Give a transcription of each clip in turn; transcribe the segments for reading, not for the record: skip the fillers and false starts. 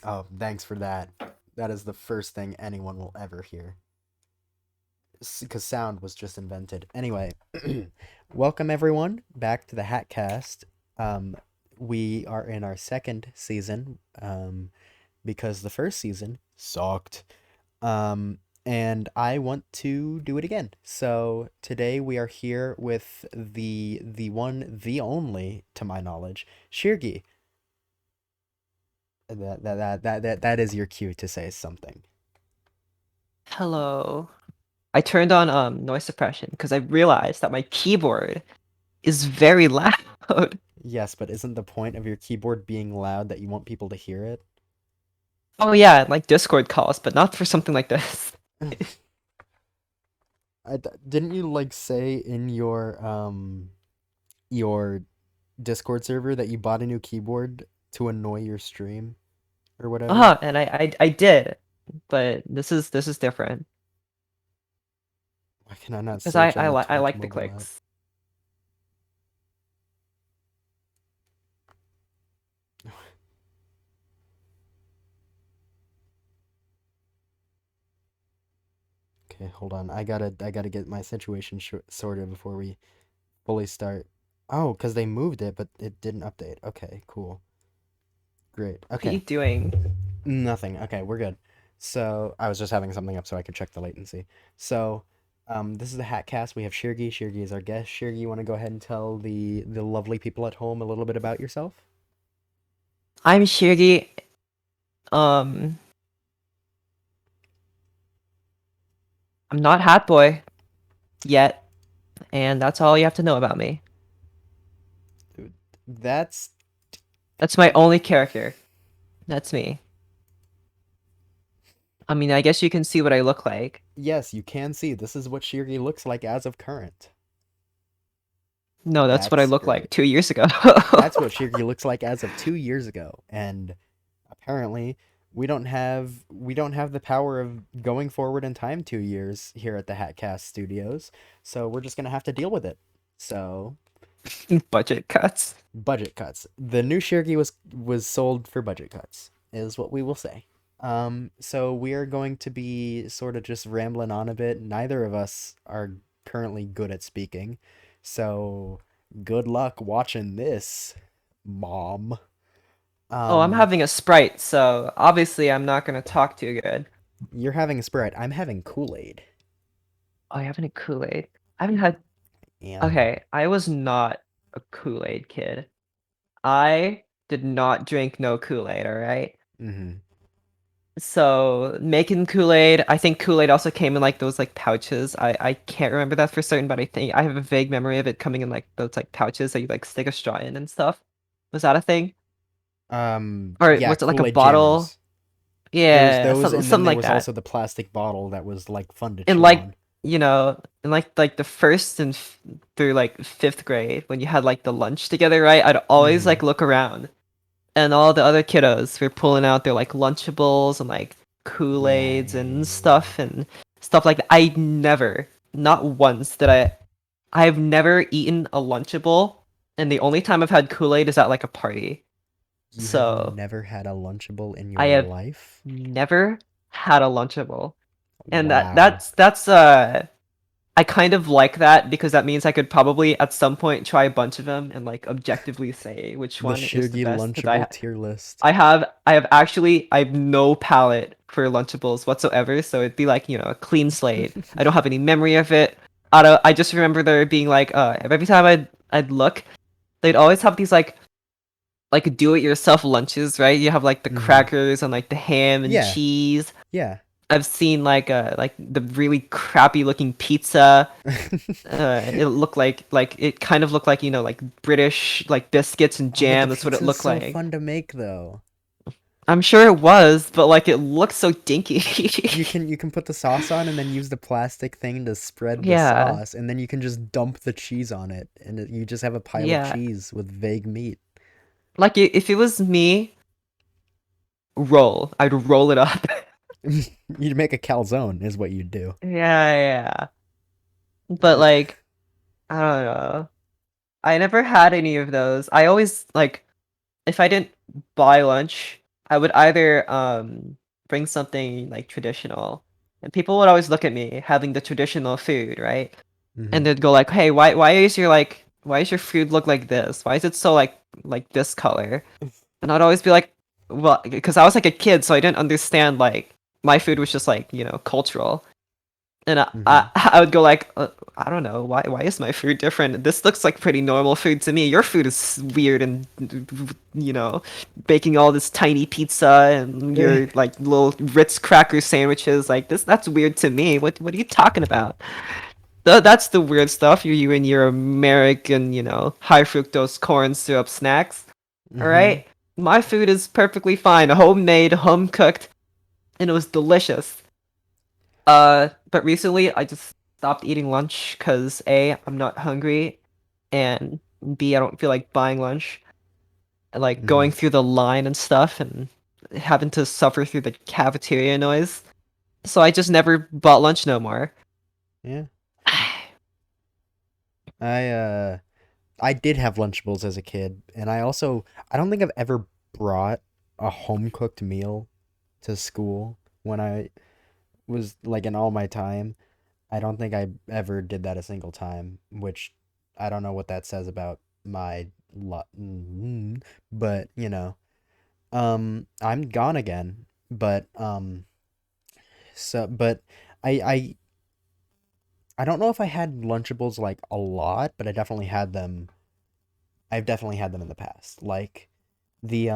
Oh, thanks for that. That is the first thing anyone will ever hear. Because sound was just invented. Anyway, welcome everyone back to the HatCast. Um, we are in our second season because the first season sucked. And I want to do it again. So today we are here with the one, the only, to my knowledge, Shirgi. That is your cue to say something. Hello. I turned on noise suppression because I realized that my keyboard is very loud. Yes, but isn't the point of your keyboard being loud that you want people to hear it? Oh yeah, like Discord calls, but not for something like this. Didn't you like say in your Discord server that you bought a new keyboard to annoy your stream or whatever? And I did, but this is different Why can I not because search on the I Twitch like the mobile app? clicks. Okay, hold on. I gotta get my situation sorted before we fully start. Oh, because they moved it, but it didn't update. Okay, cool. Great. What are you Okay. doing? Nothing. Okay, we're good. So I was just having something up so I could check the latency. So, this is the HatCast. We have Shirgi. Shirgi is our guest. Shirgi, you want to go ahead and tell the lovely people at home a little bit about yourself? I'm Shirgi. Um, I'm not HatBoi yet, and that's all you have to know about me. Dude, that's That's my only character. That's me. I mean, I guess you can see what I look like. yes, you can see this is what Shirgi looks like as of current. No, that's what I That's looked like great. 2 years ago. That's what Shirgi looks like as of 2 years ago, and apparently we don't have the power of going forward in time 2 years here at the Hatcast Studios, so we're just gonna have to deal with it. So Budget cuts. budget cuts. The new Shirgi was sold for budget cuts, is what we will say. So we are going to be sort of just rambling on a bit. Neither of us are currently good at speaking, so good luck watching this, mom. Oh, I'm Um, having a Sprite, so obviously I'm not gonna talk too good. you're having a Sprite. I'm having Kool-Aid. Oh, you having a Kool-Aid? I haven't had. Am. Okay, I was not a Kool-Aid kid. I did not drink no Kool-Aid, all right? Mm-hmm. So making Kool-Aid, I think Kool-Aid also came in like those like pouches. I can't remember that for certain, but I think I have a vague memory of it coming in like those like pouches that you like stick a straw in and stuff. Was that a thing? Or Yeah, was it like a Kool-Aid bottle? jammers. There was Yeah, those, something and then something there like was that. also the plastic bottle that was like fun to And chew like on. in like the first and through like fifth grade when you had like the lunch together, right? I'd always Mm-hmm. like look around and all the other kiddos were pulling out their like lunchables and like Yeah, Kool-Aids yeah, and yeah, yeah. stuff like that. I never, not once did I've never eaten a lunchable, and the only time I've had Kool-Aid is at like a party. You have So never had a Lunchable in I your have life? never had a lunchable. And Wow. that's I kind of like that because that means I could probably at some point try a bunch of them and like objectively say which The one is the Shirgi best because Lunchable tier list. I have no palate for Lunchables whatsoever, so it'd be like, a clean slate. I don't have any memory of it. I just remember there being like every time I'd look, they'd always have these like do it yourself lunches, right? You have like the Mm-hmm. crackers and like the ham and Yeah, cheese. yeah. I've seen like the really crappy looking pizza. It looked like it kind of looked like like British like biscuits and Oh, but the jam. That's what it pizza's looked so like. fun to make though. I'm sure it was, but like it looked so dinky. You can put the sauce on and then use the plastic thing to spread the Yeah, sauce, and then you can just dump the cheese on it, and you just have a pile of yeah. cheese with vague meat. Like if it was me, I'd roll it up. You'd make a calzone, is what you'd do. Yeah, yeah. But like I don't know. I never had any of those. I always like if I didn't buy lunch, I would either bring something like traditional, and people would always look at me having the traditional food, right? Mm-hmm. And they'd go like, "Hey, why is your food look like this? Why is it so like this color?" And I'd always be like, "Well, because I was like a kid, so I didn't understand like my food was just like cultural." And I, Mm-hmm. I, I would go like, I don't know, why is my food different? This looks like pretty normal food to me. Your food is weird and baking all this tiny pizza and your like little Ritz cracker sandwiches like this. That's weird to me. What are you talking about? That's the weird stuff. You and your American, high fructose corn syrup snacks. All Mm-hmm. right, my food is perfectly fine, homemade, home cooked, and it was delicious. But recently I just stopped eating lunch because A, I'm not hungry, and B, I don't feel like buying lunch and like Mm-hmm. going through the line and stuff and having to suffer through the cafeteria noise. So I just never bought lunch no more. Yeah. I I did have Lunchables as a kid, and I don't think I've ever brought a home cooked meal to school when I was like in all my time. I don't think I ever did that a single time, which I don't know what that says about my lot, but I'm gone again. But so but I I don't know if I had Lunchables like a lot, but I've definitely had them in the past. Like the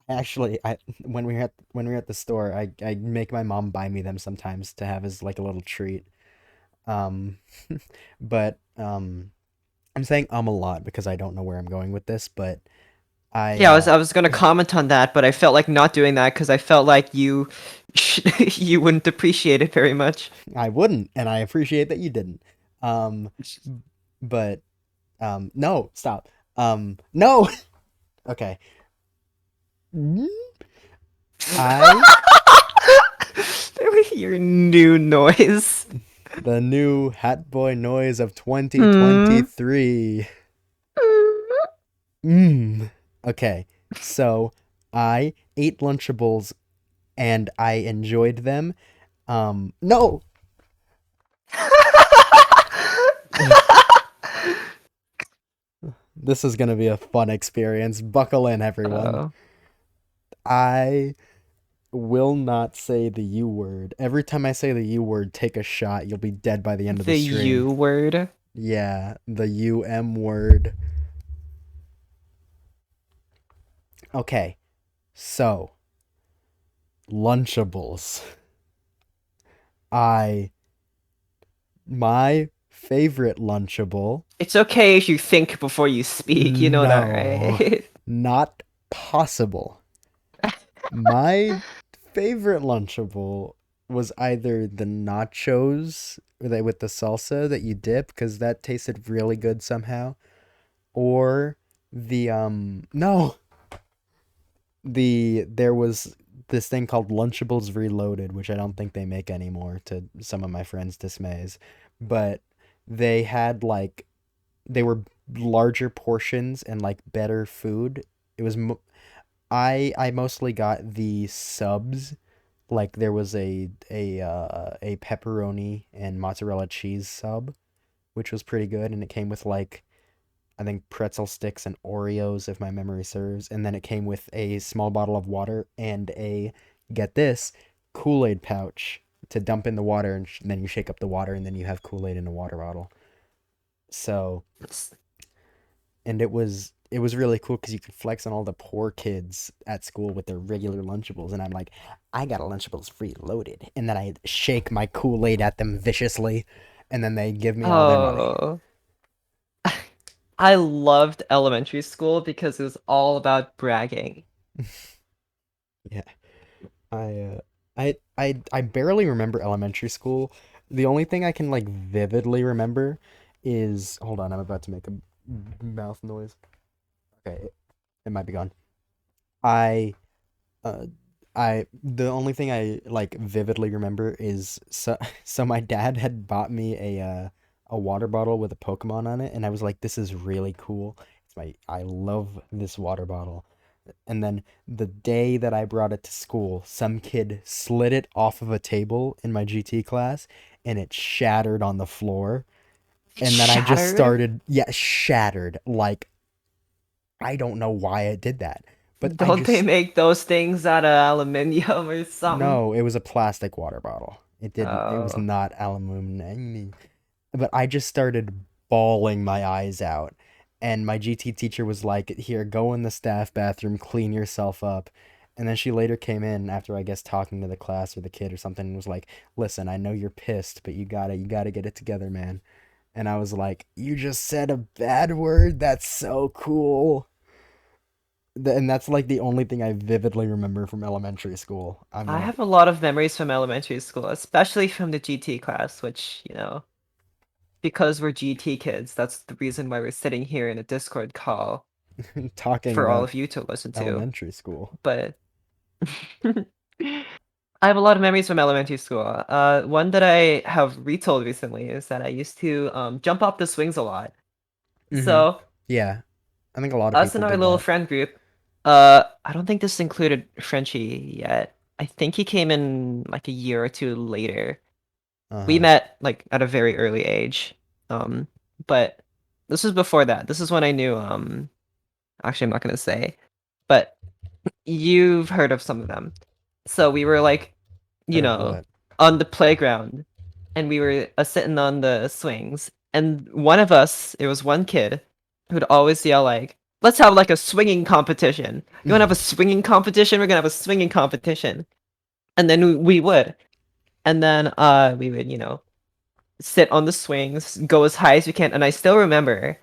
actually I when we were at the store, I make my mom buy me them sometimes to have as like a little treat. Um but I'm saying a lot because I don't know where I'm going with this, but I Yeah, I was gonna comment on that, but I felt like not doing that because I felt like you wouldn't appreciate it very much. I wouldn't, and I appreciate that you didn't. Um but no, stop. No. Okay. I Your new noise. the new HatBoi noise of Hmm. 2023. Mmm. Okay. So I ate Lunchables and I enjoyed them. No. This is going to be a fun experience. Buckle in, everyone. Oh, I will not say the U word. Every time I say the U word, take a shot. You'll be dead by the end of the the stream. U word. Yeah, the word. Okay, so Lunchables. I my favorite Lunchable. It's okay if you think before you speak. You know that, No, right? not possible. My favorite Lunchable was either the nachos with the salsa that you dip because that tasted really good somehow, or the no, there was this thing called Lunchables Reloaded, which I don't think they make anymore to some of my friends' dismays, but they had like they were larger portions and like better food. It was I mostly got the subs. Like there was a pepperoni and mozzarella cheese sub, which was pretty good, and it came with like I think pretzel sticks and Oreos if my memory serves, and then it came with a small bottle of water and a get this Kool-Aid pouch to dump in the water, and then you shake up the water, and then you have Kool-Aid in a water bottle. So and it was really cool because you could flex on all the poor kids at school with their regular Lunchables, and I'm like, I got a Lunchables Reloaded, and then I shake my Kool-Aid at them viciously, and then they give me all their money. Oh, I loved elementary school because it was all about bragging. Yeah, I barely remember elementary school. The only thing I can like vividly remember is hold on, I'm about to make a mouth noise. Okay, it might be gone. I Uh, I the only thing I like vividly remember is so my dad had bought me a water bottle with a Pokemon on it, and I was like, this is really cool. I love this water bottle. And then the day that I brought it to school, some kid slid it off of a table in my GT class and it shattered on the floor. It And then I just shattered. started, yeah, shattered. Like, I don't know why it did that. But I Don't they just, make those things out of aluminium or something? no, it was a plastic water bottle. It was Oh, not aluminum. But I just started bawling my eyes out. And my GT teacher was like, "Here, go in the staff bathroom, clean yourself up." And then she later came in after, I guess, talking to the class or the kid or something and was like, "Listen, I know you're pissed, but you gotta get it together, man." And I was like, "You just said a bad word? That's so cool." And that's like the only thing I vividly remember from elementary school. I'm I like, have a lot of memories from elementary school, especially from the GT class, which, because we're GT kids, that's the reason why we're sitting here in a Discord call talking for all about of you to listen to. elementary school. But I have a lot of memories from elementary school. One that I have retold recently is that I used to jump off the swings a lot. Mm-hmm. So Yeah, I think a lot of us people and our did little that. friend group, I don't think this included Frenchie yet. I think he came in like a year or two later. We Uh-huh. met like at a very early age. Um, but this was before that. This is when I knew actually I'm not gonna say, but you've heard of some of them. So we were like, you Heard of know, what? on the playground and we were sitting on the swings and one of us, it was one kid who'd always yell like, let's have like a swinging competition. You want to have a swinging competition? We're gonna have a swinging competition. And then we would. And then we would, sit on the swings, go as high as we can. And I still remember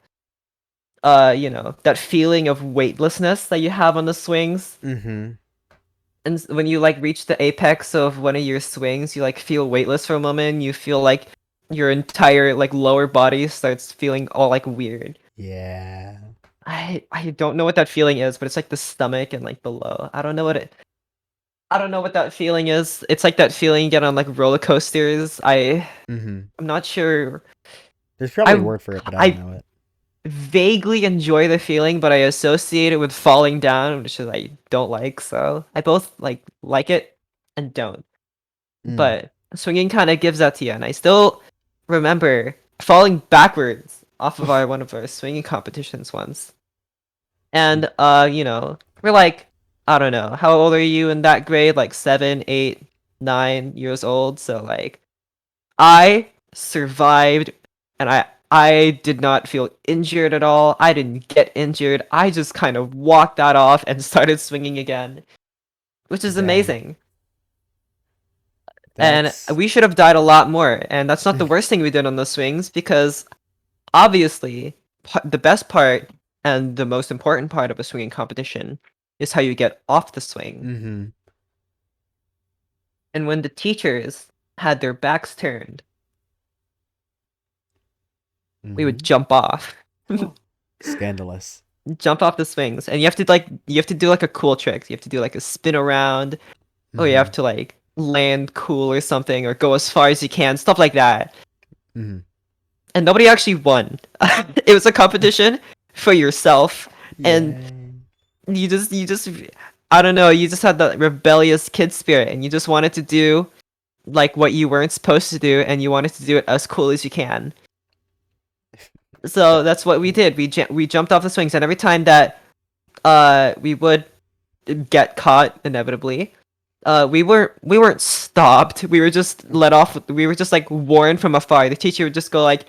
that feeling of weightlessness that you have on the swings. Mm-hmm. And when you like reach the apex of one of your swings, you like feel weightless for a moment. You feel like your entire like lower body starts feeling all like weird. Yeah. I don't know what that feeling is, but it's like the stomach and like below. I don't know what that feeling is. It's like that feeling you get on like roller coasters. Mm-hmm. I'm not sure. There's probably a I word for it, but I don't I know it. vaguely enjoy the feeling, but I associate it with falling down, which is I don't like. So I both like it and don't. Mm. But swinging kind of gives that to you, and I still remember falling backwards off of our one of our swinging competitions once. And we're like, I don't know, how old are you in that grade? Like 7, 8, 9 years old. So like I survived and I did not feel injured at all. I didn't get injured. I just kind of walked that off and started swinging again, which is Dang. amazing. And That's we should have died a lot more. And that's not the worst thing we did on the swings because obviously the best part and the most important part of a swinging competition is how you get off the swing. mm-hmm. And when the teachers had their backs turned, we would Mm-hmm. jump off. Scandalous. Jump off the swings. And you have to do like a cool trick. You have to do like a spin around, or you Mm-hmm. have to like land cool or something, or go as far as you can, stuff like that. Mm-hmm. And nobody actually won. It was a competition for yourself, and Yay. you just I don't know, you just had that rebellious kid spirit, and you just wanted to do like what you weren't supposed to do, and you wanted to do it as cool as you can. So That that's what we did. We jumped off the swings, and every time that we would get caught inevitably, we weren't stopped. We were just let off. We were just like warned from afar. The teacher would just go like,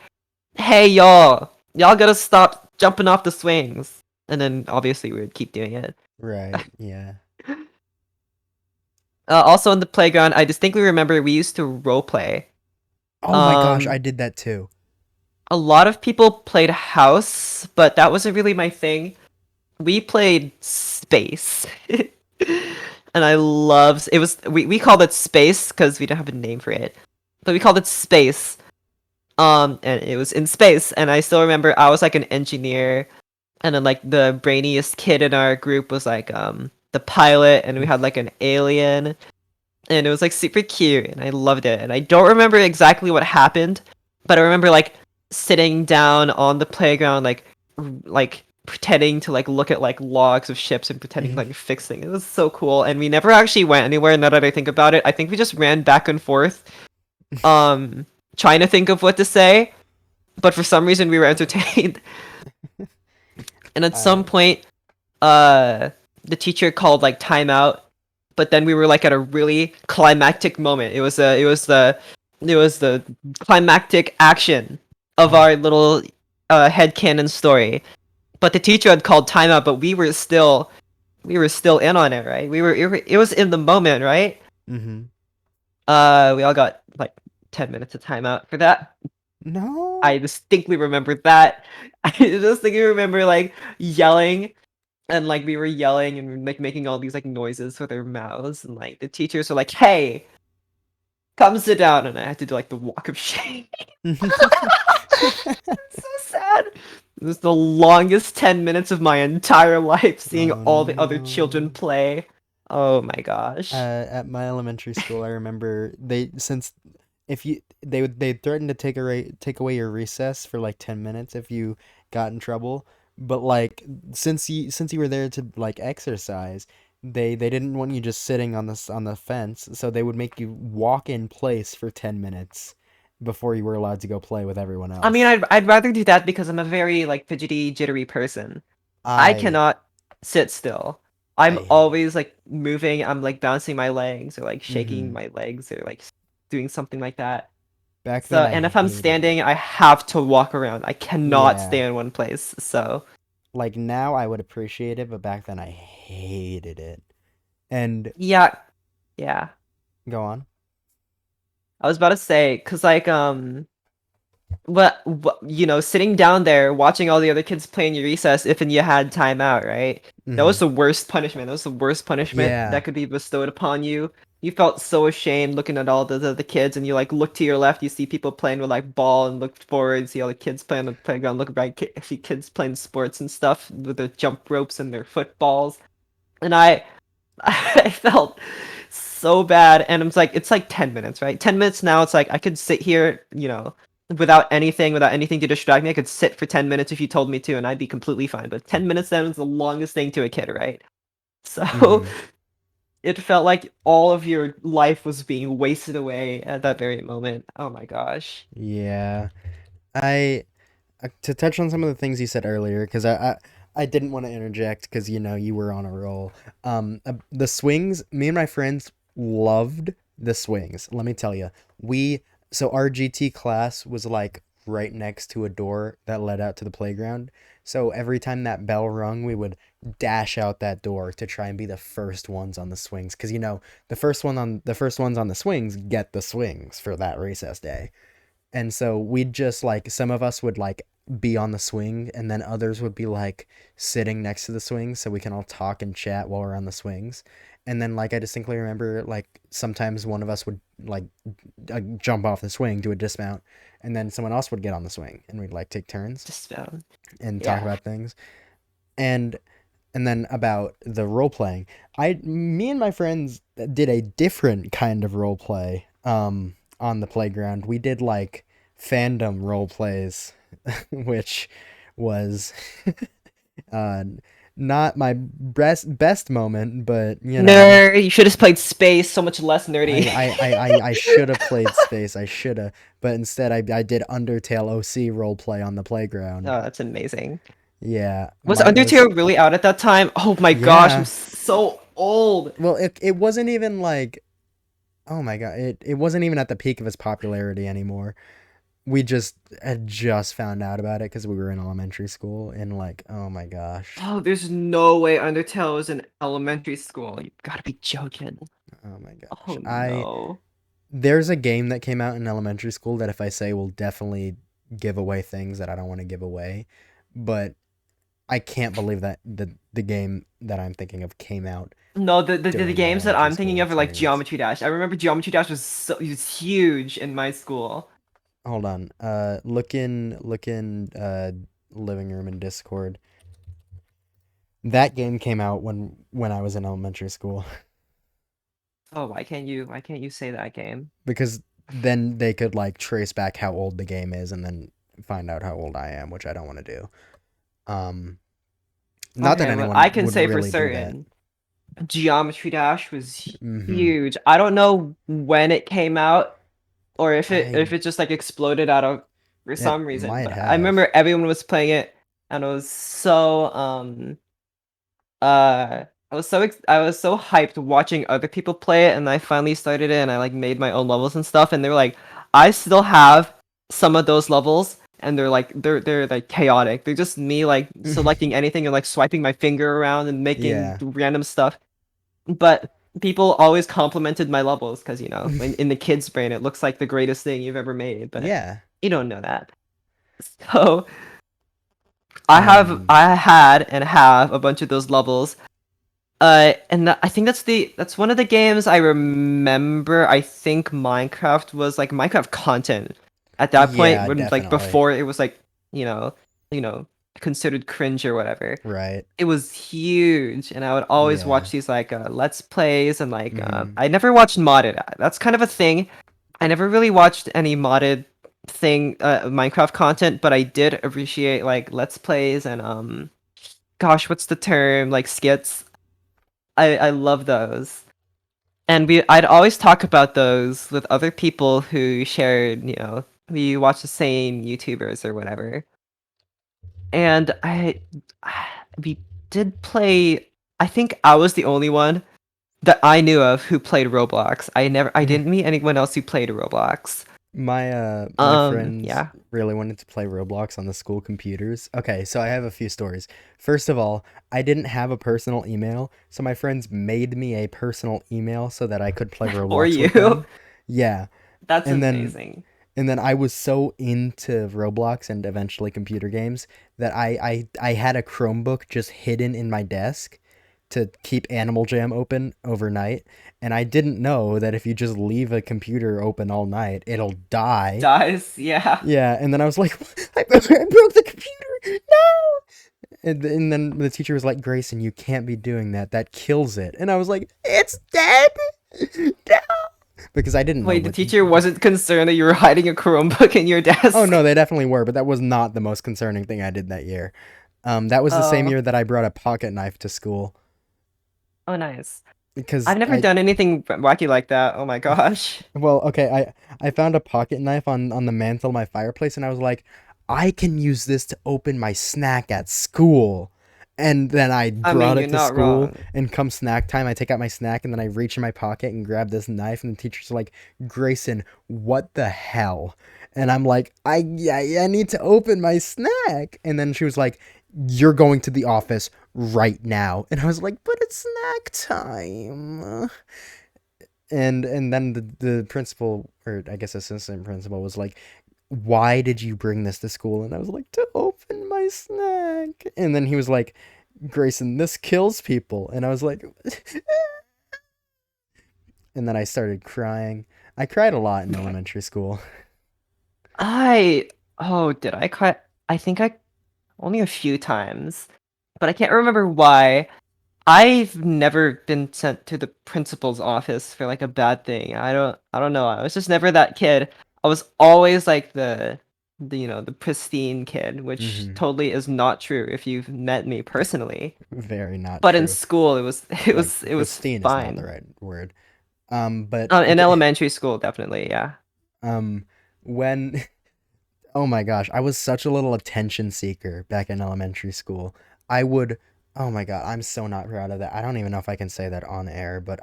"Hey y'all gotta stop jumping off the swings." And then obviously we would keep doing it. right. Yeah. Also on the playground, I distinctly remember we used to role play. Oh my gosh, I Um, did that too. a lot of people played house, but that wasn't really my thing. We played space. And I loved it. Was we called it space because we don't have a name for it, but we called it space. And it was in space, and I still remember I was like an engineer, and then like the brainiest kid in our group was like the pilot, and we had like an alien, and it was like super cute, and I loved it. And I don't remember exactly what happened, but I remember like sitting down on the playground, like pretending to like look at like logs of ships and pretending like you're fixing. It was so cool, and we never actually went anywhere. Now that I think about it, I think we just ran back and forth, um, trying to think of what to say, but for some reason we were entertained. And at some I point, uh, the teacher called like timeout, but then we were like at a really climactic moment. It was the climactic action of our little headcanon story. But the teacher had called timeout, but we were still in on it, right? It was in the moment, right? mm-hmm. We all got like 10 minutes of timeout for that. I No. distinctly remember that. I distinctly remember like yelling, and like we were yelling and like making all these like noises with our mouths, and like the teachers were like, "Hey, come sit down," and I had to do like the walk of shame. So sad. It was the longest 10 minutes of my entire life seeing Oh all the other children no. play. Oh my gosh. At my elementary school, I remember they since if you they threatened to take away your recess for like 10 minutes if you got in trouble, but like since you were there to like exercise, they didn't want you just sitting on the fence, so they would make you walk in place for 10 minutes before you were allowed to go play with everyone I mean, else. I'd rather do that because I'm a very like fidgety, jittery person. I I cannot sit still. I I'm hate always like moving. I'm like bouncing my legs or like shaking mhm. my legs or like doing something like that. Back So, then I and if I'm hated standing, it. I have to walk around. I cannot Yeah. stay in one place. So, Like now I would appreciate it, but back then I hated it. And yeah, yeah. go on. I was about to say, cause like what sitting down there watching all the other kids play in your recess if and you had time out, right? That was Hmm. the worst punishment. That was the worst punishment Yeah. that could be bestowed upon you. You felt so ashamed looking at all the kids, and you like look to your left, you see people playing with like ball, and look forward, see all the kids playing on the playground, look right, see kids playing sports and stuff with their jump ropes and their footballs. And I felt so bad, and it's like 10 minutes, right? 10 minutes now, it's like I could sit here, without anything to distract me. I could sit for 10 minutes if you told me to, and I'd be completely fine. But 10 minutes then was the longest thing to a kid, right? So Hmm. it felt like all of your life was being wasted away at that very moment. Oh my gosh. Yeah. I to touch on some of the things you said earlier, because I didn't want to interject because you were on a roll. The swings. Me and my friends loved the swings. Let me tell you, we so our GT class was like right next to a door that led out to the playground. So every time that bell rung, we would dash out that door to try and be the first ones on the swings. Because the first ones on the swings get the swings for that recess day. And so we'd just like some of us would like be on the swing and then others would be like sitting next to the swings so we can all talk and chat while we're on the swings. And then like I distinctly remember like sometimes one of us would like jump off the swing, do a dismount, and then someone else would get on the swing and we'd like take turns Just and talk yeah. about things. And then about the role playing. Me and my friends did a different kind of role play on the playground. We did like fandom role plays, which was uh not my best moment, but Nerd, you should have played Space, so much less I nerdy. I I I, I should have played Space. I should have, but instead I did Undertale OC role play on the playground. Oh, that's amazing. Yeah, Was my it was Undertale really out at that time? Oh my gosh, I'm yeah. so old. Well, it wasn't even like, oh my god, it wasn't even at the peak of its popularity anymore. We just had just found out about it because we were in elementary school, and like, oh my gosh, Oh, there's no way Undertale was in elementary school. You gotta be joking. oh my gosh. Oh I no. There's a game that came out in elementary school that if I say will definitely give away things that I don't want to give away, but I can't believe that the game that I'm thinking of came out No, the during my games that elementary I'm school thinking of are like experience. Geometry Dash. I remember Geometry Dash was huge in my school. Hold on. Look in living room and Discord. That game came out when I was in elementary school Oh, why can't you say that game? because then they could like trace back how old the game is and then find out how old I am, which I don't want to do. Um Not that Okay, well, anyone I can would say for really do that. certain, Geometry Dash was Mm-hmm. huge. I don't know when it came out or I if it just like exploded out of for It some reason, might but I have. remember everyone was playing it, and it was so I was so hyped watching other people play it, and I finally started it, and I like made my own levels and stuff, and they were like, I still have some of those levels, and they're like chaotic. They're just me like selecting anything and like swiping my finger around and making Yeah. random stuff. But people always complimented my levels because in the kid's brain it looks like the greatest thing you've ever made, but Yeah. you don't know that. So Um I had and have a bunch of those levels. I think that's one of the games I remember. I think Minecraft was like Minecraft content at that point yeah, when like definitely. before it was like you know you know considered cringe or whatever. Right. It was huge, and I would always Yeah. watch these like let's plays and like Mhm. I never watched modded. That's kind of a thing. I never really watched any modded thing Minecraft content, but I did appreciate like let's plays and gosh, what's the term? Like skits. I love those. And I'd always talk about those with other people who shared, we watch the same YouTubers or whatever. And we did play. I think I was the only one that I knew of who played Roblox. I didn't meet anyone else who played Roblox. My friends Yeah. really wanted to play Roblox on the school computers. Okay, so I have a few stories. First of all, I didn't have a personal email, so my friends made me a personal email so that I could play For Roblox with you. them. Yeah. That's And then amazing. and then I was so into Roblox and eventually computer games that I had a Chromebook just hidden in my desk to keep Animal Jam open overnight. And I didn't know that if you just leave a computer open all night, it'll die. Dies, yeah. Yeah, and then I was like, I broke the computer. No! And then the teacher was like, Grayson, you can't be doing that. That kills it. And I was like, it's dead. No! Because I didn't know Wait, the what. teacher wasn't concerned that you were hiding a Chromebook in your Oh no, desk? they definitely were, but that was not the most concerning thing I did that year. That was the same Oh, year that I brought a pocket knife to school oh, nice. because I've never I done anything wacky like that. Oh my gosh. well, okay, I found a pocket knife on the mantle of my fireplace, and I was like, I can use this to open my snack at school. And then I I brought mean, it you're to not school, wrong. and come snack time, I take out my snack, and then I reach in my pocket and grab this knife, and the teacher's like, Grayson, what the hell? And I'm like, I need to open my snack. And then she was like, you're going to the office right now. And I was like, but it's snack time. And then the principal, or I guess assistant principal, was like, why did you bring this to school? And I was like, to open my snack. And then he was like, Grayson, this kills people. And I was like, and then I started crying. I cried a lot in elementary school. I oh, did I cry? I think I only a few times, but I can't remember why. I've never been sent to the principal's office for like a bad thing. I don't know. I was just never that kid. I was always like the pristine kid, which Hmm. totally is not true if you've met me personally. Very not But in true. school Like, it was pristine is not the fine. right word. But In elementary school, definitely, yeah. um, when oh my gosh, I was such a little attention seeker back in elementary school. I would, oh my god, I'm so not proud of that. I don't even know if I can say that on air, but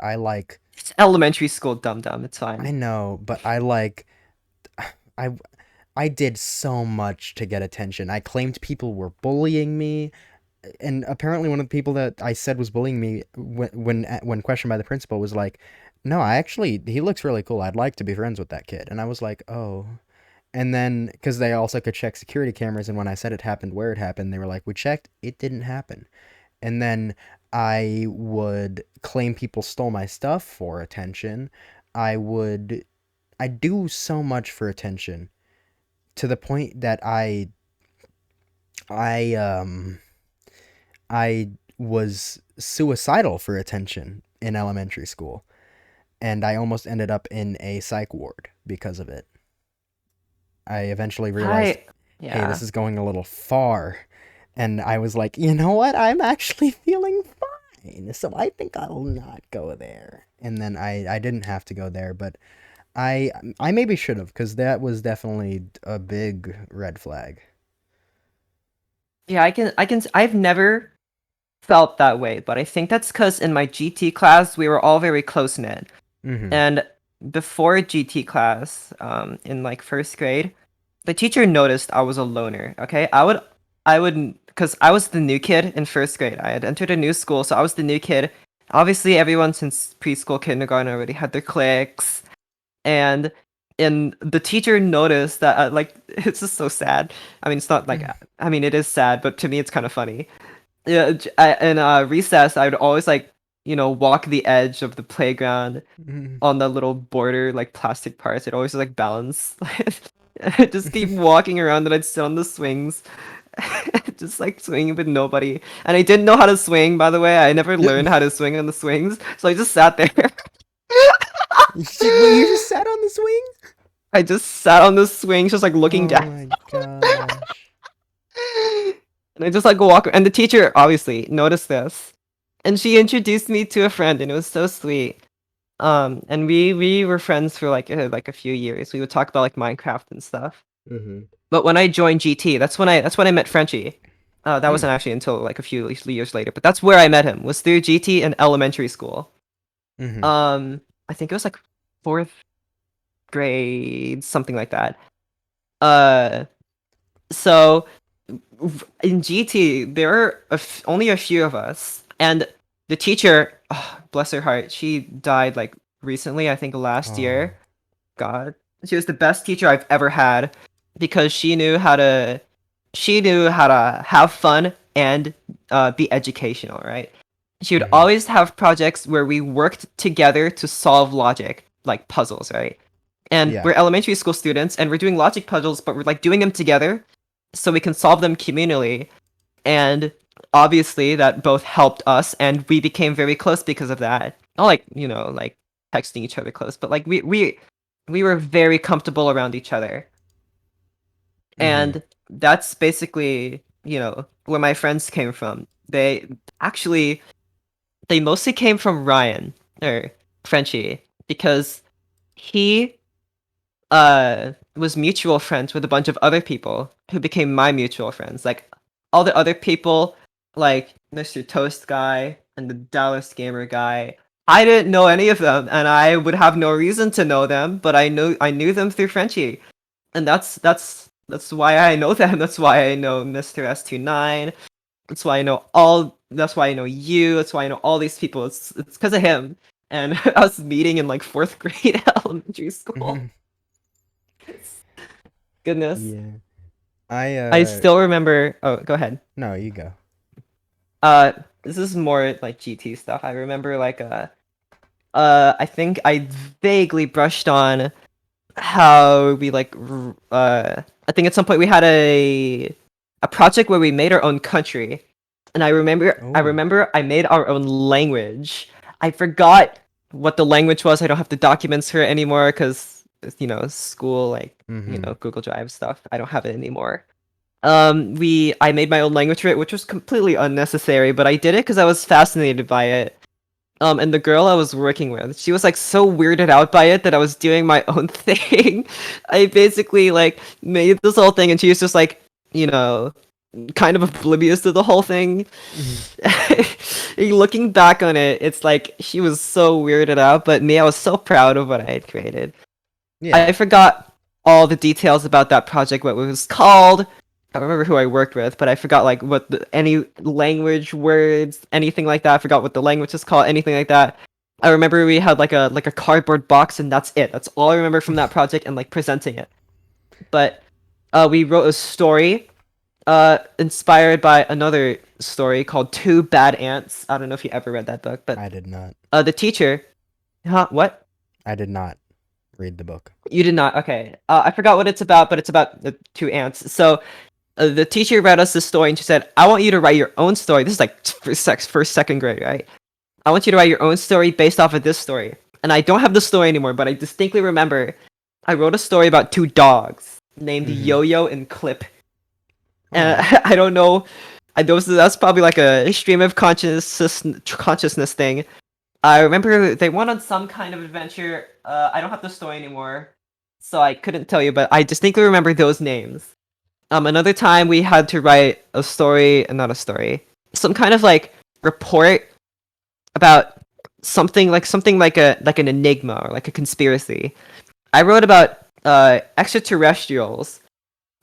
It's elementary school, dum dum. It's I fine. know, but I, I did so much to get attention. I claimed people were bullying me, and apparently one of the people that I said was bullying me when questioned by the principal was like, "No, he looks really cool. I'd like to be friends with that kid." And I was like, "Oh." And then, because they also could check security cameras, and when I said it happened where it happened, they were like, we checked, it didn't happen. And then I would claim people stole my stuff for attention. I would, I do so much for attention to the point that I, um, I was suicidal for attention in elementary school. And I almost ended up in a psych ward because of it. I eventually realized, I hey, this yeah. is going a little far. And I was like, you know what? I'm actually feeling fine. So I think I'll not go there. And then I didn't have to go there, but I I maybe should have, because that was definitely a big red flag. Yeah, I've never felt that way, but I think that's because in my GT class we were all very close knit. Mm-hmm. And before GT class, in like first grade, the teacher noticed I was a loner. Okay, because I was the new kid in first grade. I had entered a new school, so I was the new kid. Obviously, everyone since preschool, kindergarten already had their cliques, and the teacher noticed that like it's just so sad. I mean, it's not like I mean it is sad, but to me it's kind of funny. Yeah, in recess, I would always like walk the edge of the playground Mm-hmm. on the little border like plastic parts. It always like balance. I'd just keep walking around and I'd sit on the swings, just like swinging with nobody. And I didn't know how to swing, by the way. I never learned how to swing on the swings, so I just sat there. Wait, you just sat on the swing? I just sat on the swings, just like looking Oh down. my gosh. And I just like walk. And the teacher obviously noticed this, and she introduced me to a friend, and it was so sweet. And we were friends for like a few years. We would talk about like Minecraft and stuff. Mm-hmm. But when I joined GT, that's when I met Frenchie. That wasn't actually until like a few years later, but that's where I met him. Was through GT in elementary school. Mm-hmm. I think it was like fourth grade, something like that. Uh, so in GT there are only a few of us, and the teacher, oh, bless her heart, she died like recently. I think last Oh. year. God, she was the best teacher I've ever had because she knew how to have fun and be educational, right? She would Mm-hmm. always have projects where we worked together to solve logic, like puzzles, right? And Yeah. we're elementary school students and we're doing logic puzzles, but we're like doing them together so we can solve them communally. And obviously that both helped us and we became very close because of that. Not like, like texting each other close, but like we were very comfortable around each other. Mm-hmm. And that's basically, where my friends came from. Actually they mostly came from Ryan or Frenchie because he was mutual friends with a bunch of other people who became my mutual friends. Like all the other people, like Mr. Toast guy and the Dallas Gamer guy. I didn't know any of them, and I would have no reason to know them, but I knew them through Frenchie, and that's why I know them. That's why I know Mr. S29. That's why I know all. That's why I know you. That's why I know all these people. It's because of him and us meeting in like fourth grade elementary school. Mm-hmm. Goodness. Yeah. I still remember. Oh, go ahead. No, you go. Uh, this is more like GT stuff. I remember I think I vaguely brushed on how we I think at some point we had a project where we made our own country, and I Oh. remember I made our own language. I forgot what the language was. I don't have the documents for it anymore because school, like Mm-hmm. Google Drive stuff. I don't have it anymore. I made my own language for it, which was completely unnecessary, but I did it because I was fascinated by it. And the girl I was working with, she was like so weirded out by it that I was doing my own thing. I basically like made this whole thing, and she was just like, you know, kind of oblivious to the whole thing. Mm-hmm. Looking back on it, it's like she was so weirded out, but me, I was so proud of what I had created. Yeah. I forgot all the details about that project, what it was called. I remember who I worked with, but I forgot like any language, words, anything like that. I forgot what the language is called, anything like that. I remember we had like a cardboard box, and that's it. That's all I remember from that project and like presenting it. But we wrote a story inspired by another story called Two Bad Ants. I don't know if you ever read that book, but I did not. the teacher, huh? What? I did not read the book. You did not. Okay. I forgot what it's about, but it's about the two ants. So the teacher read us this story, and she said, "I want you to write your own story." This is like first, second grade, right? "I want you to write your own story based off of this story." And I don't have the story anymore, but I distinctly remember I wrote a story about two dogs named Mm-hmm. Yo-Yo and Clip. And Oh. I don't know. That's probably like a stream of consciousness thing. I remember they went on some kind of adventure. I don't have the story anymore, so I couldn't tell you, but I distinctly remember those names. Another time we had to write a story, not a story, some kind of like report about something like an enigma or like a conspiracy. I wrote about extraterrestrials,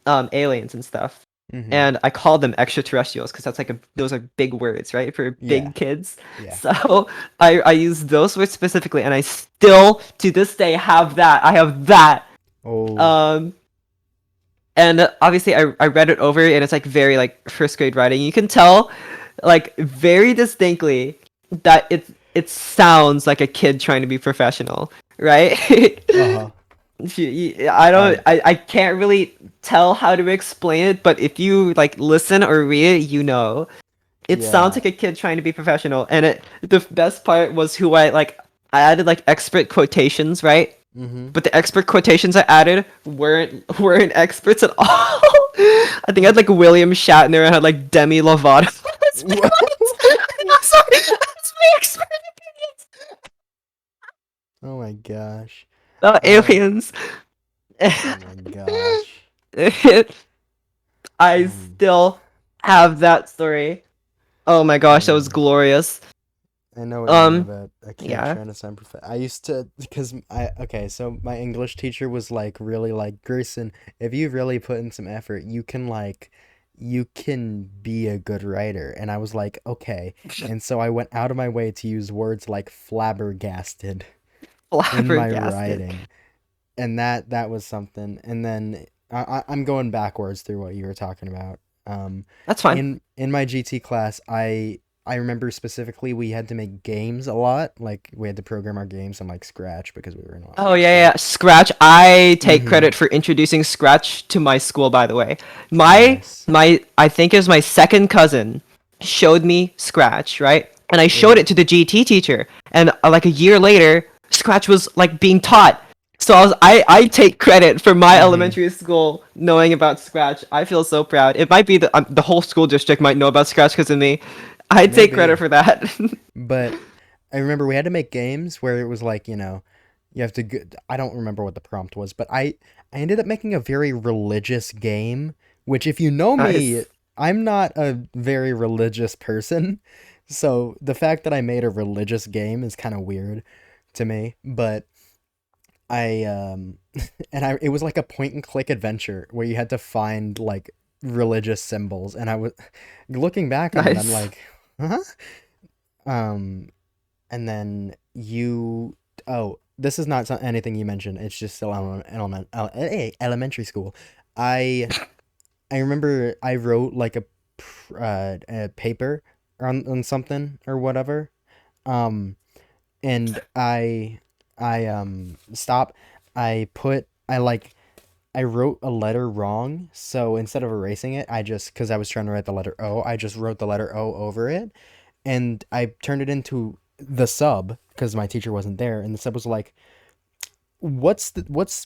aliens and stuff, Mm-hmm. and I called them extraterrestrials because that's like those are big words, right, for Yeah. big kids. Yeah. So I use those words specifically, and I still to this day have that. I have that. Oh. Um, and obviously I read it over, and it's like very like first grade writing. You can tell, like very distinctly, that it sounds like a kid trying to be professional, right? Uh-huh. I I can't really tell how to explain it, but if you like listen or read it, you know. It sounds yeah. like a kid trying to be professional, and the best part was who I added like expert quotations, right? Mm-hmm. But the expert quotations I added weren't experts at all. I think I had like William Shatner, I had like Demi Lovato. That's my What? sorry, that's my expert Oh my gosh. Uh aliens. oh my gosh. I Um still have that story. Oh my gosh, that was yeah. glorious. I know what you mean Um, about a kid yeah. trying to sound I used to because I okay, so my English teacher was like really like Grayson, if you really put in some effort, you can be a good writer. And I was like, okay. And so I went out of my way to use words like flabbergasted in my Flabbergasted. writing. And that was something. And then I'm going backwards through what you were talking about. Um, That's fine. in my GT class, I remember specifically we had to make games a lot. Like we had to program our games in like Scratch because we were in Oh elementary yeah, school. yeah. Scratch. I take Mm-hmm. credit for introducing Scratch to my school, by the way. Nice. My I think it was my second cousin showed me Scratch, right? And I showed Yeah. it to the GT teacher. And like a year later, Scratch was like being taught. So I take credit for my Mm-hmm. elementary school knowing about Scratch. I feel so proud. It might be the whole school district might know about Scratch because of me. I take credit Maybe. for that. But I remember we had to make games where it was like, you have to I don't remember what the prompt was, but I ended up making a very religious game, which if you know me, Nice. I'm not a very religious person. So the fact that I made a religious game is kind of weird to me, but I and I it was like a point and click adventure where you had to find like religious symbols, and I was looking back on it, I'm Nice. like, huh? Um and then you oh, this is not anything you mentioned. It's just still elementary school. I I remember I wrote like a paper on something or whatever. Um and I stop I like I wrote a letter wrong, so instead of erasing it, I just because I was trying to write the letter O, I just wrote the letter O over it, and I turned it into the sub because my teacher wasn't there, and the sub was like, what's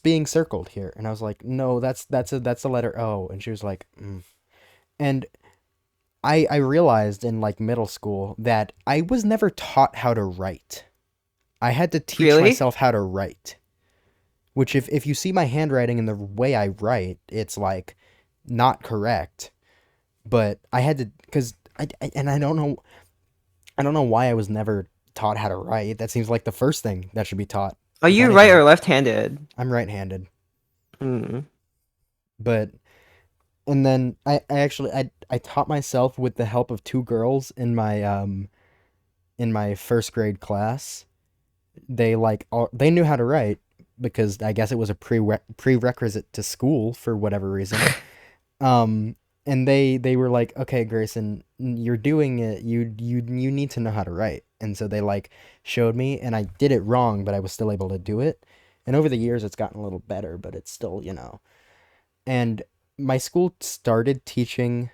being circled here?" And I was like, "No, that's a letter O," and she was like, mm. And I realized in like middle school that I was never taught how to write. I had to teach Really? myself how to write. Which if you see my handwriting and the way I write, it's like not correct. But I had to because and I don't know why I was never taught how to write. That seems like the first thing that should be taught, Are if you right anything. or left-handed? I'm right-handed, Hmm. but and then I actually I taught myself with the help of two girls in my first grade class. They knew how to write because I guess it was a prerequisite to school for whatever reason. Um, and they were like, "Okay, Grayson, you're doing it. You need to know how to write." And so they like showed me, and I did it wrong, but I was still able to do it. And over the years, it's gotten a little better, but it's still. And my school started teaching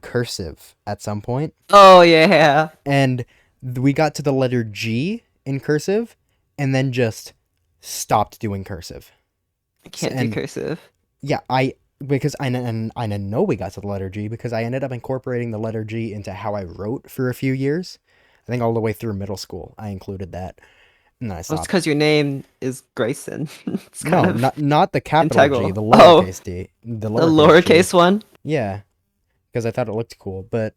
cursive at some point, Oh yeah. and we got to the letter G in cursive, and then just stopped doing cursive. I So, can't do and cursive. yeah, because I know we got to the letter G because I ended up incorporating the letter G into how I wrote for a few years. I think all the way through middle school, I included that, and then I Well, it's stopped. because your name is Grayson. It's kind No, of not the capital G, integral. the Oh, lowercase d, the the lowercase G. lowercase one? Yeah, because I thought it looked cool. But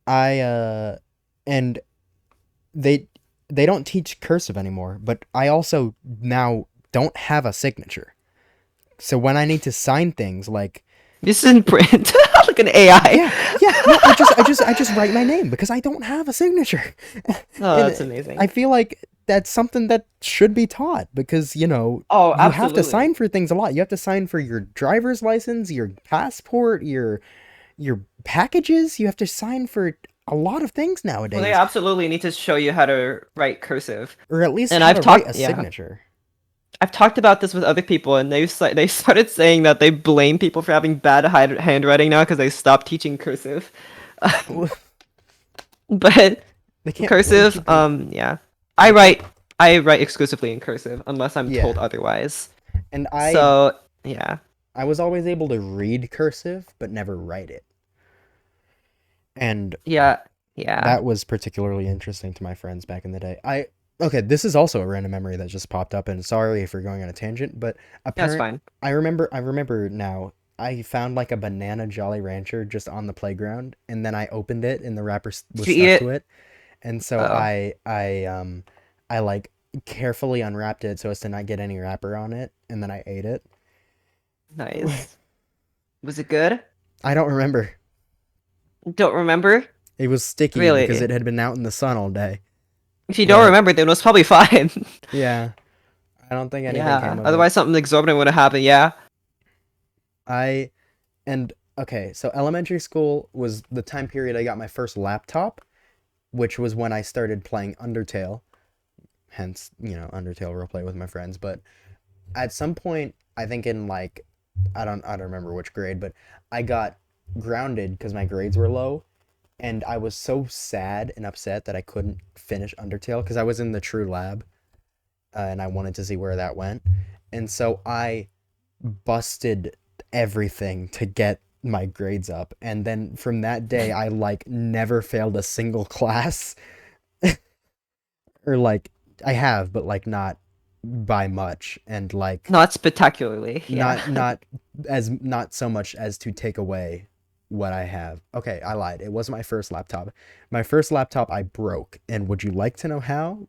I and they they don't teach cursive anymore. But I also now don't have a signature. So when I need to sign things like This is in print, like an AI. yeah, no, I just write my name because I don't have a signature. Oh, that's And I amazing. feel like that's something that should be taught because, Oh, you have to absolutely. sign for things a lot. You have to sign for your driver's license, your passport, your packages. You have to sign for a lot of things Well, they nowadays, absolutely need to show you how to write cursive. or at least And how I've to write a talked, yeah, signature. I've talked about this with other people, and they started saying that they blame people for having bad handwriting now because they stopped teaching cursive. But They can't blame cursive, people. yeah, I They can't. write I write exclusively in cursive unless I'm told Yeah, otherwise. and So yeah, I was always able to read cursive, but never write it. And yeah, yeah, that was particularly interesting to my friends back in the day. Okay, this is also a random memory that just popped up, and sorry if we're going on a tangent, but that's apparent fine. I remember now. I found like a banana Jolly Rancher just on the playground, and then I opened it, and the wrapper Did was you eat stuck to it? it, and so Oh, I like carefully unwrapped it so as to not get any wrapper on it, and then I ate it. nice. Was it good? I don't remember. Don't remember? It was sticky because Really? it had been out in the sun all day. If you don't But remember, then it was probably fine. yeah, I don't think anything came Yeah. of it. Otherwise, something exorbitant would have happened. Yeah. I And okay, so elementary school was the time period I got my first laptop, which was when I started playing Undertale. Hence, Undertale roleplay with my friends. But at some point, I think in like I don't remember which grade, but I got grounded because my grades were low, and I was so sad and upset that I couldn't finish Undertale because I was in the True Lab, and I wanted to see where that went, and so I busted everything to get my grades up, and then from that day I like never failed a single class, or like I have, but like not by much, and like Not spectacularly. Yeah. not so much as to take away what I have. Okay, I lied. It was my first laptop. My first laptop I broke, and would you like to know how?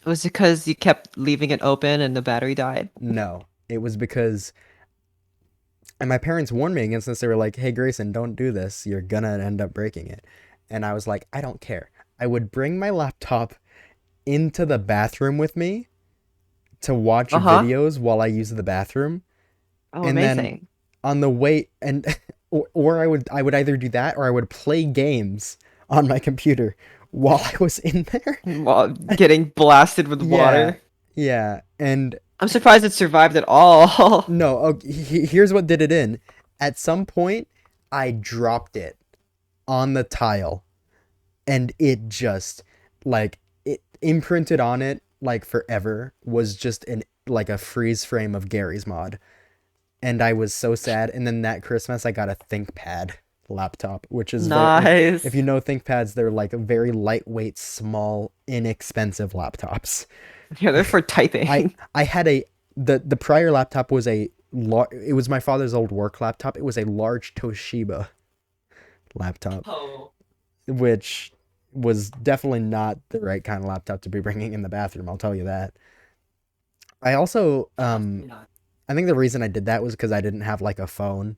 Was it because you kept leaving it open and the battery died? No. It was because and my parents warned me against this. They were like, "Hey Grayson, don't do this. You're gonna end up breaking it." And I was like, "I don't care." I would bring my laptop into the bathroom with me to watch Uh-huh. videos while I use the bathroom, Oh, and then amazing. on the way and or I would either do that or I would play games on my computer while I was in there. While getting blasted with Yeah. water. Yeah. And I'm surprised it survived at all. no, okay, here's what did it in. At some point, I dropped it on the tile, and it just like it imprinted on it like forever was just an like a freeze frame of Gary's mod. And I was so sad. And then that Christmas, I got a ThinkPad laptop, which is very, if Nice. you know ThinkPads, they're like very lightweight, small, inexpensive laptops. Yeah, they're for I typing. I had the prior laptop was it was my father's old work laptop. It was a large Toshiba laptop, Oh. which was definitely not the right kind of laptop to be bringing in the bathroom. I'll tell you that. I also Definitely not. I think the reason I did that was because I didn't have like a phone,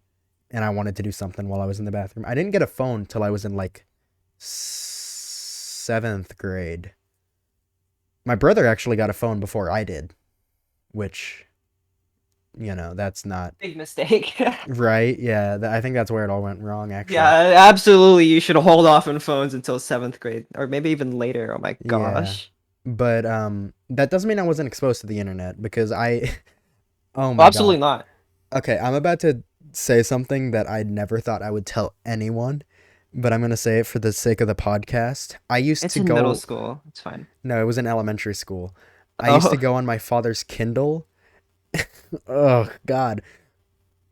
and I wanted to do something while I was in the bathroom. I didn't get a phone till I was in like seventh grade. My brother actually got a phone before I did, which that's not Big mistake. right. Yeah, I think that's where it all went wrong. Actually, Yeah, absolutely. You should hold off on phones until seventh grade, or maybe even later. Oh my yeah, gosh. but that doesn't mean I wasn't exposed to the internet because I. Oh Well, my god. absolutely not. Okay, I'm about to say something that I never thought I would tell anyone, but I'm going to say it for the sake of the podcast. I used It's to in middle go, school. It's fine. no, it was in elementary school. I used to Oh, go on my father's Kindle. Oh, God.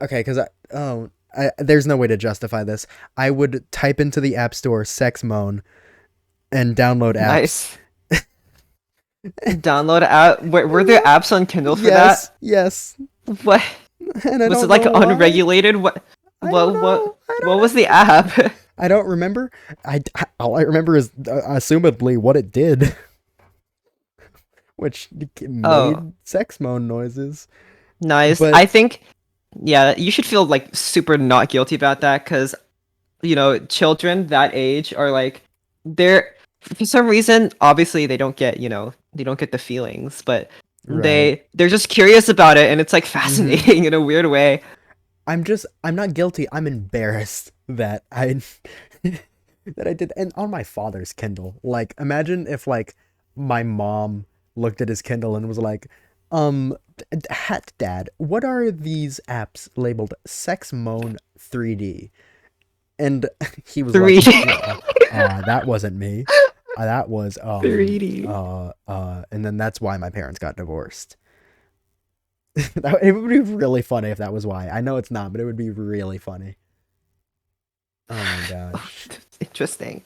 Okay, because there's no way to justify this. I would type into the app store sex moan and download apps. Nice. Download app. Were there apps on Kindle for Yes, that? yes, What and I was it don't like know why. unregulated? I don't What know. what I what don't was the know. app? I don't remember. All I remember is assumedly what it did, which Oh, made sex moan noises. nice. But I think yeah, you should feel like super not guilty about that because children that age are like they're for some reason obviously they don't get the feelings, but right, they're just curious about it and it's like mm-hmm. fascinating in a weird way. I'm not guilty. I'm embarrassed that I that I did, and on my father's Kindle. Like, imagine if like my mom looked at his Kindle and was like, Hat Dad, what are these apps labeled Sex Moan 3D? And he was like, 3D. that wasn't me. That was 3D. and then that's why my parents got divorced. It would be really funny if that was why. I know it's not, but it would be really funny. Oh my gosh. Interesting.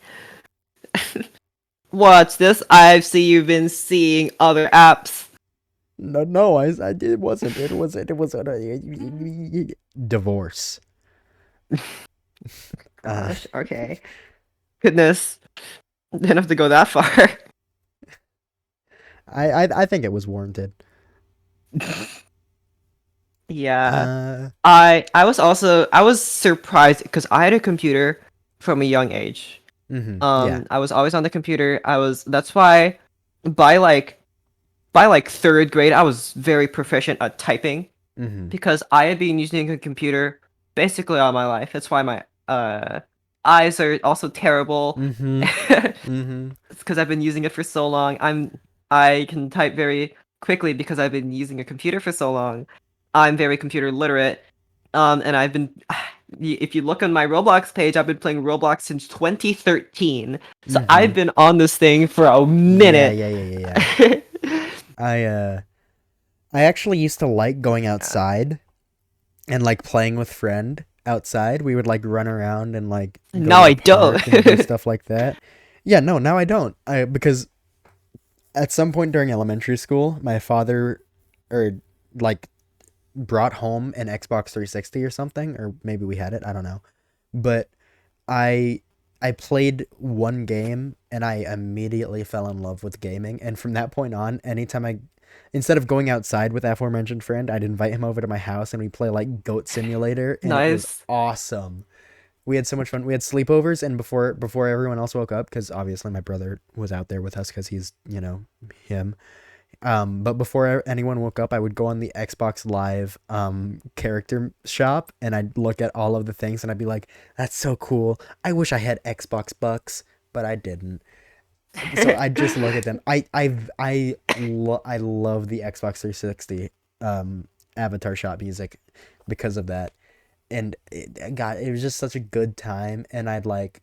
What's this? I've seen you've been seeing other apps. No, no, I it wasn't. It was divorce. Uh, Gosh, okay. Goodness. Didn't have to go that far. I think it was warranted. Yeah. Uh, I was surprised because I had a computer from a young age. yeah. I was always on the computer. That's why by like by like third grade I was very proficient at typing Mm-hmm. because I had been using a computer basically all my life. That's why my eyes are also terrible. Mm-hmm. Mm-hmm. It's because I've been using it for so long. I can type very quickly because I've been using a computer for so long. I'm very computer literate. And I've been if you look on my Roblox page, I've been playing Roblox since 2013. So Mm-hmm. I've been on this thing for a Yeah, minute. yeah, yeah, yeah, yeah. I uh I actually used to like going Yeah. outside and like playing with friend outside. We would like run around and like go Now to I the don't. park and do stuff like that. Yeah, no, now I don't. I because at some point during elementary school, my father or like brought home an Xbox 360 or something, or maybe we had it, I don't know. But I I played one game and I immediately fell in love with gaming, and from that point on, anytime I instead of going outside with that aforementioned friend, I'd invite him over to my house and we play like Goat Simulator, and it was Nice. awesome. We had so much fun. We had sleepovers, and before everyone else woke up, because obviously my brother was out there with us because he's him. But before anyone woke up, I would go on the Xbox Live character shop and I'd look at all of the things and I'd be like, "That's so cool. I wish I had Xbox bucks, but I didn't." So I just look at them. I love the Xbox 360 avatar shop music because of that, and God, it was just such a good time. And I'd like,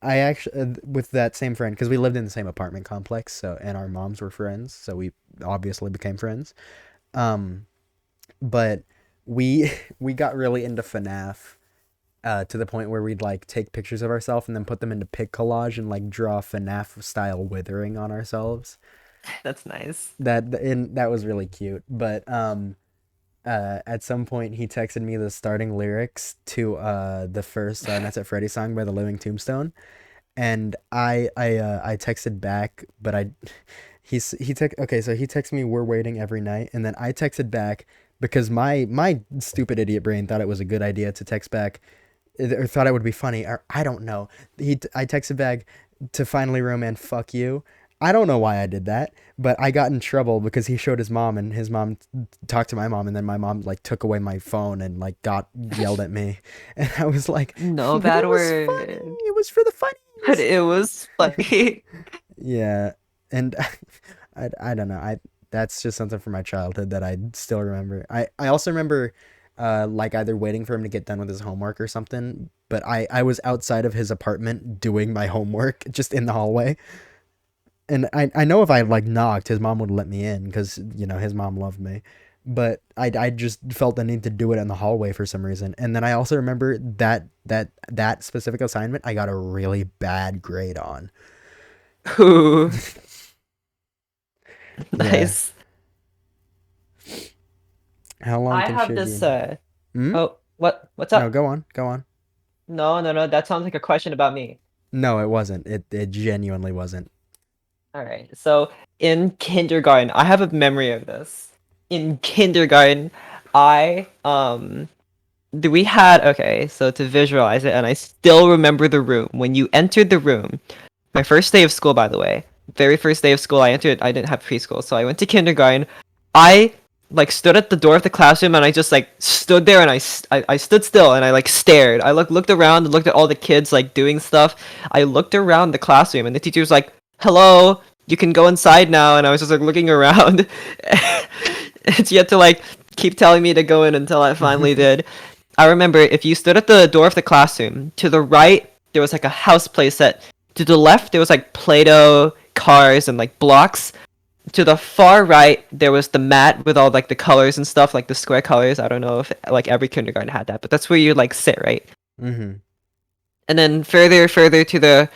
I actually with that same friend because we lived in the same apartment complex, so and our moms were friends, so we obviously became friends. Um, but we we got really into FNAF to the point where we'd like take pictures of ourselves and then put them into pic collage and like draw FNAF style withering on ourselves. That's nice. That was really cute. But at some point he texted me the starting lyrics to the first Nights at Freddy song by the Living Tombstone, and I texted back, but okay, so he texted me, "We're waiting every night," and then I texted back because my stupid idiot brain thought it was a good idea to text back, or thought it would be funny, or I don't know. I texted back to finally romance "fuck you." I don't know why I did that, but I got in trouble because he showed his mom, and his mom talked to my mom, and then my mom like took away my phone and like got yelled at me, and I was like, No "But bad it was funny. word. It was for the But funnies." it was funny. Yeah, and I don't know. I That's just something from my childhood that I still remember. I also remember like either waiting for him to get done with his homework or something, but I was outside of his apartment doing my homework just in the hallway. And I know if I like knocked, his mom would let me in because his mom loved me. but I just felt the need to do it in the hallway for some reason. And then I also remember that specific assignment I got a really bad grade on. Ooh, Yeah. nice. How long I can have this. Shirgi? Hmm? Oh, what's No, up? go on, go on. No, no, no. That sounds like a question about me. No, it wasn't. It genuinely wasn't. All right. So in kindergarten, I have a memory of this. In kindergarten, I we had okay. So to visualize it, and I still remember the room when you entered the room. My first day of school, by the way, very first day of school, I entered. I didn't have preschool, so I went to kindergarten. I like stood at the door of the classroom, and I just like stood there, and I stood still, and I like stared. I looked around and looked at all the kids like doing stuff. I looked around the classroom, and the teacher was like, "Hello, you can go inside now." And I was just like looking around. And she had to like keep telling me to go in until I finally did. I remember if you stood at the door of the classroom, to the right there was like a house playset. To the left there was like Play-Doh cars and like blocks. To the far right there was the mat with all like the colors and stuff, like the square colors. I don't know if like every kindergarten had that, but that's where you like sit, right? Mm-hmm. And then further to the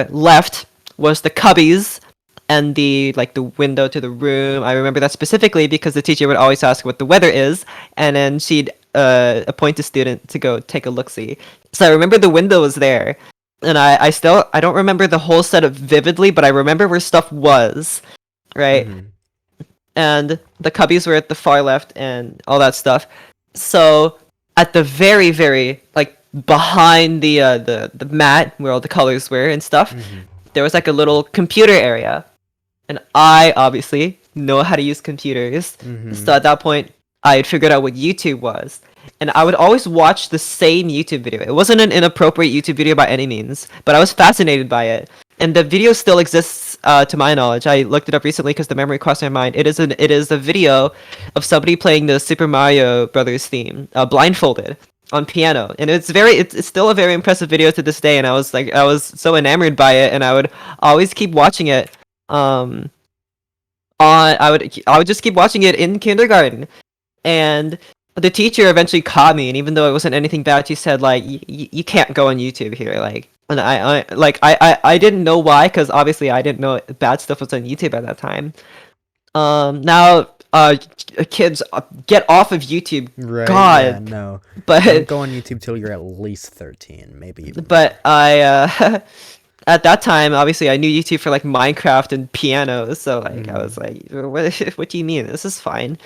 left was the cubbies and the like the window to the room. I remember that specifically because the teacher would always ask what the weather is, and then she'd appoint a student to go take a look see. So I remember the window was there, and I still I don't remember the whole setup vividly, but I remember where stuff was, right? Mm-hmm. And the cubbies were at the far left and all that stuff. So at the very like behind the mat where all the colors were and stuff, Mm-hmm. there was like a little computer area, and I obviously know how to use computers. Mm-hmm. So at that point, I had figured out what YouTube was. And I would always watch the same YouTube video. It wasn't an inappropriate YouTube video by any means, but I was fascinated by it. And the video still exists, to my knowledge. I looked it up recently because the memory crossed my mind. It is a video of somebody playing the Super Mario Brothers theme, blindfolded on piano, and it's still a very impressive video to this day. And I was so enamored by it, and I would always keep watching it. Um, on I would just keep watching it in kindergarten, and the teacher eventually caught me, and even though it wasn't anything bad, she said like you can't go on YouTube here, like. And I didn't know why, because obviously I didn't know bad stuff was on YouTube at that time. Now kids, get off of YouTube, Right, yeah, God. no. Don't But go on YouTube till you're at least 13, maybe even more. but I at that time, obviously, I knew YouTube for like Minecraft and piano, so like I Mm-hmm. was like, what do you mean? This is fine.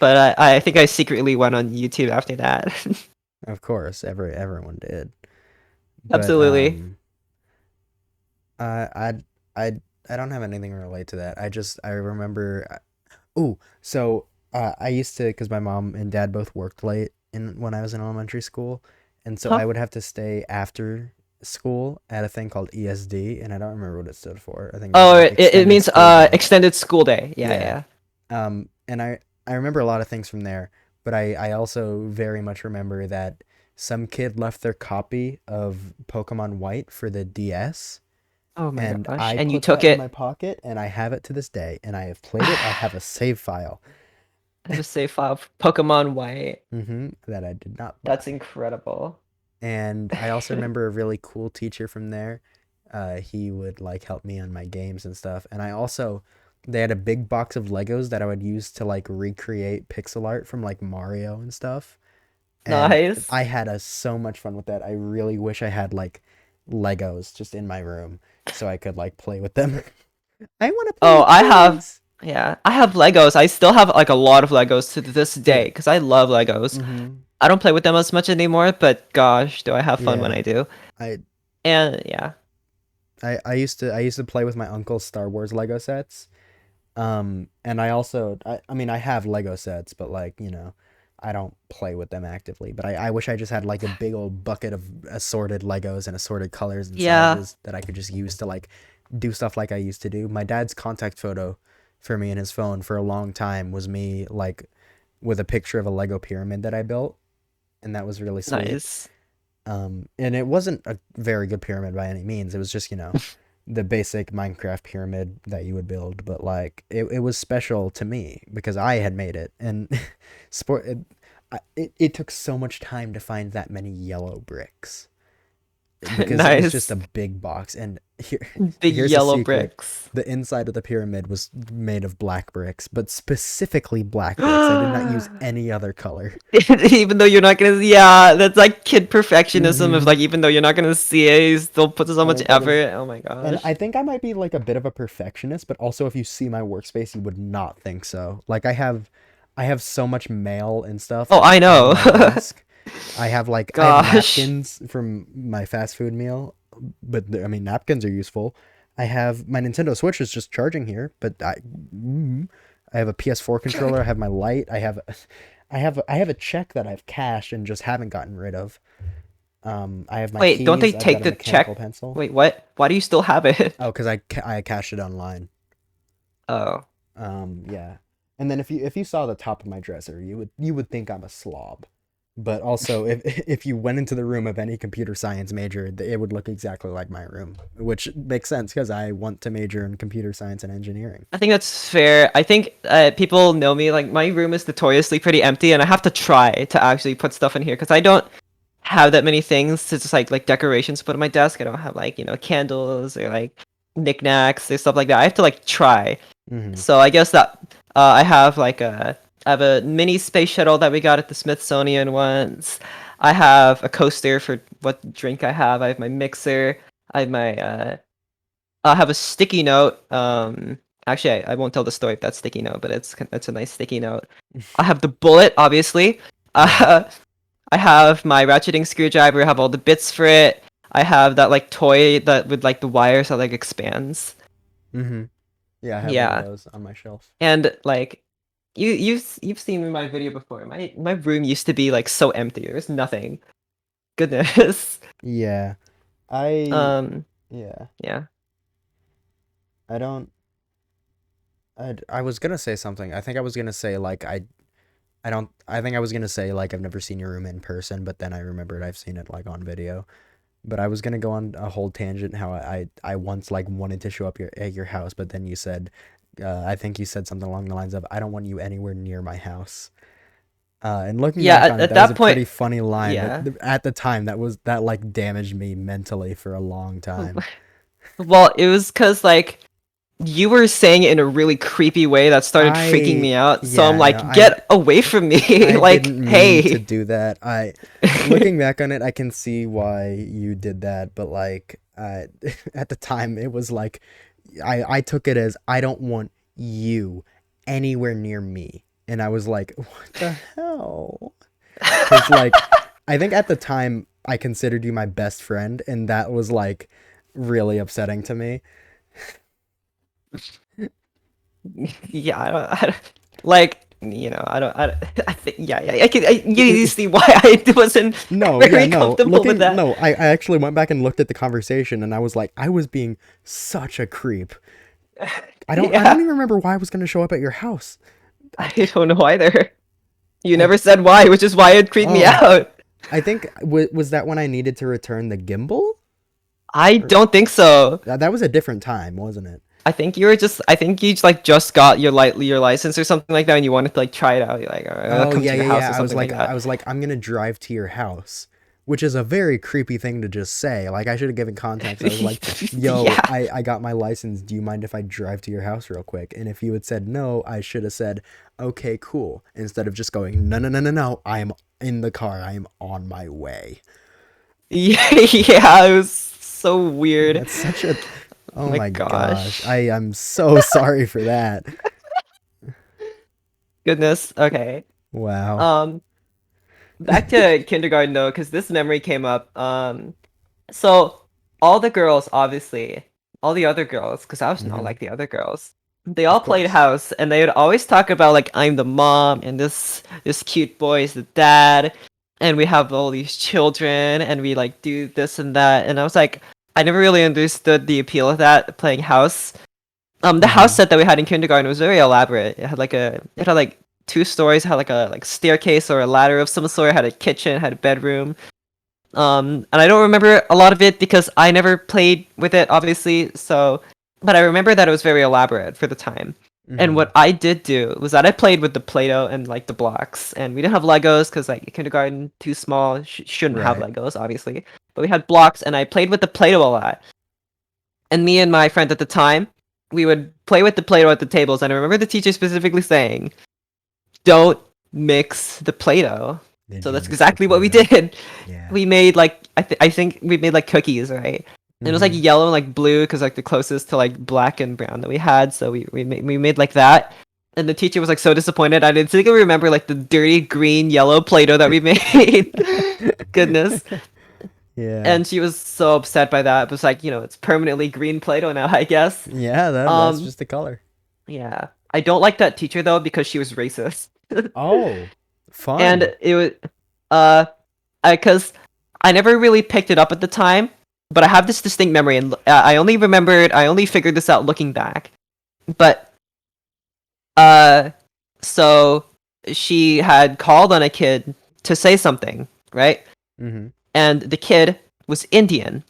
But I think I secretly went on YouTube after that. Of course, everyone did. But Absolutely. I I I don't have anything to relate to that. I remember. Oh, so I used to, because my mom and dad both worked late in when I was in elementary school, and so I Huh? would have to stay after school at a thing called ESD, and I don't remember what it stood for. I think it was Oh, like it extended means school day. extended school day. Yeah, Yeah. yeah. And I remember a lot of things from there, but I also very much remember that some kid left their copy of Pokemon White for the DS, Oh my and gosh. I And you put took that in my it. pocket, and I have it to this day, and I have played it. I have a I save file. have a save file for Pokemon White. That I did not That's buy. incredible. And I also remember a really cool teacher from there. He would like help me on my games and stuff. And I also, they had a big box of Legos that I would use to like recreate pixel art from like Mario and stuff. And Nice. I had so much fun with that. I really wish I had like Legos just in my room so I could like play with them. I want to play Oh, with I have, toys. yeah, I have Legos. I still have like a lot of Legos to this day Dude. because I love Legos. Mm-hmm. I don't play with them as much anymore, but gosh, do I have fun when Yeah. I do. I And yeah, I used to play with my uncle's Star Wars Lego sets. And I also, I mean, I have Lego sets, but like, I don't play with them actively. But I wish I just had like a big old bucket of assorted Legos and assorted colors and yeah, sizes that I could just use to like do stuff like I used to do. My dad's contact photo for me in his phone for a long time was me like with a picture of a Lego pyramid that I built, and that was really sweet. nice. And it wasn't a very good pyramid by any means. It was just, the basic Minecraft pyramid that you would build, but like it was special to me because I had made it, and sport it took so much time to find that many yellow bricks because it was just Nice. a big box. And Big here's a yellow secret: bricks. the inside of the pyramid was made of black bricks, but specifically black bricks. I did not use any other color. Even though you're not gonna, yeah, that's like kid perfectionism of Mm-hmm. like, even though you're not gonna see it, you still put so much That is. effort. Oh my And I gosh. think I might be like a bit of a perfectionist, but also if you see my workspace, you would not think so. Like I have so much mail and stuff Oh, I on know. my desk. I have Gosh. napkins from my fast food meal, but I mean napkins are useful. I have my Nintendo Switch is just charging here, but I have a PS4 controller. I have my light. I have a check that I've cashed and just haven't gotten rid of. I have my Wait, don't they keys. I've got take a the mechanical check? pencil. Wait, what? Why do you still have it? Oh, because I cashed it online. Oh. Yeah. And then if you saw the top of my dresser, you would think I'm a slob. But also, if if you went into the room of any computer science major, it would look exactly like my room, which makes sense because I want to major in computer science and engineering. I think that's fair. I think people know me. Like my room is notoriously pretty empty, and I have to try to actually put stuff in here because I don't have that many things to just like decorations to put on my desk. I don't have like candles or like knickknacks or stuff like that. I have to like try. Mm-hmm. So I guess that I have like I have a mini space shuttle that we got at the Smithsonian once. I have a coaster for what drink I have. I have my mixer. I have my I have a sticky note. Actually, I won't tell the story of that sticky note, but it's a nice sticky note. I have the bullet, obviously. Right. Uh, I have my ratcheting screwdriver. I have all the bits for it. I have that like toy that with like the wires that like expands. Mm-hmm. Yeah, I have one of Yeah, those on my shelf. and like you've seen my video before. My room used to be like so empty. There was nothing. Goodness. Yeah. I Um. yeah. Yeah. I don't I was gonna say something. I think I was gonna say like I don't I think I was gonna say like I've never seen your room in person, but then I remembered I've seen it like on video. But I was gonna go on a whole tangent how I once like wanted to show up at your house, but then you said I think you said something along the lines of I don't want you anywhere near my house. And looking Yeah. back on it, At that was a that point. pretty funny line. Yeah. At the time, that like damaged me mentally for a long time. Well, it was because like you were saying it in a really creepy way that started freaking me out. So I'm Yeah, no, like, get away from me! I Like, didn't mean to hey. do that. Looking back on it, I can see why you did that, but like, at the time, it was like, I took it as I don't want you anywhere near me, and I was like, what the hell? Because like, I think at the time I considered you my best friend, and that was like really upsetting to me. Yeah, like I think yeah, I can you see why I wasn't No, yeah, very no. comfortable with that. I actually went back and looked at the conversation and I was like, I was being such a creep. I don't Yeah, even remember why I was gonna show up at your house. I don't know either. You I never said why, which is why it creeped me oh, out. I think was that when I needed to return the gimbal? I Or don't think so. that was a different time, wasn't it? I think you just like just got your license or something like that, and you wanted to like try it out. You're like, all right, I'll Oh come yeah, to your yeah, house yeah. or I was something like like that. I was like I'm gonna drive to your house, which is a very creepy thing to just say. Like I should have given context. I was like, "Yo, Yeah. I got my license. Do you mind if I drive to your house real quick?" And if you had said no, I should have said, "Okay, cool." Instead of just going, "No, no, no, no, no. I'm in the car. I am on my way." Yeah, yeah, it was so weird. That's such a Oh Oh my my gosh. gosh. I'm so sorry for that. Goodness. Okay. Wow. Um, back to kindergarten though, because this memory came up. So all the girls, obviously, all the other girls, because I was not Hmm. like the other girls, they all Of played course. house, and they would always talk about like I'm the mom, and this cute boy is the dad, and we have all these children, and we like do this and that, and I was like, I never really understood the appeal of that playing house. The house Hmm. set that we had in kindergarten was very elaborate. It had like two stories, had like a like staircase or a ladder of some sort, had a kitchen, had a bedroom. And I don't remember a lot of it because I never played with it, obviously. So, but I remember that it was very elaborate for the time. And Mm-hmm. what I did do was that I played with the Play-Doh and like the blocks, and we didn't have Legos because like kindergarten too small, shouldn't have Right. Legos, obviously. But we had blocks, and I played with the Play-Doh a lot. And me and my friend at the time, we would play with the Play-Doh at the tables, and I remember the teacher specifically saying, "Don't mix the Play-Doh." Did So you that's mix the exactly what we Play-Doh? did. Yeah. We made like I think we made like cookies, right? And it was like Mm-hmm. yellow and like blue because like the closest to like black and brown that we had. So we made like that. And the teacher was like so disappointed. I didn't think I remember like the dirty green yellow Play-Doh that we made. Goodness. Yeah. And she was so upset by that. It was like, it's permanently green Play-Doh now, I guess. Yeah, that's Um, just the color. yeah. I don't like that teacher though because she was racist. Oh, And fun. it was uh because I never really picked it up at the time, but I have this distinct memory, and I only figured this out looking back. But uh, so she had called on a kid to say something, right? Mm-hmm. And the kid was Indian,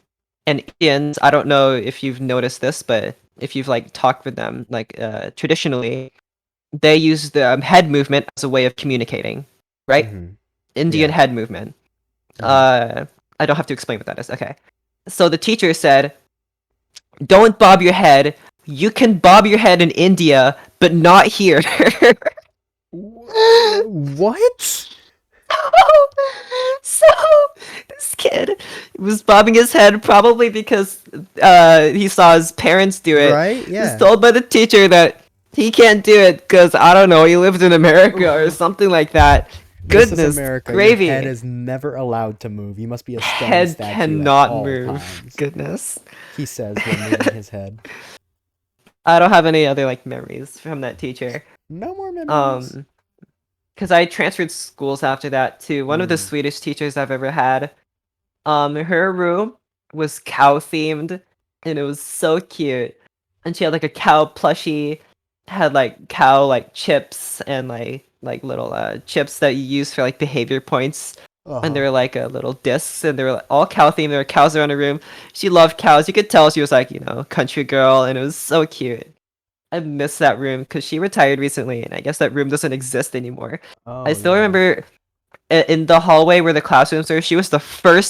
and Indians, I don't know if you've noticed this, but if you've like talked with them, like traditionally, they use the head movement as a way of communicating, right? Mm-hmm. Indian Yeah. head movement. Mm-hmm. I don't have to explain what that is. Okay. So the teacher said, "Don't bob your head. You can bob your head in India, but not here." What? So this kid was bobbing his head probably because he saw his parents do it. Right? Was Yeah. told by the teacher that he can't do it because I don't know, he lived in America or something like that. This is Goodness America. Your head gravy. is never allowed to move. You must be a stone Head statue at cannot all move. times. Goodness. He says while moving his head. I don't have any other like memories from that teacher. No more memories. Um, because I transferred schools after that to one of the Mm. Swedish teachers I've ever had. Her room was cow themed, and it was so cute. And she had like a cow plushie, had like cow like chips and like little chips that you use for like behavior points. And they Uh-huh. were like little discs, and they were like, all cow themed. There were cows around her room. She loved cows. You could tell she was like country girl, and it was so cute. I miss that room because she retired recently, and I guess that room doesn't exist anymore. I Oh still yeah. remember in the hallway where the classrooms are, she was the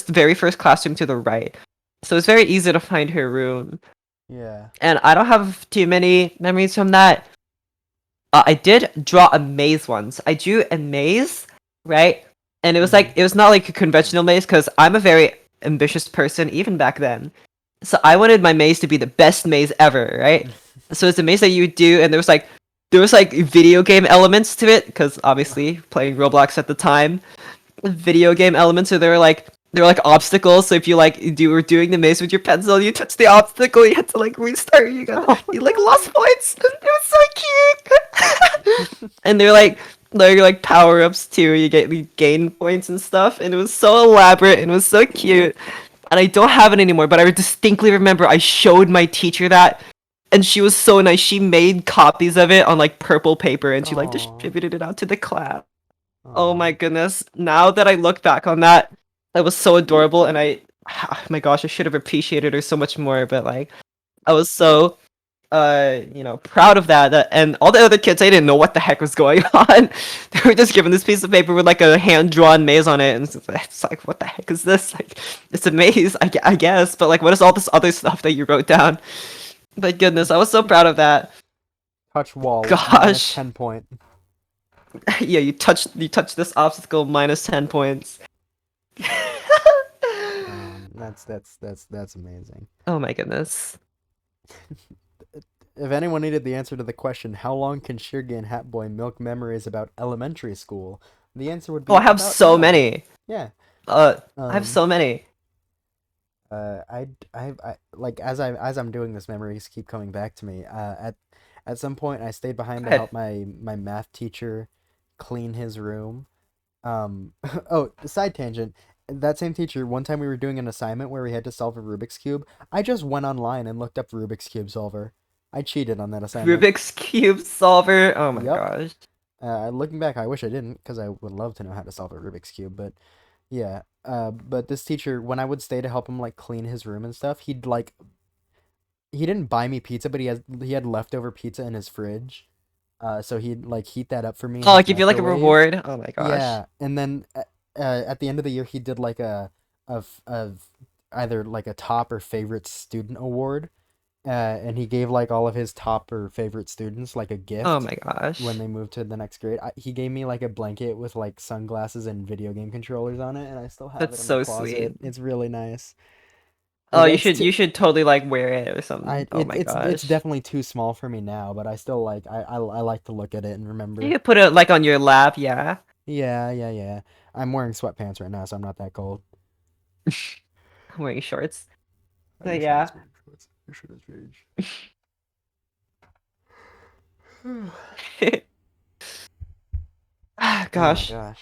very first classroom to the right. So it's very easy to find her room. Yeah. And I don't have too many memories from that. I did draw a maze once. I drew a maze, right? And it was Mm-hmm. like, it was not like a conventional maze because I'm a very ambitious person even back then. So I wanted my maze to be the best maze ever, right? So it's a maze that you would do, and there was like video game elements to it because obviously playing Roblox at the time, video game elements. So there were like obstacles. So if you like were doing the maze with your pencil, you touch the obstacle, you had to like restart. Oh You like no. lost points. It was so cute. And they're like power ups too. You gain points and stuff, and it was so elaborate and it was so cute. And I don't have it anymore, but I distinctly remember I showed my teacher that, and she was so nice. She made copies of it on like purple paper, and she like Oh. distributed it out to the class. Oh my Oh. goodness. Now that I look back on that, that was so adorable, and oh my gosh, I should have appreciated her so much more, but like I was so proud of that, and all the other kids, they didn't know what the heck was going on. They were just given this piece of paper with like a hand-drawn maze on it, and it's like, what the heck is this? Like, it's a maze, I guess, but like, what is all this other stuff that you wrote down? But goodness, I was so proud of that. Touch wall minus Gosh. 10 point. Yeah, you touched this obstacle minus 10 points. That's amazing. Oh my goodness. If anyone needed the answer to the question, how long can Shirgi and HatBoi milk memories about elementary school? The answer would Oh, I be have about so now. many. Yeah. I have Um. so many. I like as I'm doing this, memories keep coming back to me. At some point, I stayed behind Go to ahead. help my math teacher clean his room. Oh, side tangent. That same teacher, one time we were doing an assignment where we had to solve a Rubik's Cube. I just went online and looked up Rubik's Cube solver. I cheated on that assignment. Rubik's Cube solver. Oh my Yep. gosh. Looking back, I wish I didn't, because I would love to know how to solve a Rubik's Cube, but yeah. But this teacher, when I would stay to help him like clean his room and stuff, he didn't buy me pizza, but he had leftover pizza in his fridge. So he'd like heat that up for me in Oh, his like give you like a microwave. reward. Oh my gosh. Yeah, and then at the end of the year, he did like of either like a top or favorite student award, and he gave like all of his top or favorite students like a Oh gift my when gosh. they moved to the next grade. He gave me like a blanket with like sunglasses and video game controllers on it, and I still have it That's in my so sweet. closet. It's really nice. Oh, Like you should totally like wear it or something. Oh my it's gosh. definitely too small for me now, but I still like I like to look at it and You remember. could put it like on your lap, yeah. Yeah, yeah, yeah. I'm wearing sweatpants right now, so I'm not that cold. I'm wearing shorts. I So wish I yeah. was wearing shorts. I should have changed. Ah, Oh my gosh. gosh.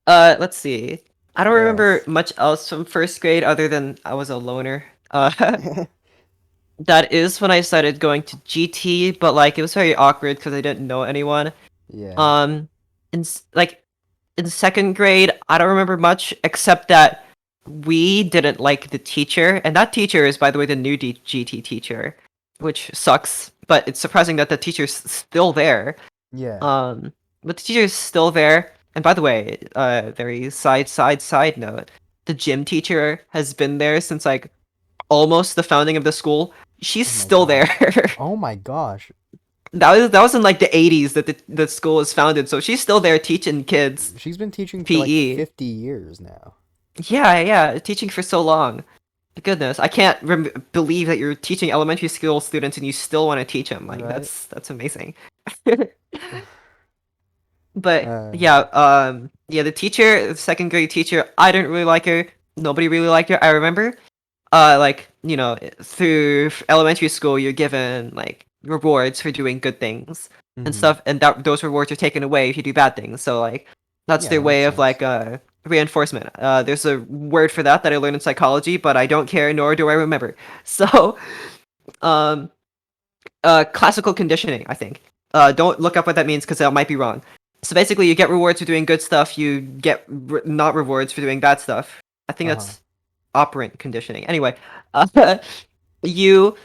Let's see. I don't remember Yes. much else from first grade other than I was a loner. That is when I started going to GT, but like it was very awkward because I didn't know anyone. Yeah. Um, like in second grade, I don't remember much except that we didn't like the teacher, and that teacher is, by the way, the new GT teacher, which sucks. But it's surprising that the teacher's still there. Yeah. Um, but the teacher is still there. And by the way, very side note, the gym teacher has been there since like almost the founding of the school. She's Oh my still there. gosh. Oh my gosh. That was in like the 80s that the school was founded, so she's still there teaching kids She's been teaching for like PE. 50 years now. Yeah, yeah, teaching for so long. Goodness, I can't believe that you're teaching elementary school students and you still want to teach them. Like Right? that's amazing. But Uh, yeah, yeah, the teacher, the second grade teacher, I didn't really like her. Nobody really liked her. I remember, like through elementary school, you're given like rewards for doing good things and mhm. stuff, and that those rewards are taken away if you do bad things. So like, that's Yeah, their that makes way of sense. like reinforcement. There's a word for that I learned in psychology, but I don't care nor do I remember. So, um, classical conditioning, I think. Don't look up what that means because I might be wrong. So basically, you get rewards for doing good stuff. You get not rewards for doing bad stuff. I think Uh-huh. that's operant conditioning. Anyway, uh, you,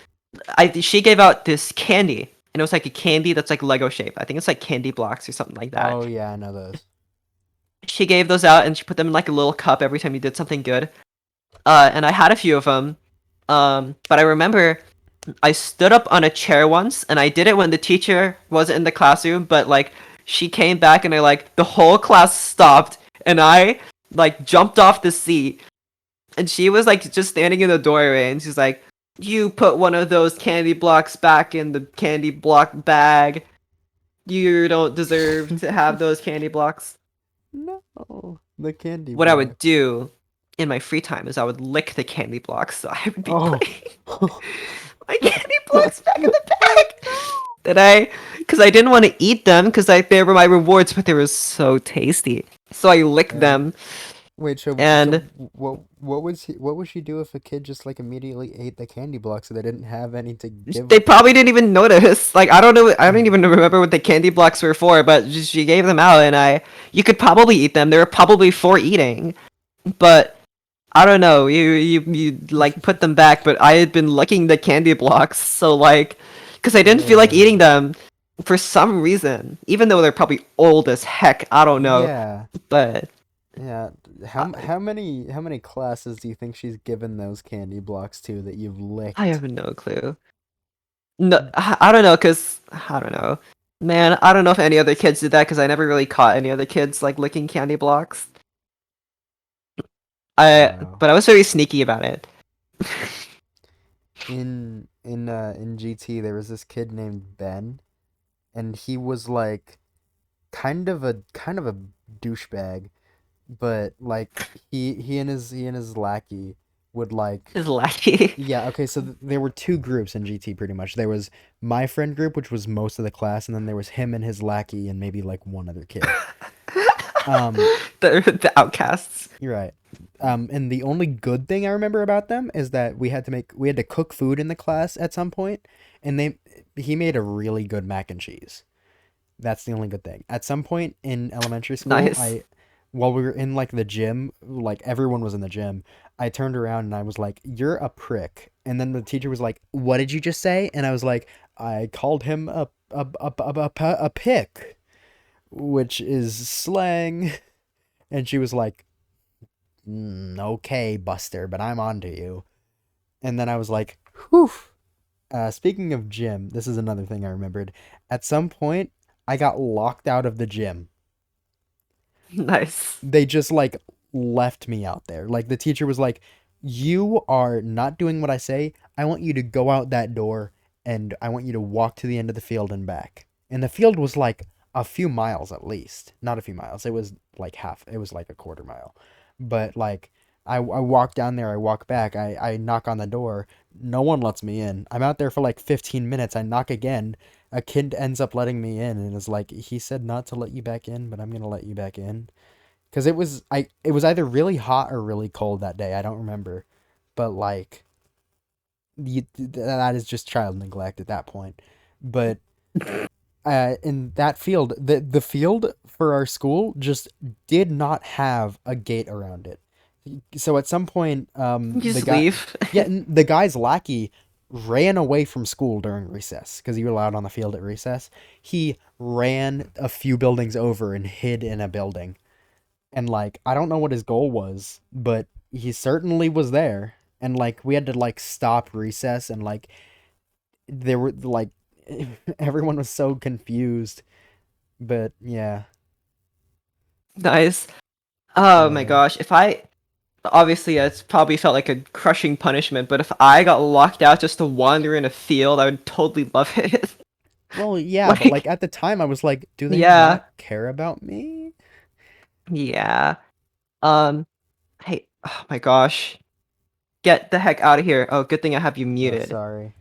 she gave out this candy, and it was like a candy that's like Lego shape. I think it's like candy blocks or something like that. Oh yeah, I know those. She gave those out, and she put them in like a little cup every time you did something good. And I had a few of them. But I remember I stood up on a chair once, and I did it when the teacher wasn't in the classroom, but like she came back and I like the whole class stopped and I like jumped off the seat and she was like just standing in the doorway and she's like, "You put one of those candy blocks back in the candy block bag. You don't deserve to have those candy blocks." No, the candy What I would blocks. do in my free time is I would lick the candy blocks, so I would be Oh. putting my candy blocks back in the Oh bag. no. That I, because I didn't want to eat them because they were my rewards, but they were so tasty. So I licked Uh, them, Wait, so and what would she do if a kid just like immediately ate the candy blocks so they didn't have any to give? they probably didn't even notice. Like I don't know, I don't even remember what the candy blocks were for, but she gave them out, and you could probably eat them. They were probably for eating, but I don't know. You like put them back, but I had been licking the candy blocks, so like, because I didn't feel like eating Uh, them for some reason, even though they're probably old as heck. I don't know, yeah, but yeah. How many classes do you think she's given those candy blocks to that you've I licked? have no clue. No, I don't know, cause I don't know, man. I don't know if any other kids did that, cause I never really caught any other kids like licking candy blocks. Wow. But I was very sneaky about it. In GT there was this kid named Ben, and he was like kind of a douchebag, but like he and his lackey would like. It's lucky. Yeah, okay, so there were two groups in GT pretty much. There was my friend group, which was most of the class, and then there was him and his lackey and maybe like one other kid. Um, The outcasts. you're right. And the only good thing I remember about them is that we had to cook food in the class at some point, and he made a really good mac and cheese. That's the only good thing. At some point in elementary school, Nice. while we were in like the gym, like everyone was in the gym. I turned around and I was like, "You're a prick." And then the teacher was like, "What did you just say?" And I was like, "I called him a pick," which is slang. And she was like, "Okay, Buster, but I'm on to you." And then I was like, "Whew." Speaking of gym, this is another thing I remembered. At some point, I got locked out of the gym. Nice. They just like left me out there. Like the teacher was like, "You are not doing what I say. I want you to go out that door and I want you to walk to the end of the field and back." And the field was like a few miles at least. Not a few miles. It was like half. It was like a quarter mile. But like I walk down there, I walk back, I knock on the door. No one lets me in. I'm out there for like 15 minutes. I knock again. A kid ends up letting me in and is like, "He said not to let you back in, but I'm gonna let you back in." Because it was either really hot or really cold that day. I don't remember, but like that is just child neglect at that point. But in that field, the field for our school just did not have a gate around it. So at some point, You just leave. the guy's lackey ran away from school during recess because you were allowed on the field at recess. He ran a few buildings over and hid in a building. And like I don't know what his goal was, but he certainly was there. And like we had to like stop recess and like there were like everyone was so confused. But yeah. Nice. Oh my Yeah. gosh. If I obviously it's probably felt like a crushing punishment, but if I got locked out just to wander in a field, I would totally love it. Well, yeah, but like Like, at the time I was like, do they yeah, not care about me? yeah. Um, hey, oh my gosh. Get the heck out of here. Oh, good thing I have you Oh, muted. sorry.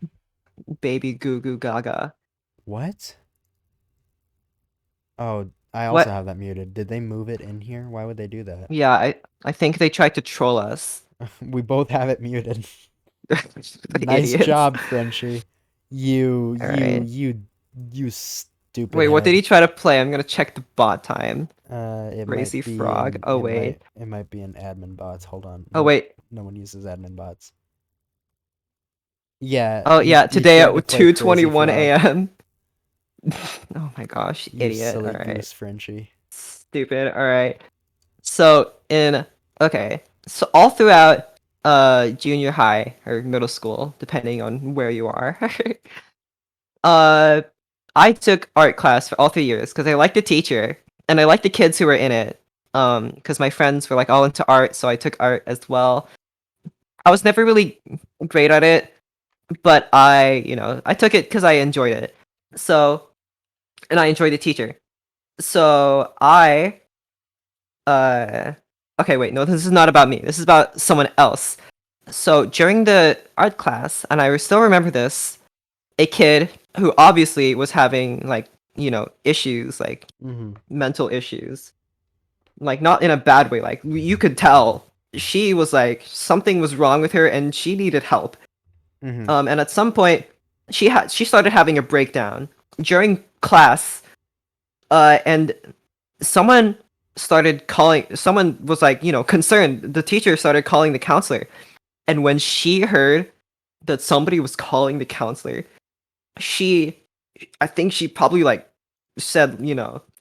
Baby goo goo gaga. What? Oh, I also What? have that muted. Did they move it in here? Why would they do that? Yeah, I think they tried to troll us. We both have it muted. Nice Idiots. job, Frenchie. You, All you, right. you, you stupid Wait, what did head. he try to play? I'm gonna check the bot time. It might Crazy be frog. in Oh wait. it might be in admin bots. Hold on. Oh Nope. wait. No one uses admin bots. Yeah, Oh yeah, you today tried to at play Crazy 2:21 Frog. a.m. Oh my gosh, You idiot. All silly right. goose, Frenchie. Stupid. All right. So in okay. So all throughout junior high or middle school, depending on where you are. uh I took art class for all 3 years because I liked the teacher and I liked the kids who were in it. Because my friends were like all into art, so I took art as well. I was never really great at it, but I took it because I enjoyed it. So, and I enjoyed the teacher. So uh, okay, wait, no, this is not about me. This is about someone else. So during the art class, and I still remember this, a kid who obviously was having like, issues, like Mm-hmm. mental issues, like not in a bad way. Like you could tell she was like something was wrong with her and she needed help. Mm-hmm. And at some point, she started having a breakdown during class, and someone started calling. Someone was like, concerned. The teacher started calling the counselor, and when she heard that somebody was calling the counselor, she, I think she probably like said,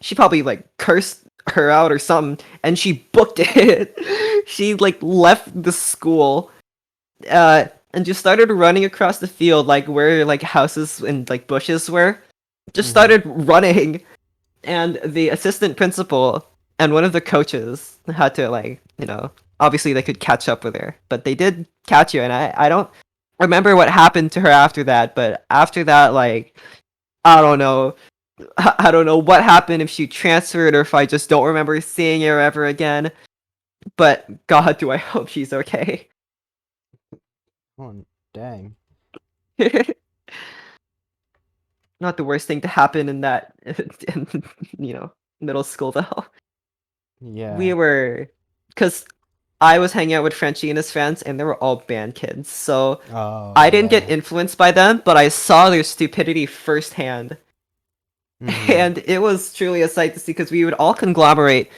she probably like cursed her out or something, and she booked it. She like left the school and just started running across the field, like where like houses and like bushes were. Just Mm-hmm. started running, and the assistant principal and one of the coaches had to like, obviously they could catch up with her, but they did catch her, and I don't remember what happened to her after that. But after that, like, I don't know. I don't know what happened, if she transferred or if I just don't remember seeing her ever again. But God, do I hope she's okay. Oh, dang. Not the worst thing to happen in that, in, you know, middle school though. We Yeah. were, because I was hanging out with Frenchie and his friends, and they were all band kids. So Oh, I didn't get yeah. influenced by them, but I saw their stupidity firsthand. Mm-hmm. And it was truly a sight to see because we would all conglomerate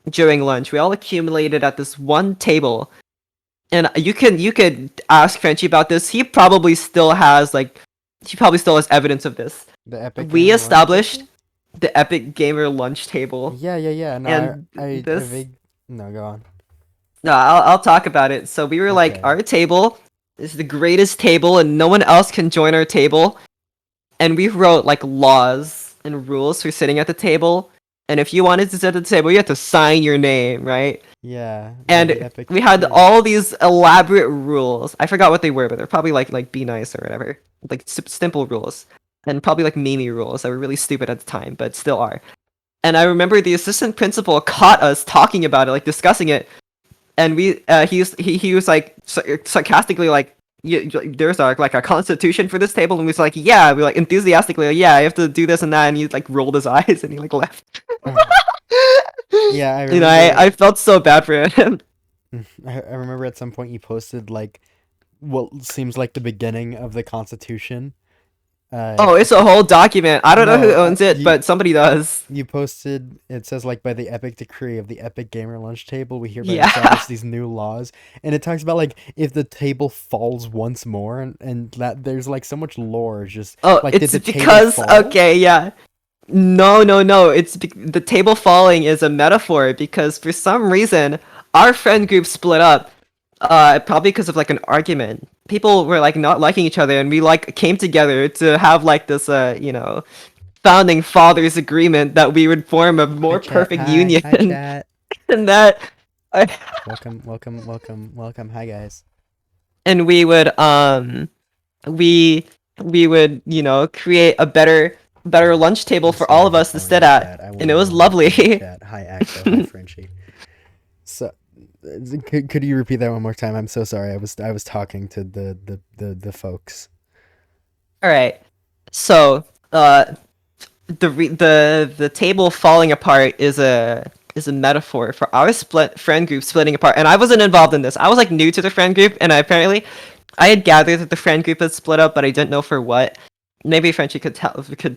during lunch. We all accumulated at this one table, and you could ask Frenchie about this. He probably still has evidence of this. The Epic We Gamer lunch established table? the Epic Gamer lunch table, Yeah. No, and I this. no, go on. No, I'll talk about it. So we were like, Okay. our table is the greatest table, and no one else can join our table. And we wrote like laws and rules for sitting at the table. And if you wanted to sit at the table, you had to sign your name, right? Yeah, by the And Epic we had Decree. all these elaborate rules. I forgot what they were, but they're probably like be nice or whatever, like simple rules, and probably like Mimi rules that were really stupid at the time, but still are. And I remember the assistant principal caught us talking about it, like discussing it, and he was like sarcastically like, there's like a constitution for this table, and we was like, yeah, we like enthusiastically like, yeah, I have to do this and that, and he like rolled his eyes and he like left. Yeah, I You know, remember. I felt so bad for him. I remember at some point you posted like what seems like the beginning of the Constitution. Uh, Oh, it's a whole document. I don't know who no, owns it, you but somebody does. you posted. It says like by the epic decree of the Epic Gamer Lunch Table, we hereby Yeah. establish these new laws, and it talks about like if the table falls once more, and that there's like so much lore. Just Oh, like did it's the table because fall? okay, yeah. No. The table falling is a metaphor because for some reason our friend group split up. Probably because of like an argument. People were like not liking each other, and we like came together to have like this founding fathers agreement that we would form a Hi more chat. perfect union, Hi chat. and that Welcome. Hi guys. and we we would create a better lunch table I'm for all of staring at us to someone in sit the at, chat. I and won't it was name anyone in the lovely. chat. Hi Axo. Hi Frenchie. So, could you repeat that one more time? I'm so sorry. I was talking to the folks. All right, so the table falling apart is a metaphor for our split friend group splitting apart, and I wasn't involved in this. I was like new to the friend group, and I had gathered that the friend group had split up, but I didn't know for what. Maybe Frenchie could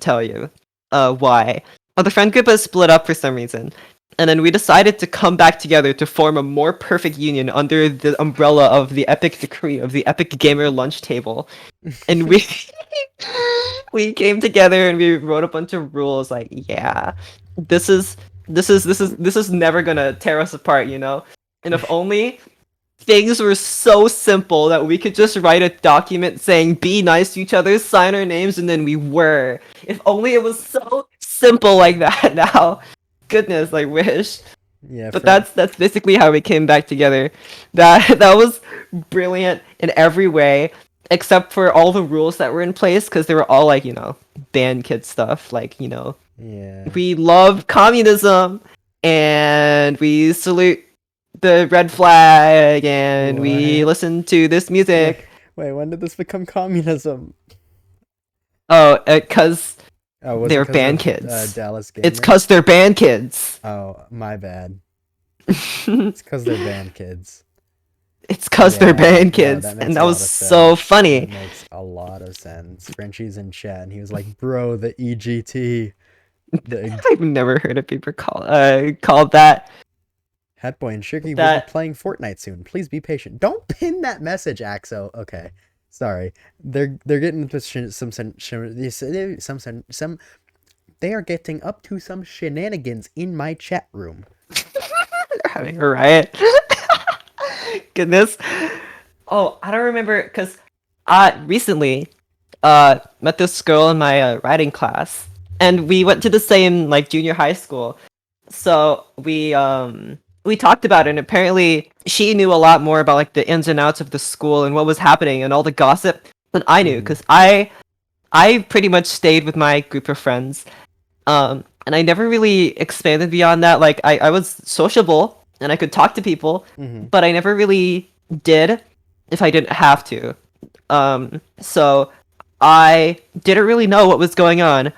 tell you why. Well, the friend group has split up for some reason, and then we decided to come back together to form a more perfect union under the umbrella of the epic decree of the Epic Gamer Lunch Table, and we we came together and we wrote a bunch of rules like, yeah, this is this is never gonna tear us apart, you know. And if only things were so simple that we could just write a document saying be nice to each other, sign our names, and then we were. If only it was so simple like that now. Goodness, I wish. Yeah, But friend. that's basically how we came back together. That was brilliant in every way, except for all the rules that were in place, because they were all like, band kid stuff. Like, Yeah. we love communism, and we salute the red flag, and we What? listen to this Wait, music. wait. When did this become communism? Oh, because Oh, was it they're because band of kids. Dallas It's Gamers? because they're band kids. Oh, my bad. It's because they're band kids. It's because they're Yeah, band no, kids, that and makes a that was lot of so sense. That funny. makes a lot of sense. Frenchie's in chat, and he was like, "Bro, the EGT, the I've never heard of people called that. HatBoi and Shirgi will be That playing Fortnite soon. Please be patient. Don't pin that message, Axo. Okay, sorry. They're getting into some. They are getting up to some shenanigans in my chat room. they're having a riot. Goodness. Oh, I don't remember because I recently met this girl in my writing class, and we went to the same like junior high school. So we talked about it, and apparently she knew a lot more about like the ins and outs of the school and what was happening and all the gossip than I knew, Mm-hmm. because I pretty much stayed with my group of friends. And I never really expanded beyond that. Like I was sociable and I could talk to people, Mm-hmm. but I never really did if I didn't have to. So I didn't really know what was going on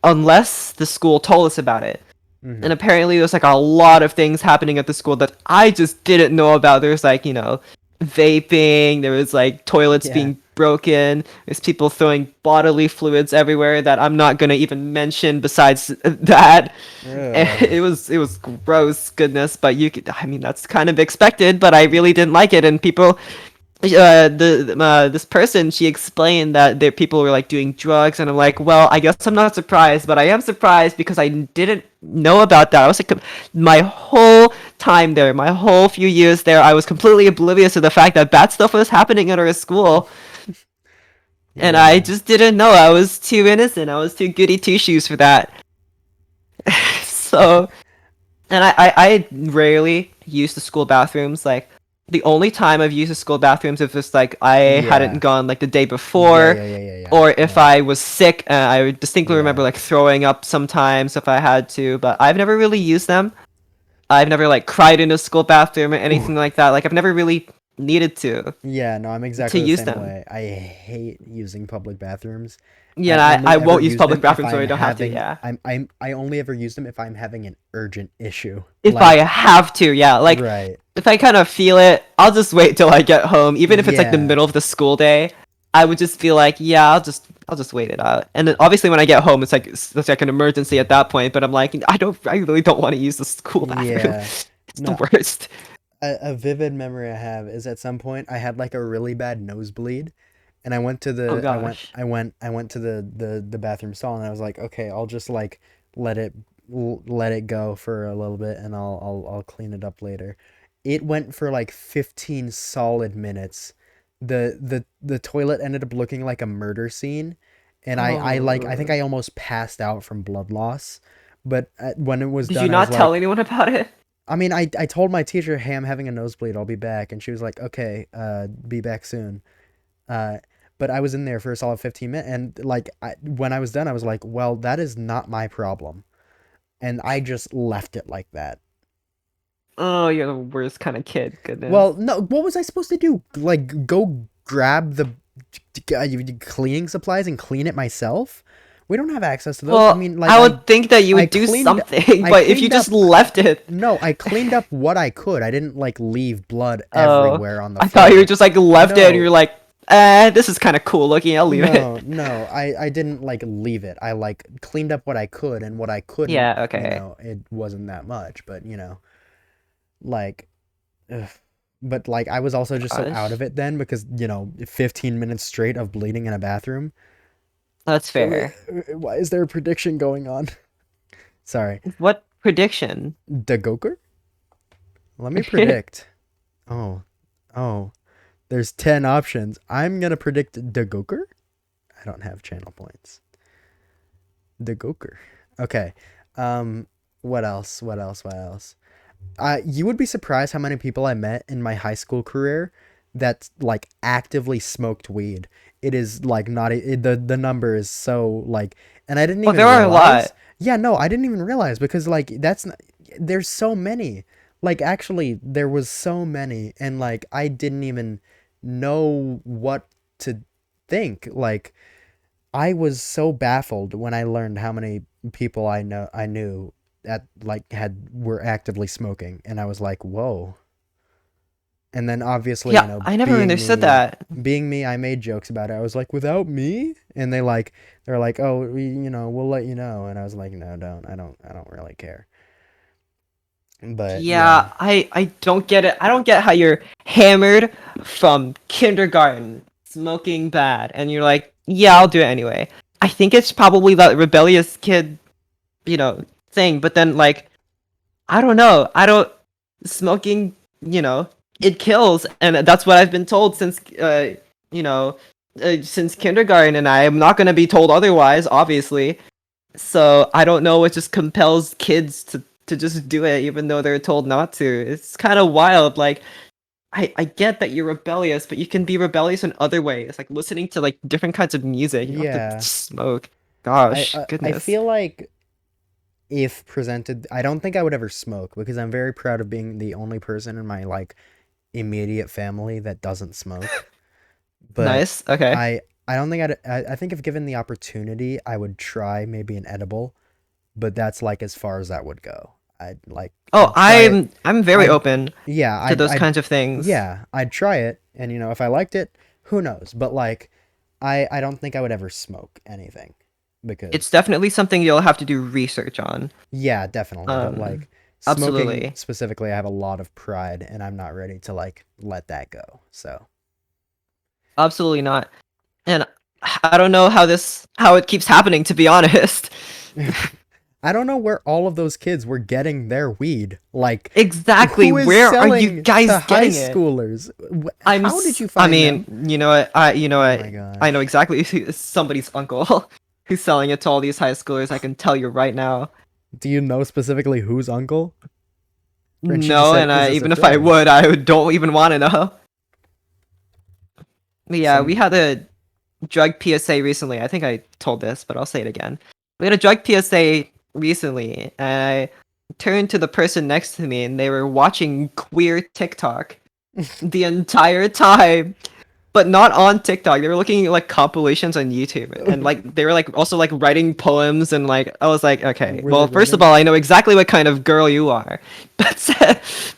unless the school told us about it. Mm-hmm. And apparently there's like a lot of things happening at the school that I just didn't know about. There's like, vaping, there was like toilets Yeah. being broken. There's people throwing bodily fluids everywhere that I'm not gonna even mention. Besides that, Ugh. it was gross, goodness. But I mean, that's kind of expected. But I really didn't like it, and people this person, she explained that there people were like doing drugs, and I'm like, well, I guess I'm not surprised, but I am surprised because I didn't know about that. I was like, my whole time there, my whole few years there, I was completely oblivious to the fact that bad stuff was happening at our school, and I Yeah. just didn't know. I was too innocent. I was too goody two shoes for that. So, and I rarely use the school bathrooms. Like, the only time I've used the school bathrooms is just like I hadn't Yeah. gone like the day Yeah, before, yeah, yeah, yeah, yeah. or if Yeah. I was sick. I distinctly remember Yeah. like throwing up sometimes if I had to, but I've never really used them. I've never like cried in a school bathroom or Ooh. anything like that. Like, I've never really needed Yeah, no, I'm to exactly the use same them. way. I hate using public bathrooms. I Yeah, only I ever won't use use public them if bathrooms so I'm I don't have to. having Yeah. I only ever use them if I'm having an urgent issue. If I Like, have to, yeah. Like, right. if I kind of feel it, I'll just wait till I get home. Even if it's like the Yeah. middle of the school day, I would just feel like, yeah, I'll just wait it out. And then obviously when I get home, it's like an emergency at that point. But I'm like, I really don't want to use the school bathroom. Yeah. It's the No, worst. a vivid memory I have is at some point I had like a really bad nosebleed, and I went to Oh the gosh. I went to the bathroom stall, and I was like, okay, I'll just like let it let it go for a little bit, and I'll clean it up later. It went for like 15 solid minutes. The toilet ended up looking like a murder scene, and I think Oh, I almost passed out from blood loss. But when it was did you done, I was not tell like, anyone about it? I mean, I told my teacher, hey, I'm having a nosebleed. I'll be back. And she was like, okay, be back soon. Uh, but I was in there for a solid 15 minutes. And like, when I was done, I was like, well, that is not my problem. And I just left it like that. Oh, you're the worst kind of kid. Well, Goodness. no, what was I supposed to do? Like, go grab the cleaning supplies and clean it myself? We don't have access to those. I Well, mean, like, I would think that you I would do cleaned, something, I but if you cleaned just up left it. No, I cleaned up what I could. I didn't like leave blood Oh, everywhere on the I thought you were floor. just like left it and you're No, like, this is kind of cool looking. I'll leave it. no. I didn't like leave it. I like cleaned up what I could, and what I couldn't, Yeah, okay. it wasn't that much, but like ugh. But like I was also just so out of Gosh, it then because, 15 minutes straight of bleeding in a bathroom. that's fair. Why is there a prediction going on? Sorry. What prediction? The Goker? Let me predict. Oh. Oh. There's 10 options. I'm going to predict the Goker. I don't have channel points. The Goker. Okay. Um what else? What else? What else? You would be surprised how many people I met in my high school career that like actively smoked weed. It is like not the number is so like, and I didn't Oh, even there are a realize. lot. Yeah, no, I didn't even realize because like that's not, there's so many. Like actually there was so many, and like I didn't even know what to think. Like I was so baffled when I learned how many people I knew that like had were actively smoking, and I was like, "Whoa." And then obviously, Yeah, I never understood that. being me, I made jokes about it. I was like, "Without me?" And they're like, "Oh, we'll let you know." And I was like, "No, don't. I don't really care." But yeah. Yeah, I don't get it. I don't get how you're hammered from kindergarten, smoking bad, and you're like, yeah, I'll do it anyway. I think it's probably that rebellious kid, thing. But then, like, I don't know. I don't smoking, it kills, and that's what I've been told you know, since kindergarten, and I am not gonna be told otherwise, obviously. So I don't know what just compels kids to just do it even though they're told not to. It's kind of wild. Like, I get that you're rebellious, but you can be rebellious in other ways, like listening to like different kinds of music. You don't have to Yeah. smoke. I Gosh, I goodness. feel like if presented, I don't think I would ever smoke because I'm very proud of being the only person in my like immediate family that doesn't smoke. But Nice. Okay. I don't think I think if given the opportunity, I would try maybe an edible, but that's like as far as that would go. Oh, I'd try it. I'm very I'd open yeah, to those I'd kinds of things. yeah, I'd try it, and if I liked it, who knows? But like, I don't think I would ever smoke anything It's because definitely something you'll have to do research on. yeah, definitely. But Um, like smoking Absolutely. specifically, I have a lot of pride, and I'm not ready to like let that go. So Absolutely not. And I don't know how it keeps happening, to be honest. I don't know where all of those kids were getting their weed. Like, Exactly. who is Where are you selling to guys high getting it? schoolers? How did you I find mean, them? you know Oh what? my I know gosh. exactly somebody's uncle who's selling it to all these high schoolers. I can tell you right now. Do you know specifically whose uncle? Frenchie just No, said, and "Is this a even if I drug?" would, don't even want to know. But yeah, we Some. had a drug PSA recently. I think I told this, but I'll say it again. We had a drug PSA recently, and I turned to the person next to me, and they were watching queer TikTok the entire time, but not on TikTok. They were looking at like compilations on YouTube, and like they were like also like writing poems, and like I was like, okay, Were they well, first of raining? all, I know exactly what kind of girl you are, but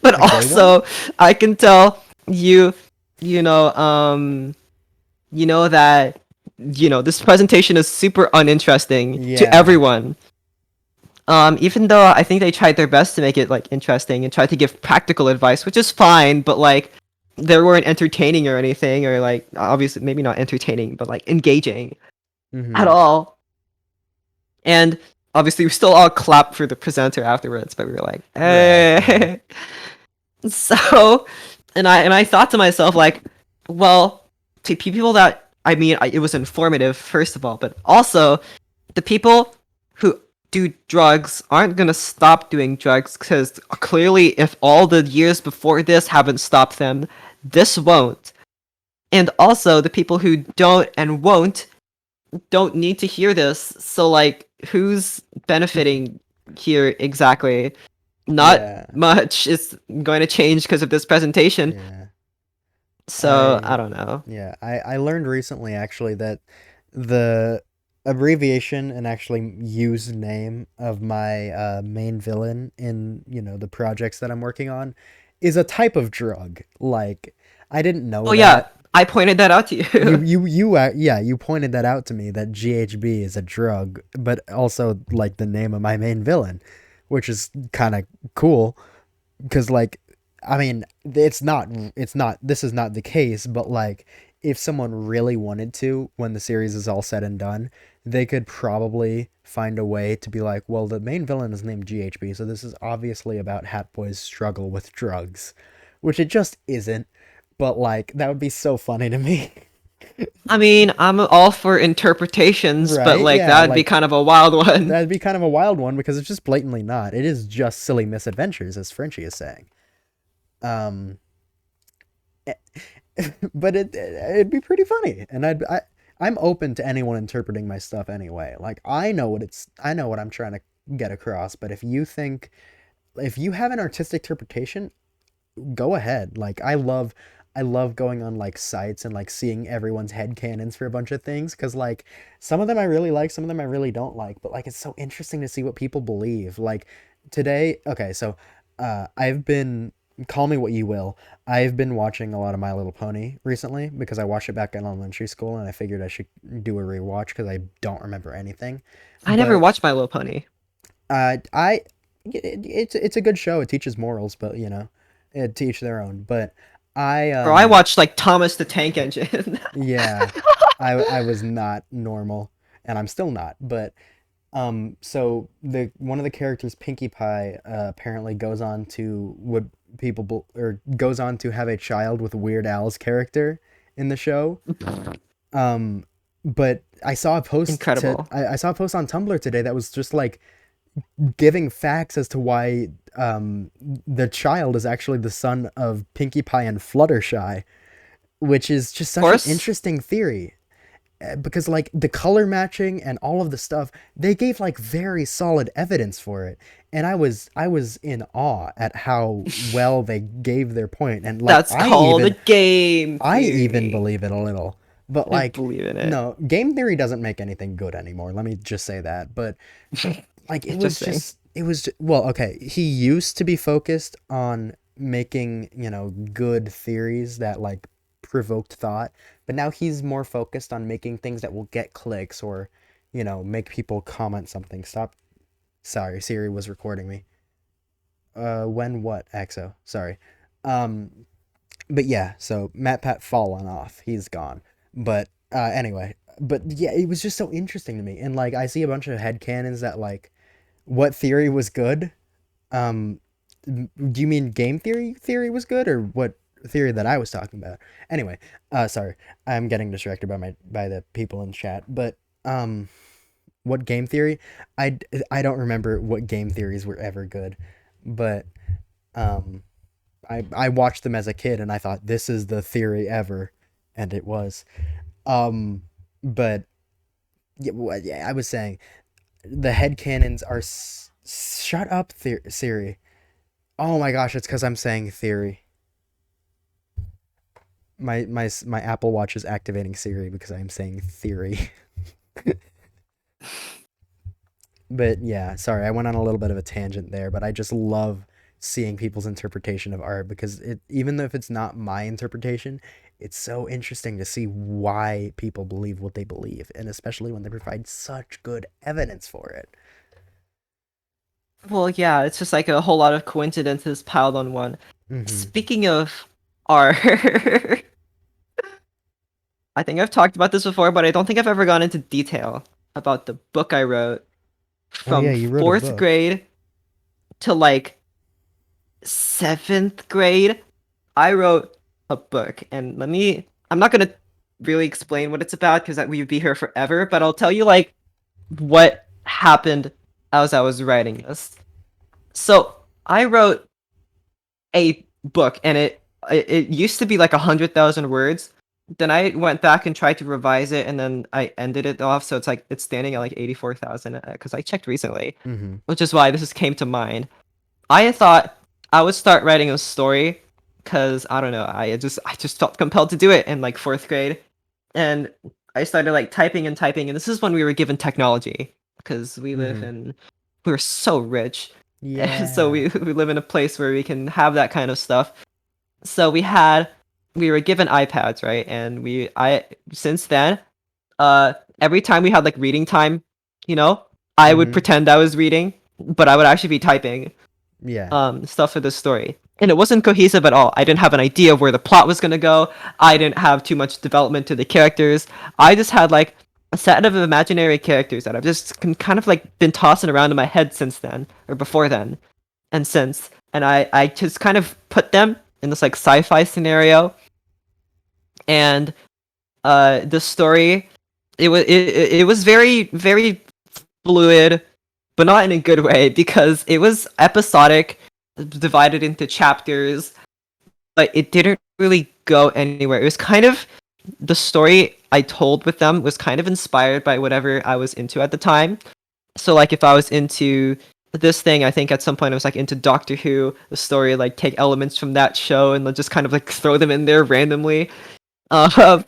but A gay one? also I can tell you, you know, that this presentation is super uninteresting to Yeah. everyone. Even though I think they tried their best to make it like interesting and tried to give practical advice, which is fine, but like they weren't entertaining or anything, or like obviously maybe not entertaining, but like engaging at Mm-hmm. all. And obviously we still all clapped for the presenter afterwards, but we were like, Right. Yeah. hey. So, and I thought to myself like, well, to people that it was informative first of all, but also the people who do drugs aren't gonna stop doing drugs because clearly, if all the years before this haven't stopped them, this won't. And also, the people who don't and won't don't need to hear this. So, like, who's benefiting here exactly? Not Yeah. much is going to change because of this presentation. Yeah. So, I I don't know. yeah, I learned recently actually that the abbreviation and actually used name of my main villain in, the projects that I'm working on is a type of drug. Like, I didn't know Oh, yeah, that. I pointed that out to You you. you you yeah, you pointed that out to me that GHB is a drug, but also like the name of my main villain, which is kind of cool because like I mean it's not this is not the case, but like if someone really wanted to, when the series is all said and done, they could probably find a way to be like, well, the main villain is named GHB, so this is obviously about HatBoi's struggle with drugs, which it just isn't. But like that would be so funny to me. I mean, I'm all for interpretations, but Right? like Yeah, that'd be like kind of a wild one. that'd be kind of a wild one because it's just blatantly not. It is just silly misadventures, as Frenchie is saying. Um, but it'd be pretty funny, and I'm open to anyone interpreting my stuff anyway. Like I know what I'm trying to get across. But if you have an artistic interpretation, go ahead. Like I love going on like sites and like seeing everyone's head canons for a bunch of things because like some of them I really like, some of them I really don't like. But like it's so interesting to see what people believe. Like today, okay, so I've been call me what you will. I've been watching a lot of My Little Pony recently because I watched it back in elementary school and I figured I should do a rewatch because I don't remember anything. I never But watched My Little Pony. I it's a good show. It teaches morals, but to each their own. But I Bro, I watched like Thomas the Tank Engine. yeah, I was not normal, and I'm still not. But so the one of the characters, Pinkie Pie, apparently goes on to or goes on to have a child with Weird Al's character in the show. Um, but Incredible. I saw a post on Tumblr today that was just like giving facts as to why the child is actually the son of Pinkie Pie and Fluttershy, which is just Of such an course, interesting theory. Because like the color matching and all of the stuff, they gave like very solid evidence for it, and I was in awe at how well they gave their point, and like that's called a game I even theory. believe it a little, but I like believe in it. no, game theory doesn't make anything good anymore. Let me just say that, but like Interesting. well, okay, he used to be focused on making good theories that like unprovoked thought, but now he's more focused on making things that will get clicks or, make people comment something. Stop. Sorry, Siri was recording me. When what? Exo. Sorry. Um, but yeah, so MatPat fallen off. He's gone. But anyway, but yeah, it was just so interesting to me. And like I see a bunch of headcanons that like what theory was good? Um do you mean game theory was good or what theory that I was talking about? Anyway, sorry. I'm getting distracted by the people in chat. But what game theory? I don't remember what game theories were ever good. But um I watched them as a kid and I thought this is the theory ever, and it was. Um, but yeah, I was saying the headcanons are shut up, Siri. Oh my gosh, it's because I'm saying theory. My Apple Watch is activating Siri because I'm saying theory. But yeah, sorry, I went on a little bit of a tangent there, but I just love seeing people's interpretation of art because it even though if it's not my interpretation, it's so interesting to see why people believe what they believe, and especially when they provide such good evidence for it. Well, yeah, it's just like a whole lot of coincidences piled on one. Mm-hmm. Speaking of art, I think I've talked about this before, but I don't think I've ever gone into detail about the book I wrote Oh yeah, from you wrote a fourth book. grade to like seventh grade. I wrote a book, and I'm not gonna really explain what it's about because we'd be here forever, but I'll tell you like what happened as I was writing this. So I wrote a book, and it used to be like 100,000 words. Then I went back and tried to revise it, and then I ended it off, so it's standing at like 84,000 because I checked recently, Mm-hmm. which is why this came to mind. I thought I would start writing a story because I don't know, I just felt compelled to do it in like fourth grade, and I started like typing and typing, and this is when we were given technology because Mm-hmm. we were so rich, and so Yeah. we live in a place where we can have that kind of stuff. So we were given iPads, right? And I since then, every time we had like reading time, you know, I would Mm-hmm. pretend I was reading, but I would actually be typing Yeah. stuff for the story. And it wasn't cohesive at all. I didn't have an idea of where the plot was gonna go. I didn't have too much development to the characters. I just had like a set of imaginary characters that I've just kind of like been tossing around in my head since then, or before then, and since. And I just kind of put them in this like sci-fi scenario. And the story, it was very very fluid, but not in a good way because it was episodic, divided into chapters, but it didn't really go anywhere. It was kind of the story I told with them was kind of inspired by whatever I was into at the time. So like if I was into this thing, I think at some point I was like into Doctor Who, the story like take elements from that show and just kind of like throw them in there randomly. Um,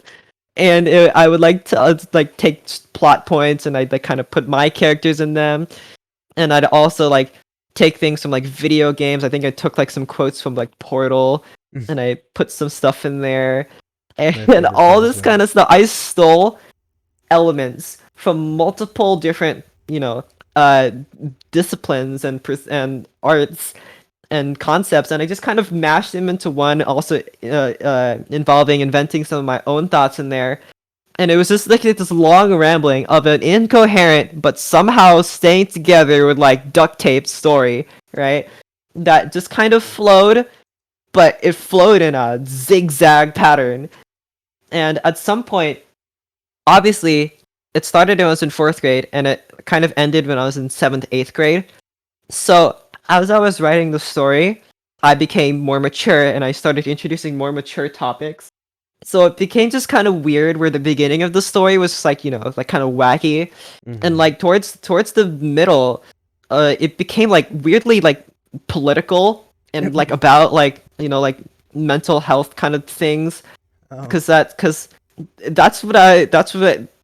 and I would like to like take plot points and I'd like kind of put my characters in them, and I'd also like take things from like video games. I think I took like some quotes from like Portal, and I put some stuff in there, My and favorite all part as this well. kind of stuff. I stole elements from multiple different, uh, disciplines and and arts and concepts, and I just kind of mashed them into one. Also, involving inventing some of my own thoughts in there, and it was just like this long rambling of an incoherent but somehow staying together with like duct tape story, right? That just kind of flowed, but it flowed in a zigzag pattern. And at some point, obviously, it started when I was in fourth grade, and it kind of ended when I was in seventh, eighth grade. So as I was writing the story, I became more mature, and I started introducing more mature topics. So it became just kind of weird where the beginning of the story was like, like kind of wacky, and Mm-hmm. like towards the middle, it became like weirdly like political and like about like, like mental health kind of things, Oh. because that's what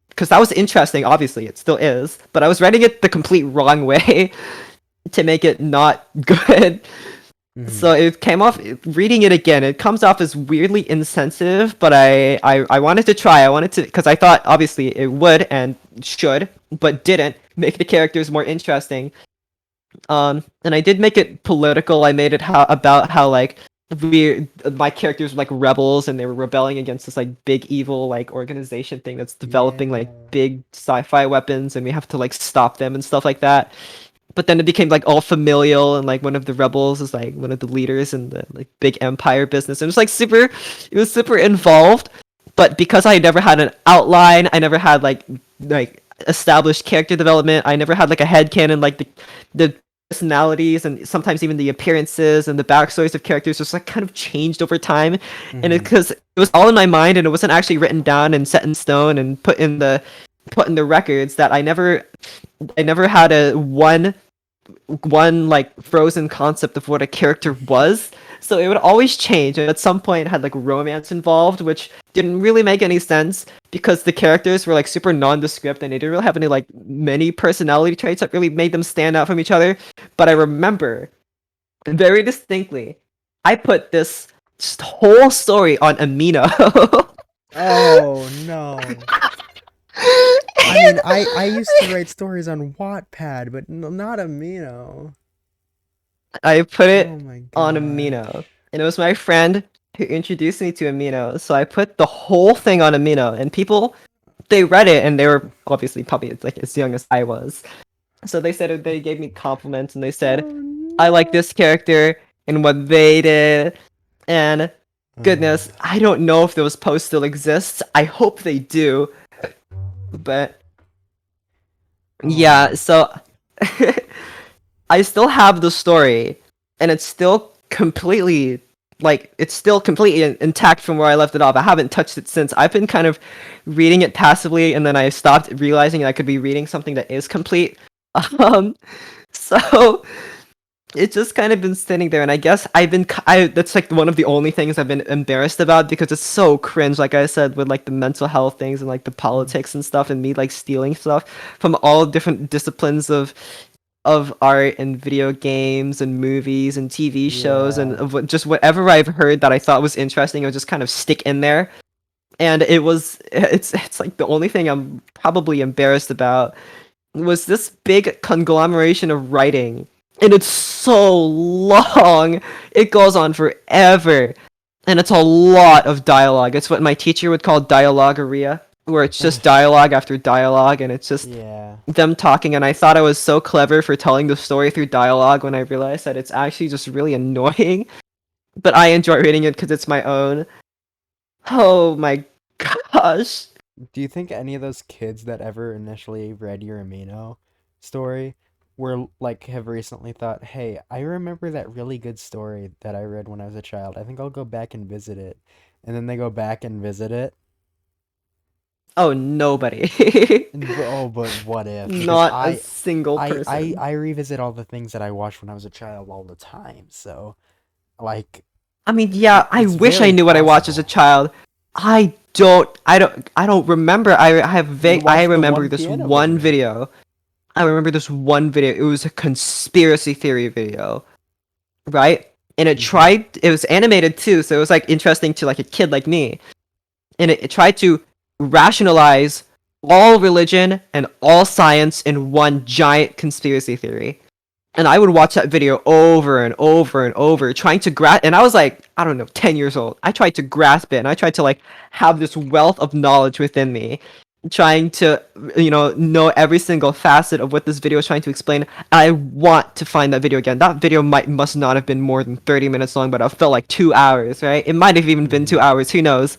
because that was interesting, obviously it still is, but I was writing it the complete wrong way to make it not good. Mhm. So it came off reading it again. It comes off as weirdly insensitive, but I wanted to try. I wanted to because I thought obviously it would and should, but didn't make the characters more interesting. And I did make it political. I made it about how like my characters were like rebels and they were rebelling against this like big evil like organization thing that's developing like Yeah. big sci-fi weapons and we have to like stop them and stuff like that. But then it became like all familial and like one of the rebels is like one of the leaders in the like big empire business. And it was like it was super involved. But because I never had an outline, I never had like established character development. I never had like a headcanon like the personalities and sometimes even the appearances and the backstories of characters just like kind of changed over time. And Mhm. because it was all in my mind and it wasn't actually written down and set in stone and put in the records that I never had a one like frozen concept of what a character was. So it would always change. And at some point it had like romance involved, which didn't really make any sense because the characters were like super nondescript and they didn't really have any like many personality traits that really made them stand out from each other. But I remember very distinctly, I put this whole story on Amino. Oh no. I mean, I used to write stories on Wattpad, but not Amino. I put Oh it my on Amino, gosh. and it was my friend who introduced me to Amino. So I put the whole thing on Amino, and people they read it, and they were obviously probably like as young as I was. So they said they gave me compliments, and they said Oh I like no. this character and what they did, and goodness, I don't know if those posts still exist. I hope they do, but Oh my. yeah. So I still have the story, and it's still completely it's still completely intact from where I left it off. I haven't touched it since. I've been kind of reading it passively, and then I stopped realizing I could be reading something that is complete. Um, so it's just kind of been sitting there, and I guess that's like one of the only things I've been embarrassed about because it's so cringe. Like I said, with like the mental health things and like the politics and stuff, and me like stealing stuff from all different disciplines of art and video games and movies and TV shows and Yeah. of just whatever I've heard that I thought was interesting, I would just kind of stick in there. And it's like the only thing I'm probably embarrassed about was this big conglomeration of writing. And it's so long. It goes on forever. And it's a lot of dialogue. It's what my teacher would call dialogueria, where it's just dialogue after dialogue and it's just Yeah. them talking, and I thought I was so clever for telling the story through dialogue when I realized that it's actually just really annoying. But I enjoy reading it because it's my own. Oh my gosh. Do you think any of those kids that ever initially read your Amino story were like have recently thought, "Hey, I remember that really good story that I read when I was a child. I think I'll go back and visit it." And then they go back and visit it. Oh, nobody. But what if? Because Not a single person. I revisit all the things that I watched when I was a child all the time. So, like, I mean, yeah, I it's wish I very knew what I watched as a possible. child. I don't remember. I have You vague I watched the remember one this piano one video. video. I remember this one video. It was a conspiracy theory video, right? And Hmm. it was animated too, so it was like interesting to like a kid like me. And it tried to rationalize all religion and all science in one giant conspiracy theory. And I would watch that video over and over and over, trying to grasp. And I was like, I don't know, 10 years old. I tried to grasp it, and I tried to like have this wealth of knowledge within me, trying to, know every single facet of what this video is trying to explain. I want to find that video again. That video must not have been more than 30 minutes long, but it felt like 2 hours, right? It might have even been Hmm. 2 hours. Who knows?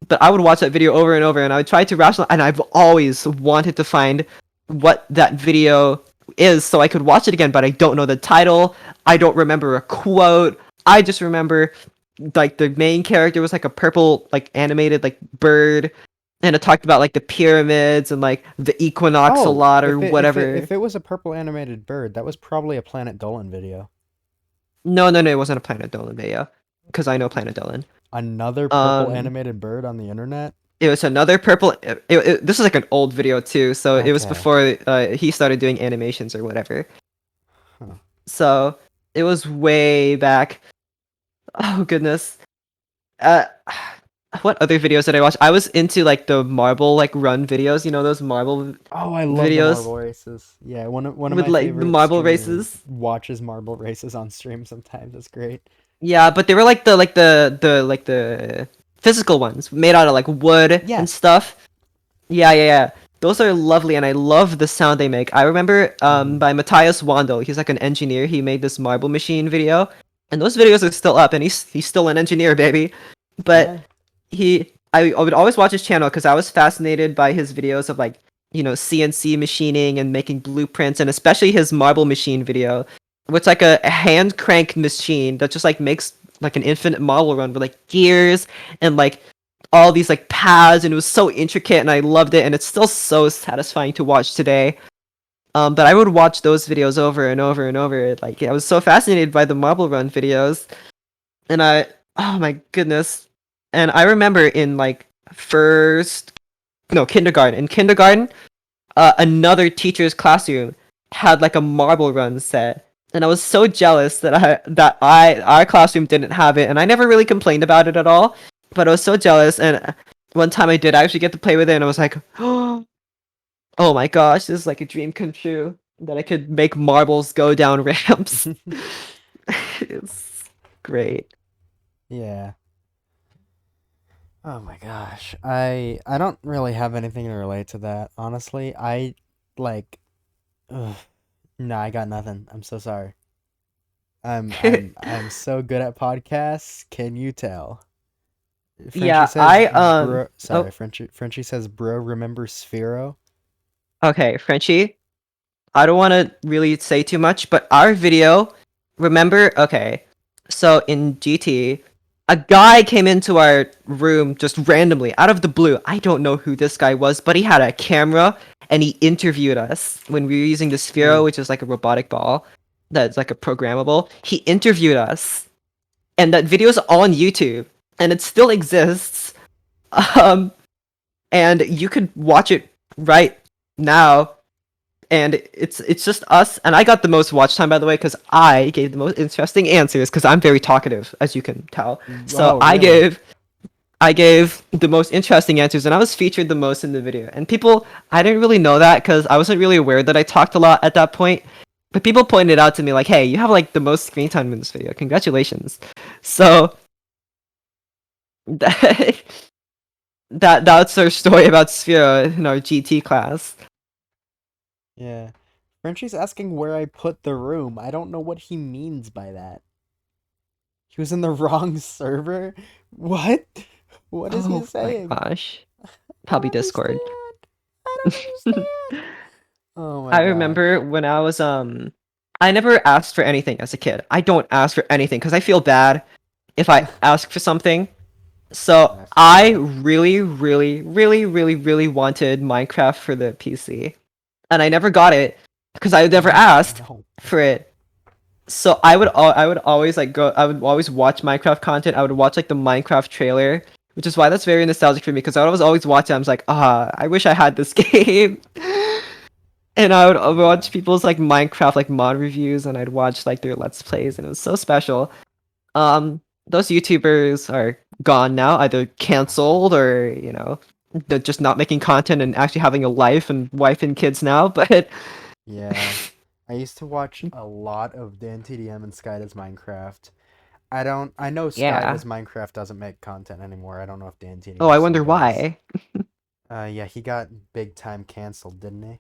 But I would watch that video over and over, and I would try to rationalize. And I've always wanted to find what that video is so I could watch it again, but I don't know the title. I don't remember a quote. I just remember like the main character was like a purple like animated like bird, and it talked about like the pyramids and like the equinox a Oh, lot or whatever. if it was a purple animated bird, that was probably a Planet Dolan video. No, it wasn't a Planet Dolan video because I know Planet Dolan. Another purple Um, animated bird on the internet? it was another purple. This is like an old video too, so it was Okay. before he started doing animations or whatever. Huh. So It was way back. Oh goodness. Uh, what other videos did I watch? I was into like the marble like run videos. You know those marble Oh, I love the videos marble races. Yeah, one of with my like the favorite marble streamers races. watches marble races on stream sometimes. It's great. Yeah, but they were like the physical ones made out of like wood and Yeah. stuff. Yeah, yeah, yeah. Those are lovely, and I love the sound they make. I remember Hmm. by Matthias Wandel. He's like an engineer. He made this marble machine video, and those videos are still up. And he's still an engineer, baby. But Yeah. I would always watch his channel because I was fascinated by his videos of like CNC machining and making blueprints, and especially his marble machine video, which like a hand crank machine that just like makes like an infinite marble run with like gears and like all these like paths, and it was so intricate, and I loved it, and it's still so satisfying to watch today. But I would watch those videos over and over and over. Like I was so fascinated by the marble run videos, and oh my goodness. And I remember in like first, no, kindergarten. In kindergarten, another teacher's classroom had like a marble run set, and I was so jealous that our classroom didn't have it, and I never really complained about it at all. But I was so jealous, and one time I did actually get to play with it, and I was like, oh my gosh, this is like a dream come true that I could make marbles go down ramps. It's great. Yeah. Oh my gosh. I don't really have anything to relate to that, honestly. I like ugh. No, I got nothing. I'm so sorry. I'm so good at podcasts. Can you tell? Frenchie Yeah, says bro. oh, Sorry, Frenchie says bro. Remember Sphero? okay, Frenchie. I don't want to really say too much, but our video, remember? Okay, so in GT, a guy came into our room just randomly out of the blue. I don't know who this guy was, but he had a camera and he interviewed us when we were using the Sphero, Mm. which is like a robotic ball that's like a programmable. He interviewed us, and that video is on YouTube, and it still exists. Um, and you could watch it right now, and it's just us, and I got the most watch time, by the way, because I gave the most interesting answers because I'm very talkative, as you can tell. So Oh, i really? gave i gave the most interesting answers, and I was featured the most in the video, and people, I didn't really know that because I wasn't really aware that I talked a lot at that point, but people pointed out to me like, hey, you have like the most screen time in this video, congratulations. So that, that's our story about Sphera in our GT class. Yeah. Frenchie's asking where I put the room. I don't know what he means by that. He was in the wrong server? What? What is he Oh my saying? gosh. I don't Probably Discord. understand. I don't understand. Oh my I gosh. remember when I never asked for anything as a kid. I don't ask for anything because I feel bad if I ask for something. So I feel I that. really, really, really, really, really wanted Minecraft for the PC. And I never got it because I never Oh asked no. for it. So I would always like go I would always watch Minecraft content. I would watch like the Minecraft trailer, which is why that's very nostalgic for me because I was always watching. I was like, I wish I had this game. And I would Yeah. watch people's like Minecraft like mod reviews, and I'd watch like their let's plays, and it was so special. Those YouTubers are gone now, either canceled or they're just not making content and actually having a life and wife and kids now. But Yeah. I used to watch a lot of Dan TDM and Sky Does Minecraft. I know Sky yeah. Does Minecraft doesn't make content anymore. I don't know if Dan Oh, TDM I still wonder does. why. Yeah, he got big time canceled, didn't he?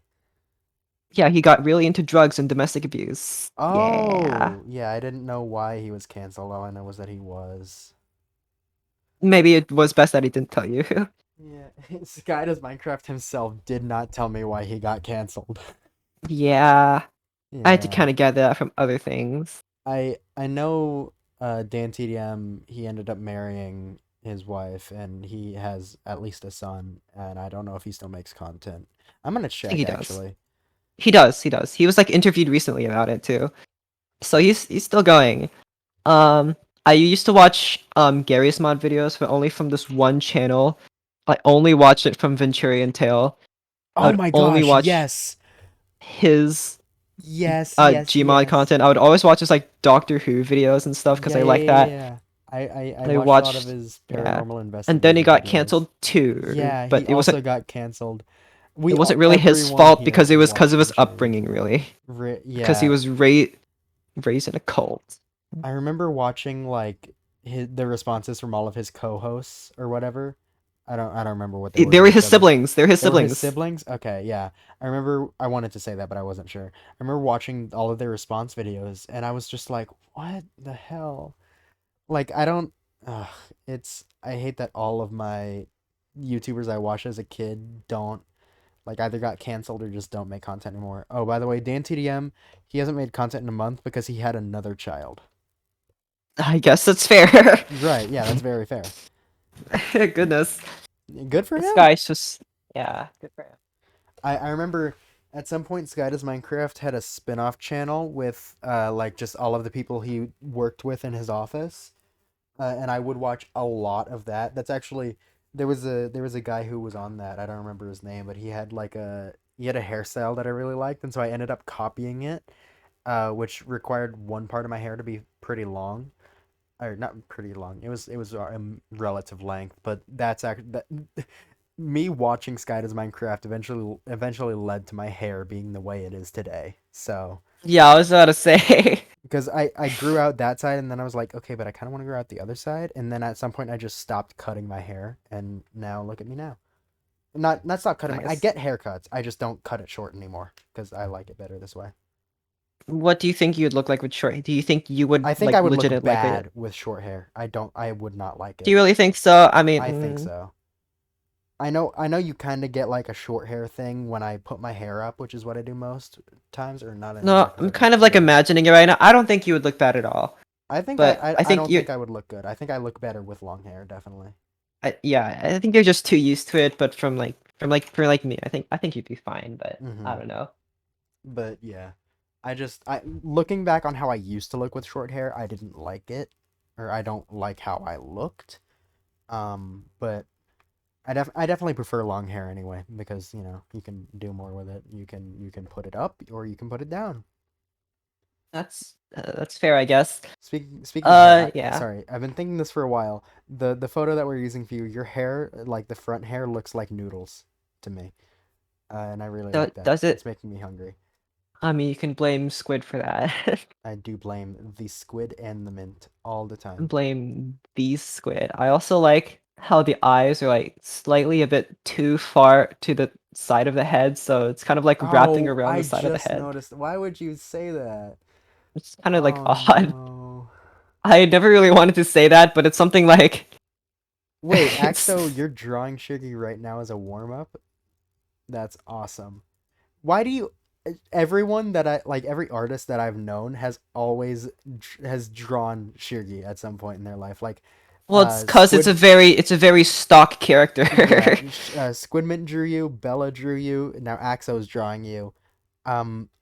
Yeah, he got really into drugs and domestic abuse. Yeah. Oh, yeah, I didn't know why he was canceled. All I know was that he was. Maybe it was best that he didn't tell you. Yeah, Sky Does Minecraft himself did not tell me why he got canceled. Yeah. I had to Yeah. kind of gather that from other things. I know Dan TDM, he ended up marrying his wife and he has at least a son, and I don't know if he still makes content. I'm gonna I think check he does. actually. He does. He does. He was like interviewed recently about it too. So he's still going. Um, I used to watch Gary's mod videos, but only from this one channel. I only watched it from Venturian Tale. I Oh would my only gosh, watch yes. his Yes, yes, Gmod yes. content. I would always watch his like Doctor Who videos and stuff because Yeah, I yeah, like yeah, that. yeah. I And I watched a lot of watched, his yeah, paranormal and then he investigative got videos. canceled too. Yeah, he But also got canceled. it wasn't really his Everyone fault here because it should was because watch of his him, Shirgi. upbringing, really, because he Yeah, was raised in a cult. I remember watching like the responses from all of his co-hosts or whatever. I don't remember what they were, They but were he his said that siblings. They were his they were his siblings. siblings. Okay, yeah. I remember I wanted to say that, but I wasn't sure. I remember watching all of their response videos, and I was just like, "What the hell?" Like I don't. Ugh, I hate that all of my YouTubers I watched as a kid don't like either got canceled or just don't make content anymore. Oh, by the way, Dan TDM, he hasn't made content in a month because he had another child. I guess that's fair. Right, yeah, that's very fair. Goodness, Good for this him. guy's just yeah, good for him. I remember at some point Sky Does Minecraft had a spin-off channel with like just all of the people he worked with in his office. And I would watch a lot of that. That's actually there was a guy who was on that. I don't remember his name, but he had a hairstyle that I really liked, and so I ended up copying it, which required one part of my hair to be pretty long, or not pretty long. It was relative length, but that's actually that. Me watching Sky Does Minecraft eventually led to my hair being the way it is today. So Yeah, I was about to say. because I grew out that side and then I was like, okay, but I kind of want to grow out the other side. And then at some point I just stopped cutting my hair, and now look at me now. Not stop cutting I my. I guess. get haircuts. I just don't cut it short anymore because I like it better this way. What do you think you would look like with short? Do you think you would I think I like would look legit like it? bad with short hair. I don't. I would not like Do it. you really think so? I mean, I think so. I know you kind of get like a short hair thing when I put my hair up, which is what I do most times, or not no, anymore because I'm I don't kind of like shave. imagining it right now. I don't think you would look bad at all. I think But I I think don't you, think I would look good. I think I look better with long hair, definitely. yeah, I think you're just too used to it. But for like me, I think you'd be fine. But I Mm-hmm. don't know. But yeah, I looking back on how I used to look with short hair, I didn't like it, or I don't like how I looked. But I definitely prefer long hair anyway because you can do more with it. You can put it up or you can put it down. That's fair, I guess. Speaking of hair, Yeah. sorry, I've been thinking this for a while. The photo that we're using for you, your hair, like the front hair, looks like noodles to me, and I really like that. Does it? It's making me hungry. I mean, you can blame Squid for that. I do blame the squid and the mint all the time. Blame these squid. I also like how the eyes are like slightly a bit too far to the side of the head, so it's kind of like wrapping Oh, around I the side of the just head. noticed. Why would you say that? It's kind of like Oh odd. no. I never really wanted to say that, but it's something like Wait, it's Axo, you're drawing Shirgi right now as a warm up? That's awesome. Why do you everyone that I like every artist that I've known has drawn Shirgi at some point in their life. Like well, it's cuz Squid it's a very stock character. yeah, Squidmint drew you, Bella drew you, now Axo's drawing you.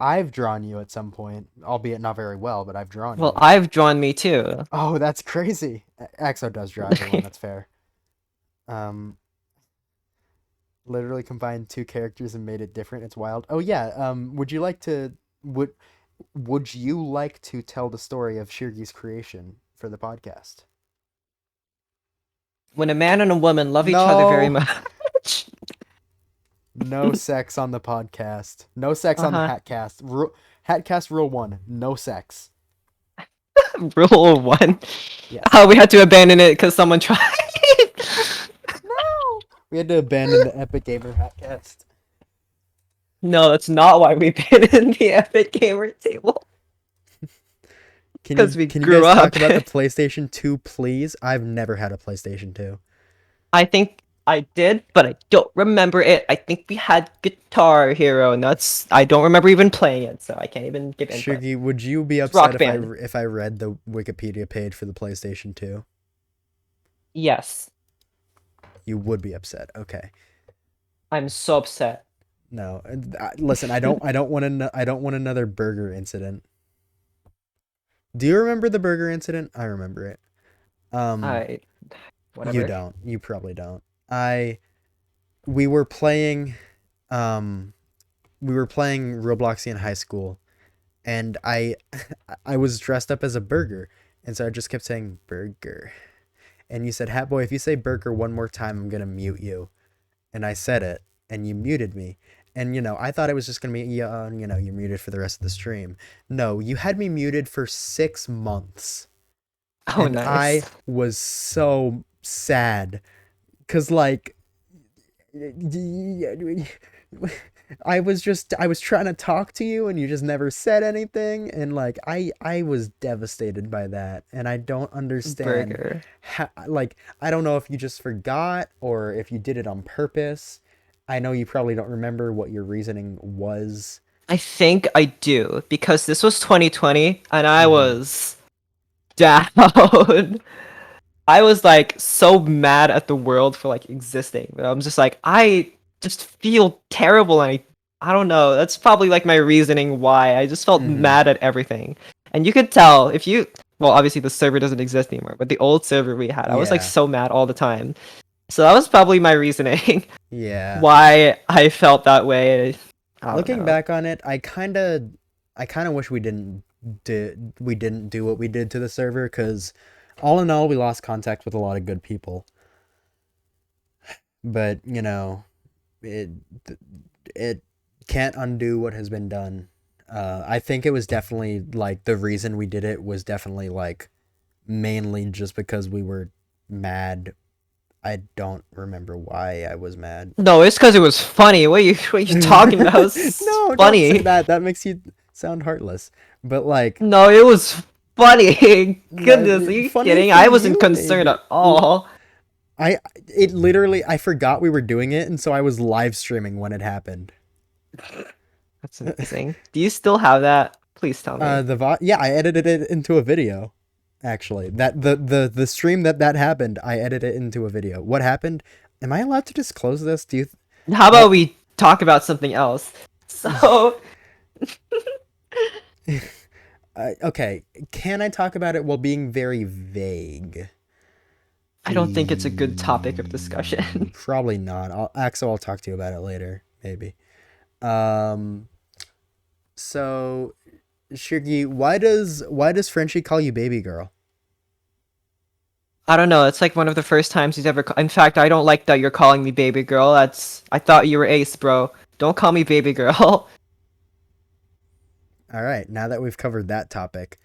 I've drawn you at some point, albeit not very well, but I've drawn Well, you. I've drawn me too. Oh, that's crazy. Axo does draw everyone, that's fair. Um, literally combined two characters and made it different. It's wild. Oh yeah. Would would you like to tell the story of Shirgi's creation for the podcast? When a man and a woman love each other very No, much. no sex on the podcast. No sex on the Uh-huh. HatCast. HatCast rule one: no sex. Rule 1. Yes. We had to abandon it because someone tried. No. We had to abandon the Epic Gamer HatCast. No, that's not why we abandoned the Epic Gamer table. Can Because you we can you grew guys talk up. about the PlayStation 2, please? I've never had a PlayStation 2. I think I did, but I don't remember it. I think we had Guitar Hero, and I don't remember even playing it, so I can't even give input. Shiggy, would you be It's upset Rock if Band. I read the Wikipedia page for the PlayStation 2? Yes. You would be upset. Okay. I'm so upset. No. Listen, I don't want another burger incident. Do you remember the burger incident? I remember it. Um I you whatever. don't. You probably don't. I we were playing um we were playing Roblox in high school, and I I was dressed up as a burger, and so I just kept saying burger. And you said, "Hatboy, if you say burger one more time, I'm gonna mute you." And I said it, and you muted me. And I thought it was just gonna be, yeah, you're muted for the rest of the stream. No, you had me muted for 6 months, Oh, and nice. I was so sad, cause like I was trying to talk to you and you just never said anything, and like I was devastated by that, and I don't understand Burger. how, like, I don't know if you just forgot or if you did it on purpose. I know you probably don't remember what your reasoning was. I think I do because this was 2020 and I Mhm. was down. I was like so mad at the world for like existing. I'm just like I just feel terrible and I don't know. That's probably like my reasoning why I just felt Mhm. mad at everything. And you could tell if you well obviously the server doesn't exist anymore, but the old server we had, I was like Yeah. so mad all the time. So that was probably my reasoning Yeah. why I felt that way. I don't Looking know. back on it, I kind of wish we didn't do what we did to the server, cuz all in all we lost contact with a lot of good people. But, it it can't undo what has been done. I think it was definitely like the reason we did it was definitely like mainly just because we were mad. I don't remember why I was mad. No, it's because it was funny. What are you talking about? It was No, don't say funny. that. That makes you sound heartless. But like, No, it was funny. Goodness, are the you funny kidding? for I wasn't you concerned maybe. at all. I it literally I forgot we were doing it, and so I was live streaming when it happened. That's amazing. Do you still have that? Please tell me. Yeah, I edited it into a video. Actually, that the stream that happened, I edited it into a video. What happened? Am I allowed to disclose this? Do you? How I about we talk about something else? So, okay. Can I talk about it while being very vague? I don't think it's a good topic of discussion. Probably not. I'll talk to you about it later, maybe. Um. So, Shirgi, why does Frenchie call you baby girl? I don't know. It's like one of the first times he's ever. In fact, I don't like that you're calling me baby girl. That's. I thought you were ace, bro. Don't call me baby girl. All right. Now that we've covered that topic,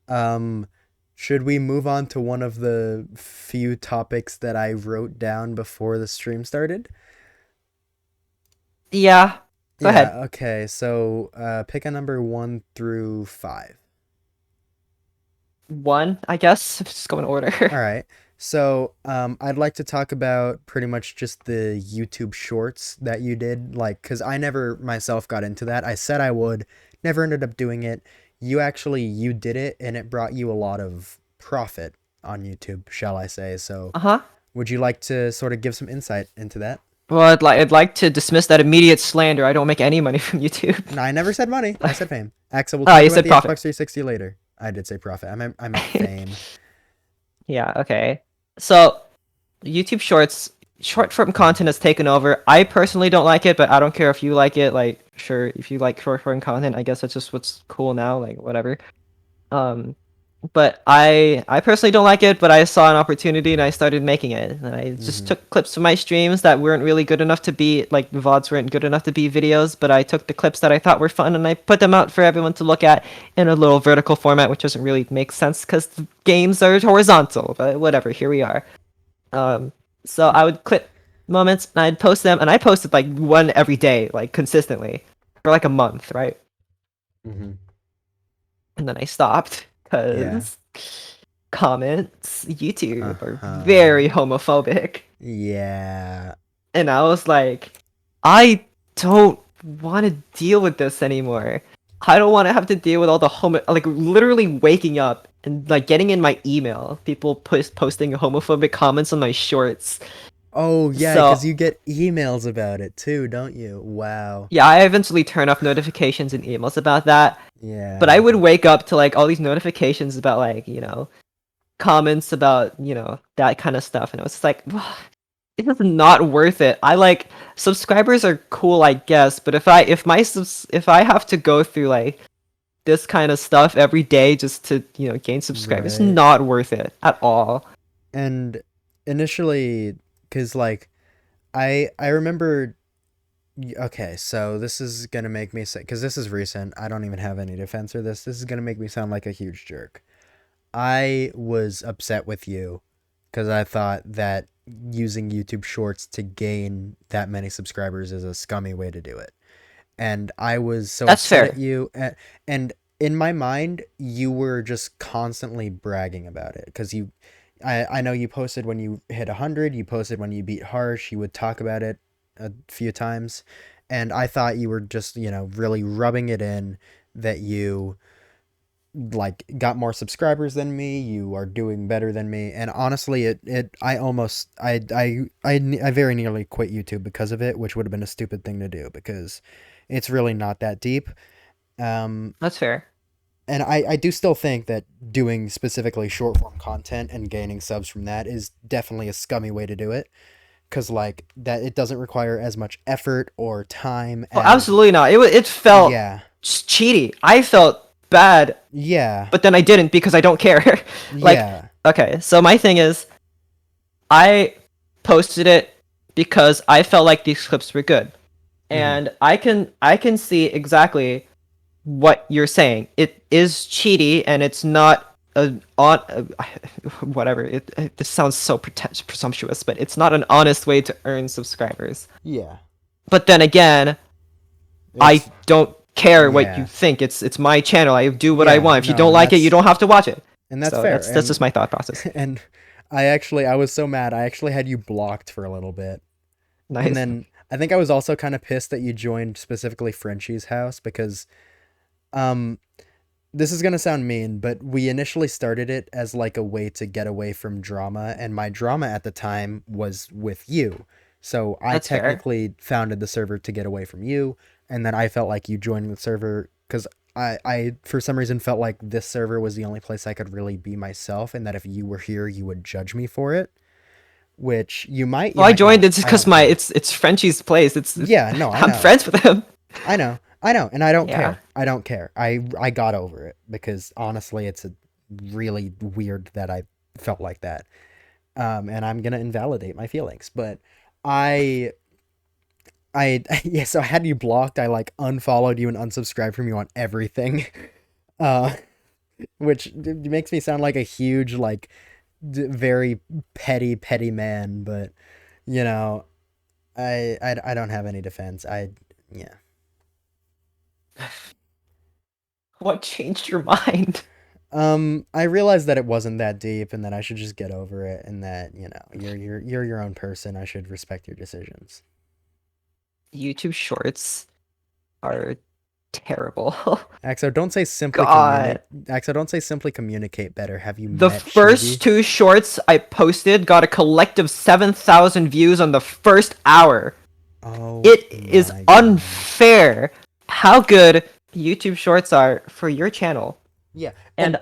Um, should we move on to one of the few topics that I wrote down before the stream started? Yeah. Go ahead. Yeah, okay. So, pick a number 1 through 5. One, I guess. Just go in order. All right. So, I'd like to talk about pretty much just the YouTube shorts that you did, like, because I never myself got into that. I said I would, never ended up doing it. You did it, and it brought you a lot of profit on YouTube, shall I say. So, Uh-huh. would you like to sort of give some insight into that? Well, I'd like to dismiss that immediate slander. I don't make any money from YouTube. No, I never said money. I said fame. Axel, we'll Oh, talk you about said the profit. Xbox 360 later. I did say profit. I meant fame. Yeah, okay. So, YouTube Shorts, short form content has taken over. I personally don't like it, but I don't care if you like it. Like, sure, if you like short form content, I guess that's just what's cool now. Like, whatever. Um, but I personally don't like it, but I saw an opportunity and I started making it. And I just Mm-hmm. took clips from my streams that weren't really good enough to be like the VODs weren't good enough to be videos, but I took the clips that I thought were fun and I put them out for everyone to look at in a little vertical format, which doesn't really make sense because the games are horizontal. But whatever, here we are. Um, so I would clip moments and I'd post them, and I posted like one every day, like consistently for like a month, right? Mm-hmm. And then I stopped Yeah. because comments, YouTube are Uh-huh. very homophobic. Yeah. And I was like, I don't want to deal with this anymore. I don't want to have to deal with all the like literally waking up and like getting in my email, people posting homophobic comments on my shorts. Oh, yeah, So because you get emails about it too, don't you? Wow. yeah, I eventually turn off notifications and emails about that. But I would Yeah. wake up to like all these notifications about like, comments about, that kind of stuff. And it was just like, it is not worth it. I like subscribers are cool, I guess, but if I have to go through like this kind of stuff every day just to, gain subscribers. It's Right. not worth it at all. And initially, because like I remember. Okay, so this is gonna make me say, because this is recent. I don't even have any defense for this. This is gonna make me sound like a huge jerk. I was upset with you because I thought that using YouTube Shorts to gain that many subscribers is a scummy way to do it. And I was so That's upset at fair. you. And in my mind, you were just constantly bragging about it because I know you posted when you hit 100, you posted when you beat Harsh, you would talk about it a few times. And I thought you were just, really rubbing it in that you like got more subscribers than me, you are doing better than me. And honestly, it I almost I very nearly quit YouTube because of it, which would have been a stupid thing to do because it's really not that deep. um That's fair. and I do still think that doing specifically short form content and gaining subs from that is definitely a scummy way to do it, because like that it doesn't require as much effort or time Oh, as. absolutely not. It felt Yeah, cheaty. I felt bad, yeah, but then I didn't because I don't care. Like, yeah. okay, so my thing is, I posted it because I felt like these clips were good, Hmm. and I can see exactly what you're saying. It is cheaty, and it's not whatever. This sounds so presumptuous, but it's not an honest way to earn subscribers. Yeah, But then again, I it's. don't care what you Yeah, think. It's my channel. I do what I yeah, want. If you no, don't like it, you don't have to watch it. and that's So fair. that's just my thought process. And I was so mad. I actually had you blocked for a little bit. And Nice. then I think I was also kind of pissed that you joined specifically Frenchie's house because um this is going to sound mean, but we initially started it as like a way to get away from drama, and my drama at the time was with you. So I That's fair. technically founded the server to get away from you, and then I felt like you joining the server cuz I for some reason felt like this server was the only place I could really be myself, and that if you were here you would judge me for it, which you Well, I might joined not. it I because don't my care. it's Frenchie's place. Yeah, no, I I'm know. friends with him. I know, and I don't Yeah. care. I don't care. I got over it because honestly, it's a really weird that I felt like that. And I'm gonna invalidate my feelings, but I yeah. So I had you blocked. I like unfollowed you and unsubscribed from you on everything, uh, which makes me sound like a huge like very petty man. But you know, I don't have any defense. Yeah. What changed your mind? I realized that it wasn't that deep, and that I should just get over it, and that you're your own person. I should respect your decisions. YouTube Shorts are terrible. Axo, don't say simply God. communicate. Axo, don't say simply communicate better. Have you The met first Shirgi? two shorts I posted got a collective 7,000 views on the first hour. Oh It is my god. unfair how good YouTube Shorts are for your channel. Yeah, And and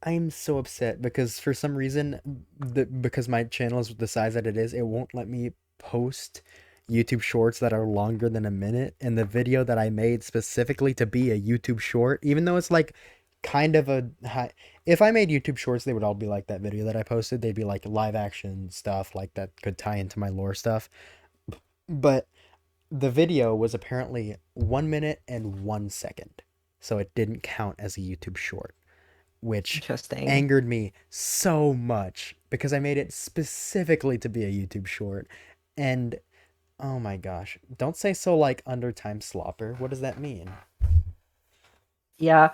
I'm so upset because for some reason, because my channel is the size that it is, it won't let me post YouTube shorts that are longer than a minute. And the video that I made specifically to be a YouTube short, even though it's like kind of a high, if I made YouTube shorts, they would all be like that video that I posted. They'd be like live action stuff, like that could tie into my lore stuff. But the video was apparently 1 minute and 1 second, so it didn't count as a YouTube short, which interesting. angered me so much because I made it specifically to be a YouTube short. And oh my gosh, don't say so like under time slopper. What does that mean? Yeah,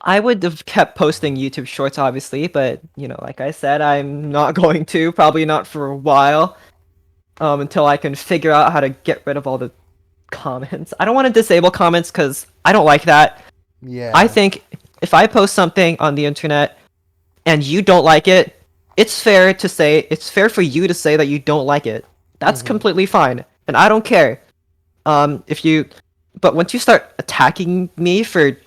I would have kept posting YouTube Shorts, obviously, but like I said, I'm not going to. Probably not for a while. Until I can figure out how to get rid of all the comments. I don't want to disable comments because I don't like that. I Yeah. think if I post something on the internet and you don't like it, it's fair for you to say that you don't like it. That's Mm-hmm. completely fine, and I don't care. If you, but once you start attacking me for,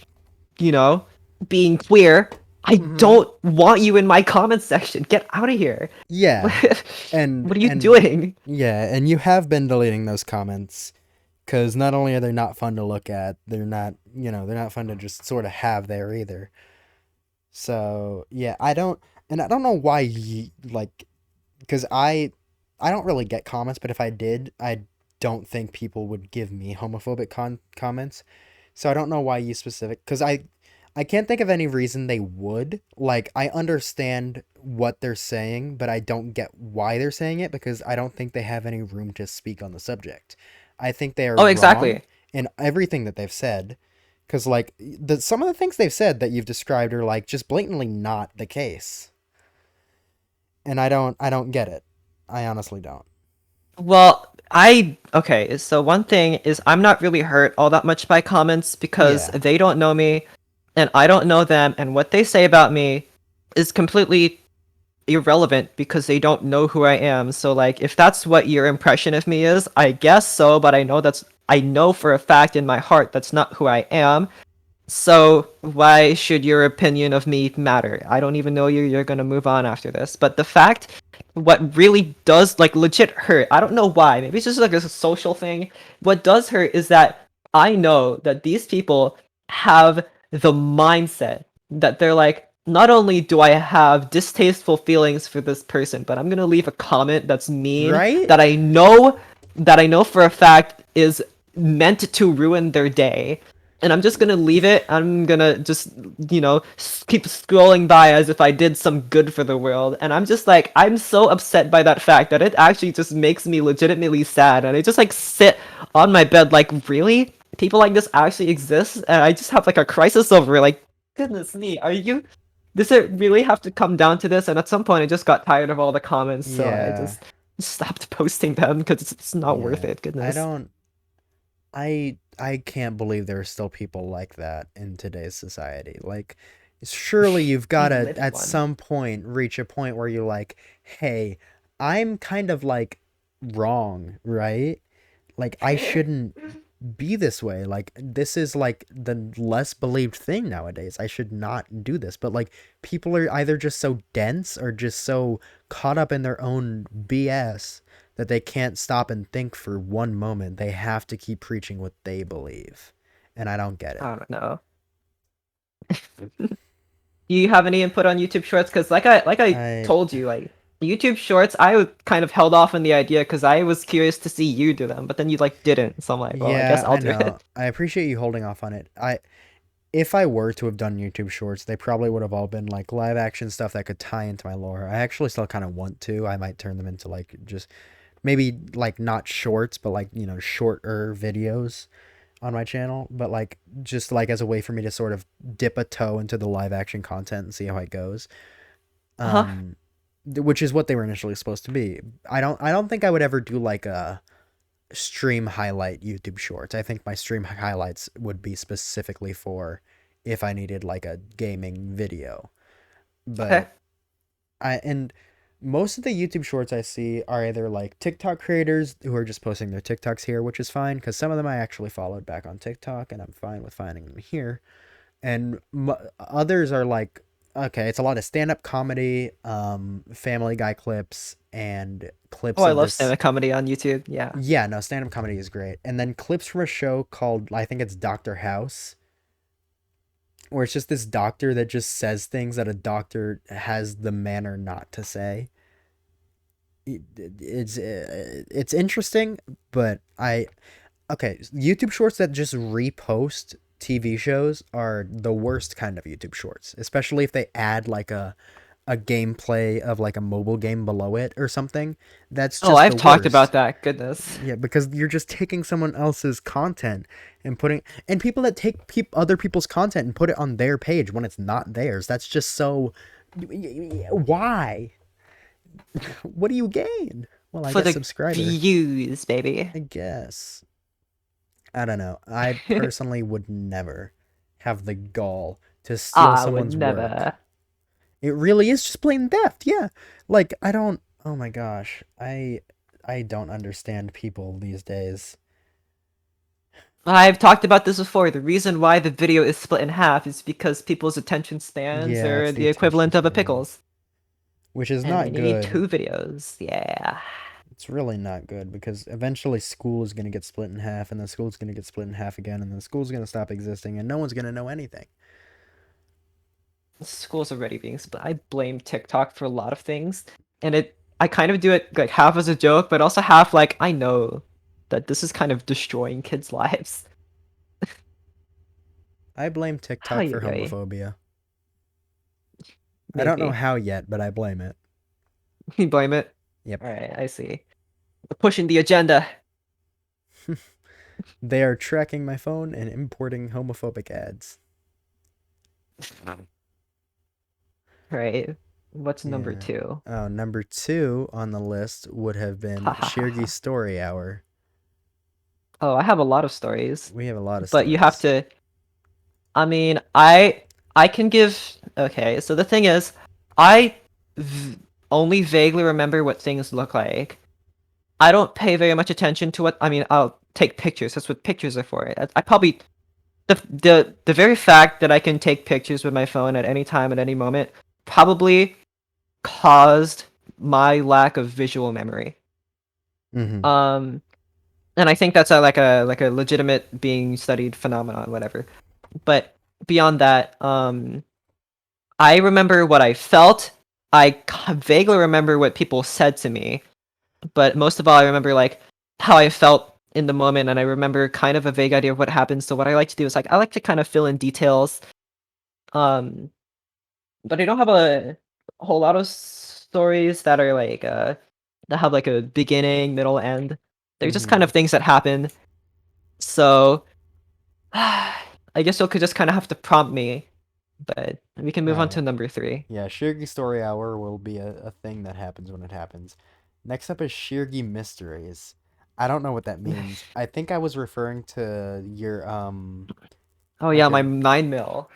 you know, being queer, I Mm-hmm. don't want you in my comment section. Get out of here. Yeah. What And are you doing? yeah, and you have been deleting those comments Because not only are they not fun to look at, they're not, they're not fun to just sort of have there either. So yeah, I don't know why, like, because I don't really get comments, but if I did, I don't think people would give me homophobic comments. So I don't know why you specific, because I can't think of any reason they would. Like, I understand what they're saying, but I don't get why they're saying it because I don't think they have any room to speak on the subject. I think they are Oh, wrong exactly. in everything that they've said. Because, like, some of the things they've said that you've described are, like, just blatantly not the case. And I don't get it. I honestly don't. Well, okay, so one thing is I'm not really hurt all that much by comments because Yeah. they don't know me and I don't know them, and what they say about me is completely irrelevant because they don't know who I am. So like if that's what your impression of me is, I guess so, but I know for a fact in my heart that's not who I am. So why should your opinion of me matter? I don't even know you. You're gonna move on after this. But the fact, what really does like legit hurt, I don't know why. Maybe it's just like a social thing. What does hurt is that I know that these people have the mindset that they're like, not only do I have distasteful feelings for this person, but I'm gonna leave a comment that's mean Right? that I know for a fact is meant to ruin their day, and I'm just gonna leave it. I'm gonna just, keep scrolling by as if I did some good for the world. And I'm just like, I'm so upset by that fact that it actually just makes me legitimately sad. And I just like sit on my bed like, really? People like this actually exist? And I just have like a crisis over it. Like, goodness me, are you? Does it really have to come down to this? And at some point, I just got tired of all the comments, so I Yeah. just stopped posting them because it's not worth Yeah. it. I Goodness. don't I can't believe there are still people like that in today's society. Like, surely you've got We to live in at one. some point reach a point where you're like, "Hey, I'm kind of like wrong, right? Like, I shouldn't be this way. Like, this is like the less believed thing nowadays. I should not do this." But like, people are either just so dense or just so caught up in their own BS that they can't stop and think for one moment. They have to keep preaching what they believe. And I don't get it. I don't know. Do you have any input on YouTube Shorts? Because like I I told you, like YouTube Shorts, kind of held off on the idea because I was curious to see you do them, but then you like didn't. So I'm like, well, I guess Yeah, I'll I do know. it. I appreciate you holding off on it. I If I were to have done YouTube shorts, they probably would have all been like live action stuff that could tie into my lore. I actually still kind of want to. I might turn them into like just maybe like not shorts, but like, shorter videos on my channel, but like just like as a way for me to sort of dip a toe into the live action content and see how it goes. Uh-huh. Which is what they were initially supposed to be. I don't think I would ever do like a stream highlight YouTube shorts. I think my stream highlights would be specifically for if I needed like a gaming video. Okay. But and most of the YouTube shorts I see are either like TikTok creators who are just posting their TikToks here, which is fine because some of them I actually followed back on TikTok and I'm fine with finding them here. And others are like, okay, it's a lot of stand-up comedy, Family Guy clips, and Oh, clips I of love this. stand-up comedy on YouTube. Yeah. Yeah, no, stand-up comedy is great. And then clips from a show called, I think it's Doctor House, where it's just this doctor that just says things that a doctor has the manner not to say. It's interesting, but okay, YouTube shorts that just repost TV shows are the worst kind of YouTube shorts, especially if they add like a gameplay of like a mobile game below it or something. That's Oh, just the I've talked about worst. that. Goodness. Yeah, because you're just taking someone else's content and people that take other people's content and put it on their page when it's not theirs. That's just so. Why? What do you gain? Well, I For guess the subscriber. views, baby. I guess. I don't know. I personally would never have the gall to steal I would someone's work. never. It really is just plain theft. Yeah. Like, I don't. Oh my gosh. I don't understand people these days. I've talked about this before. The reason why the video is split in half is because people's attention spans Yeah, are it's the the attention equivalent of a span, pickles. which is And we not need good. 2 videos. Yeah. It's really not good because eventually school is going to get split in half, and the school's going to get split in half again, and the school's going to stop existing, and no one's going to know anything. School's already being split. I blame TikTok for a lot of things, and I kind of do it like half as a joke, but also half like I know that this is kind of destroying kids' lives. I blame How TikTok you for really? homophobia. I don't know Maybe. how yet, but I blame it. You blame it? Yep. Alright, I see. Pushing the agenda. They are tracking my phone and importing homophobic ads. Right. What's number Yeah. two? Oh, number two on the list would have Ha been ha ha Shirgi ha. Story Hour. Oh, I have a lot of stories, We have a lot of but you have stories. to. I mean, I can give. Okay, so the thing is, I v only vaguely remember what things look like. I don't pay very much attention to what. I mean, I'll take pictures. That's what pictures are for. I probably the very fact that I can take pictures with my phone at any time at any moment probably caused my lack of visual memory. Mm-hmm. Um, and I think that's a like a legitimate being studied phenomenon, whatever. But beyond that, I remember what I felt. Vaguely remember what people said to me, but most of all, I remember like how I felt in the moment, and I remember kind of a vague idea of what happened. So what I like to do is like I like to kind of fill in details. Um, but I don't have a whole lot of stories that are like that have like a beginning, middle, end. They're just kind Mm-hmm. of things that happen. So I guess you could just kind of have to prompt me, but we can All move on to right. number three. Yeah, Shirgi Story Hour will be a thing that happens when it happens. Next up is Shirgi Mysteries. I don't know what that means. I think I was referring to your Oh like yeah, a my 9 mil.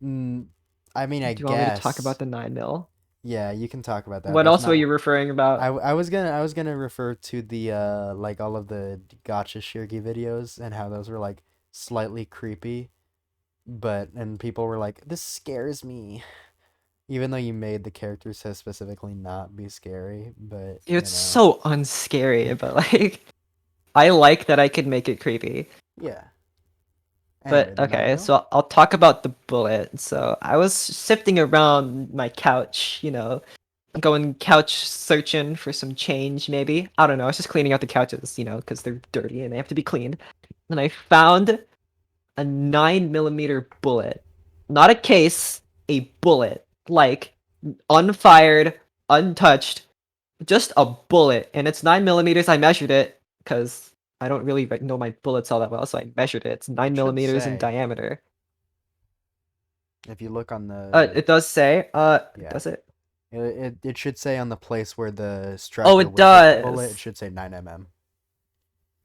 mm, I mean, I Do you want me to talk guess. about the 9 mil? Yeah, you can talk about that. What That's else were not you referring about? I was gonna refer to the like all of the gotcha Shirgi videos and how those were like slightly creepy, but and people were like, "This scares me." Even though you made the characters so specifically not be scary, but you It's know. so unscary, but like I like that I could make it creepy. Yeah. Anyway, But the 9 okay, mil? so I'll talk about the bullet. So I was sifting around my couch, going couch searching for some change, maybe. I don't know. I was just cleaning out the couches, because they're dirty and they have to be cleaned. And I found a 9 millimeter bullet. Not a case, a bullet. Like, unfired, untouched, just a bullet. And it's 9 millimeters. I measured it because I don't really know my bullets all that well, so I measured it. It's nine It should millimeters in say diameter. if you look on the It does say, yeah. does it? It should say on the place where the Oh, striker it would hit the bullet, it does. should say 9 mm.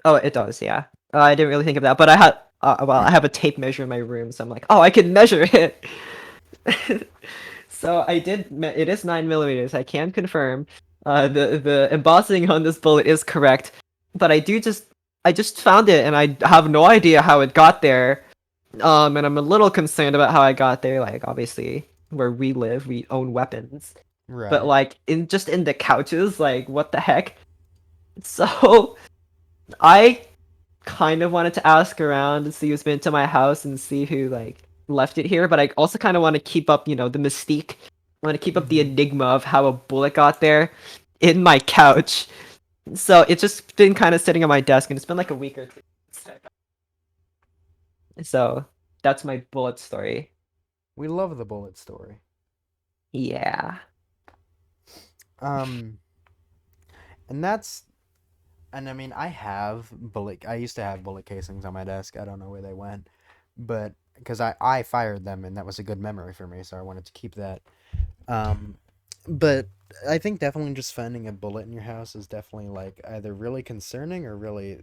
Oh, it does, yeah. I didn't really think of that, but I had, well, I have a tape measure in my room, so I'm like, oh, I can measure it. So I did. It is 9 millimeters. I can confirm. The embossing on this bullet is correct, but I just found it, and I have no idea how it got there. And I'm a little concerned about how I got there. Like, obviously, where we live, we own weapons, but Right. like in the couches, like what the heck? So I kind of wanted to ask around and see who's been to my house and see who like left it here, but I also kind of want to keep up, the mystique. I want to keep up the Mm-hmm. enigma of how a bullet got there in my couch. So it's just been kind of sitting on my desk, and it's been like a week or two. So that's my bullet story. We love the bullet story. Yeah. Um and that's and I mean I used to have bullet casings on my desk. I don't know where they went, but because I fired them and that was a good memory for me, so I wanted to keep that. Um, but I think definitely just finding a bullet in your house is definitely like either really concerning or really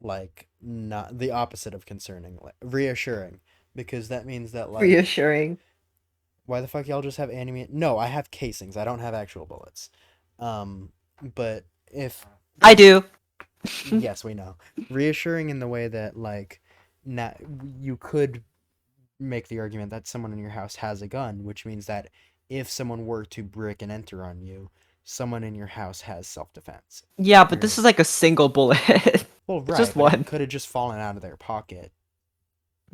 like not the opposite of concerning, like reassuring, because that means that like Reassuring. why the fuck y'all just have anime? No, I have casings. I don't have actual bullets. But if I do. yes, we know reassuring in the way that like not you could make the argument that someone in your house has a gun, which means that if someone were to break and enter on you, someone in your house has self-defense. Yeah, but this You're is like a single bullet. well, It's right, just but it one. could have just fallen out of their pocket.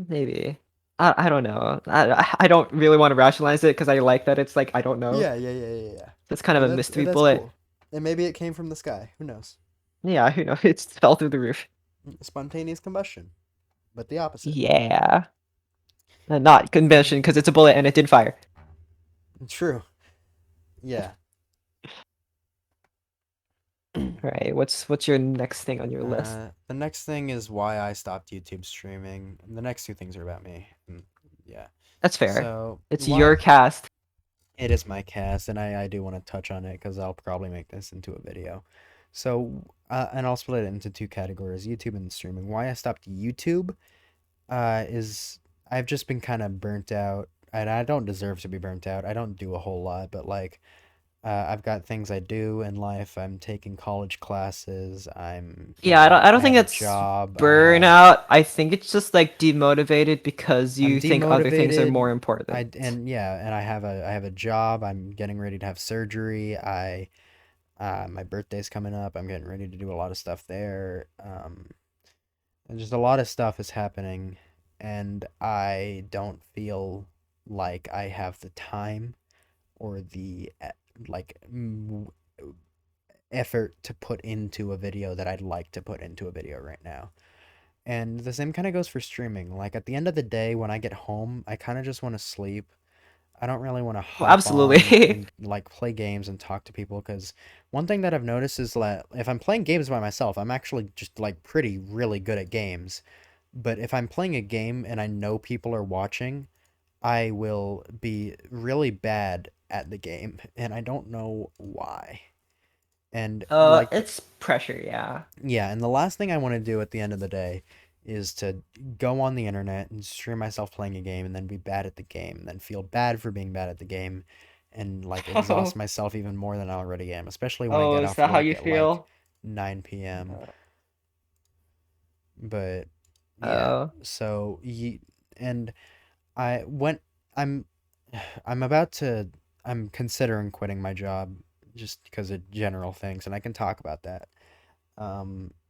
Maybe. I don't know. I don't really want to rationalize it because I like that it's like I don't know. Yeah. It's kind of And a mystery that's bullet. cool. And maybe it came from the sky. Who knows? Yeah, you know, it fell through the roof. Spontaneous combustion, but the opposite. Yeah. Not convention because it's a bullet and it did fire. True. Yeah. Right. What's your next thing on your list? The next thing is why I stopped YouTube streaming. And the next two things are about me. Yeah. That's fair. So It's your why cast. it is my cast, and I do want to touch on it because I'll probably make this into a video. So and I'll split it into two categories: YouTube and streaming. Why I stopped YouTube is I've just been kind of burnt out, and I don't deserve to be burnt out. I don't do a whole lot, but like I've got things I do in life. I'm taking college classes. Yeah, I don't I think have a it's job. I have burnout. I think it's just like demotivated because I'm you think other things are demotivated. more important. And yeah, and I have a job. I'm getting ready to have surgery. I my birthday's coming up. I'm getting ready to do a lot of stuff there. And just a lot of stuff is happening, and I don't feel like I have the time or the like effort to put into a video that I'd like to put into a video right now. And the same kind of goes for streaming. Like at the end of the day, when I get home, I kind of just want to sleep. I don't really want to Well, hop on absolutely. and like play games and talk to people because one thing that I've noticed is that if I'm playing games by myself, I'm actually just like pretty really good at games. But if I'm playing a game and I know people are watching, I will be really bad at the game and I don't know why. And like It's pressure, yeah. yeah, and the last thing I want to do at the end of the day is to go on the internet and stream myself playing a game and then be bad at the game and then feel bad for being bad at the game and like exhaust Oh, myself even more than I already am, especially when I oh, get is off that how work you at like feel? 9 p.m. But yeah, Oh, so and I went I'm I'm about to I'm considering quitting my job just because of general things and I can talk about that.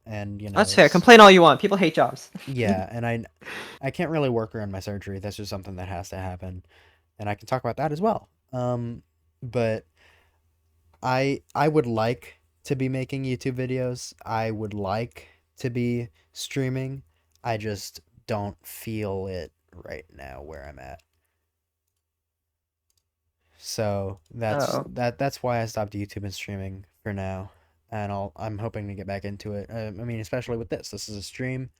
And you know, that's fair. it's Complain all you want. People hate jobs. yeah, and I can't really work around my surgery. That's just something that has to happen, and I can talk about that as well. But I would like to be making YouTube videos. I would like to be streaming. I just don't feel it right now where I'm at. So Oh, that's why I stopped YouTube and streaming for now, and I'm hoping to get back into it. I mean, especially with this. This is a stream.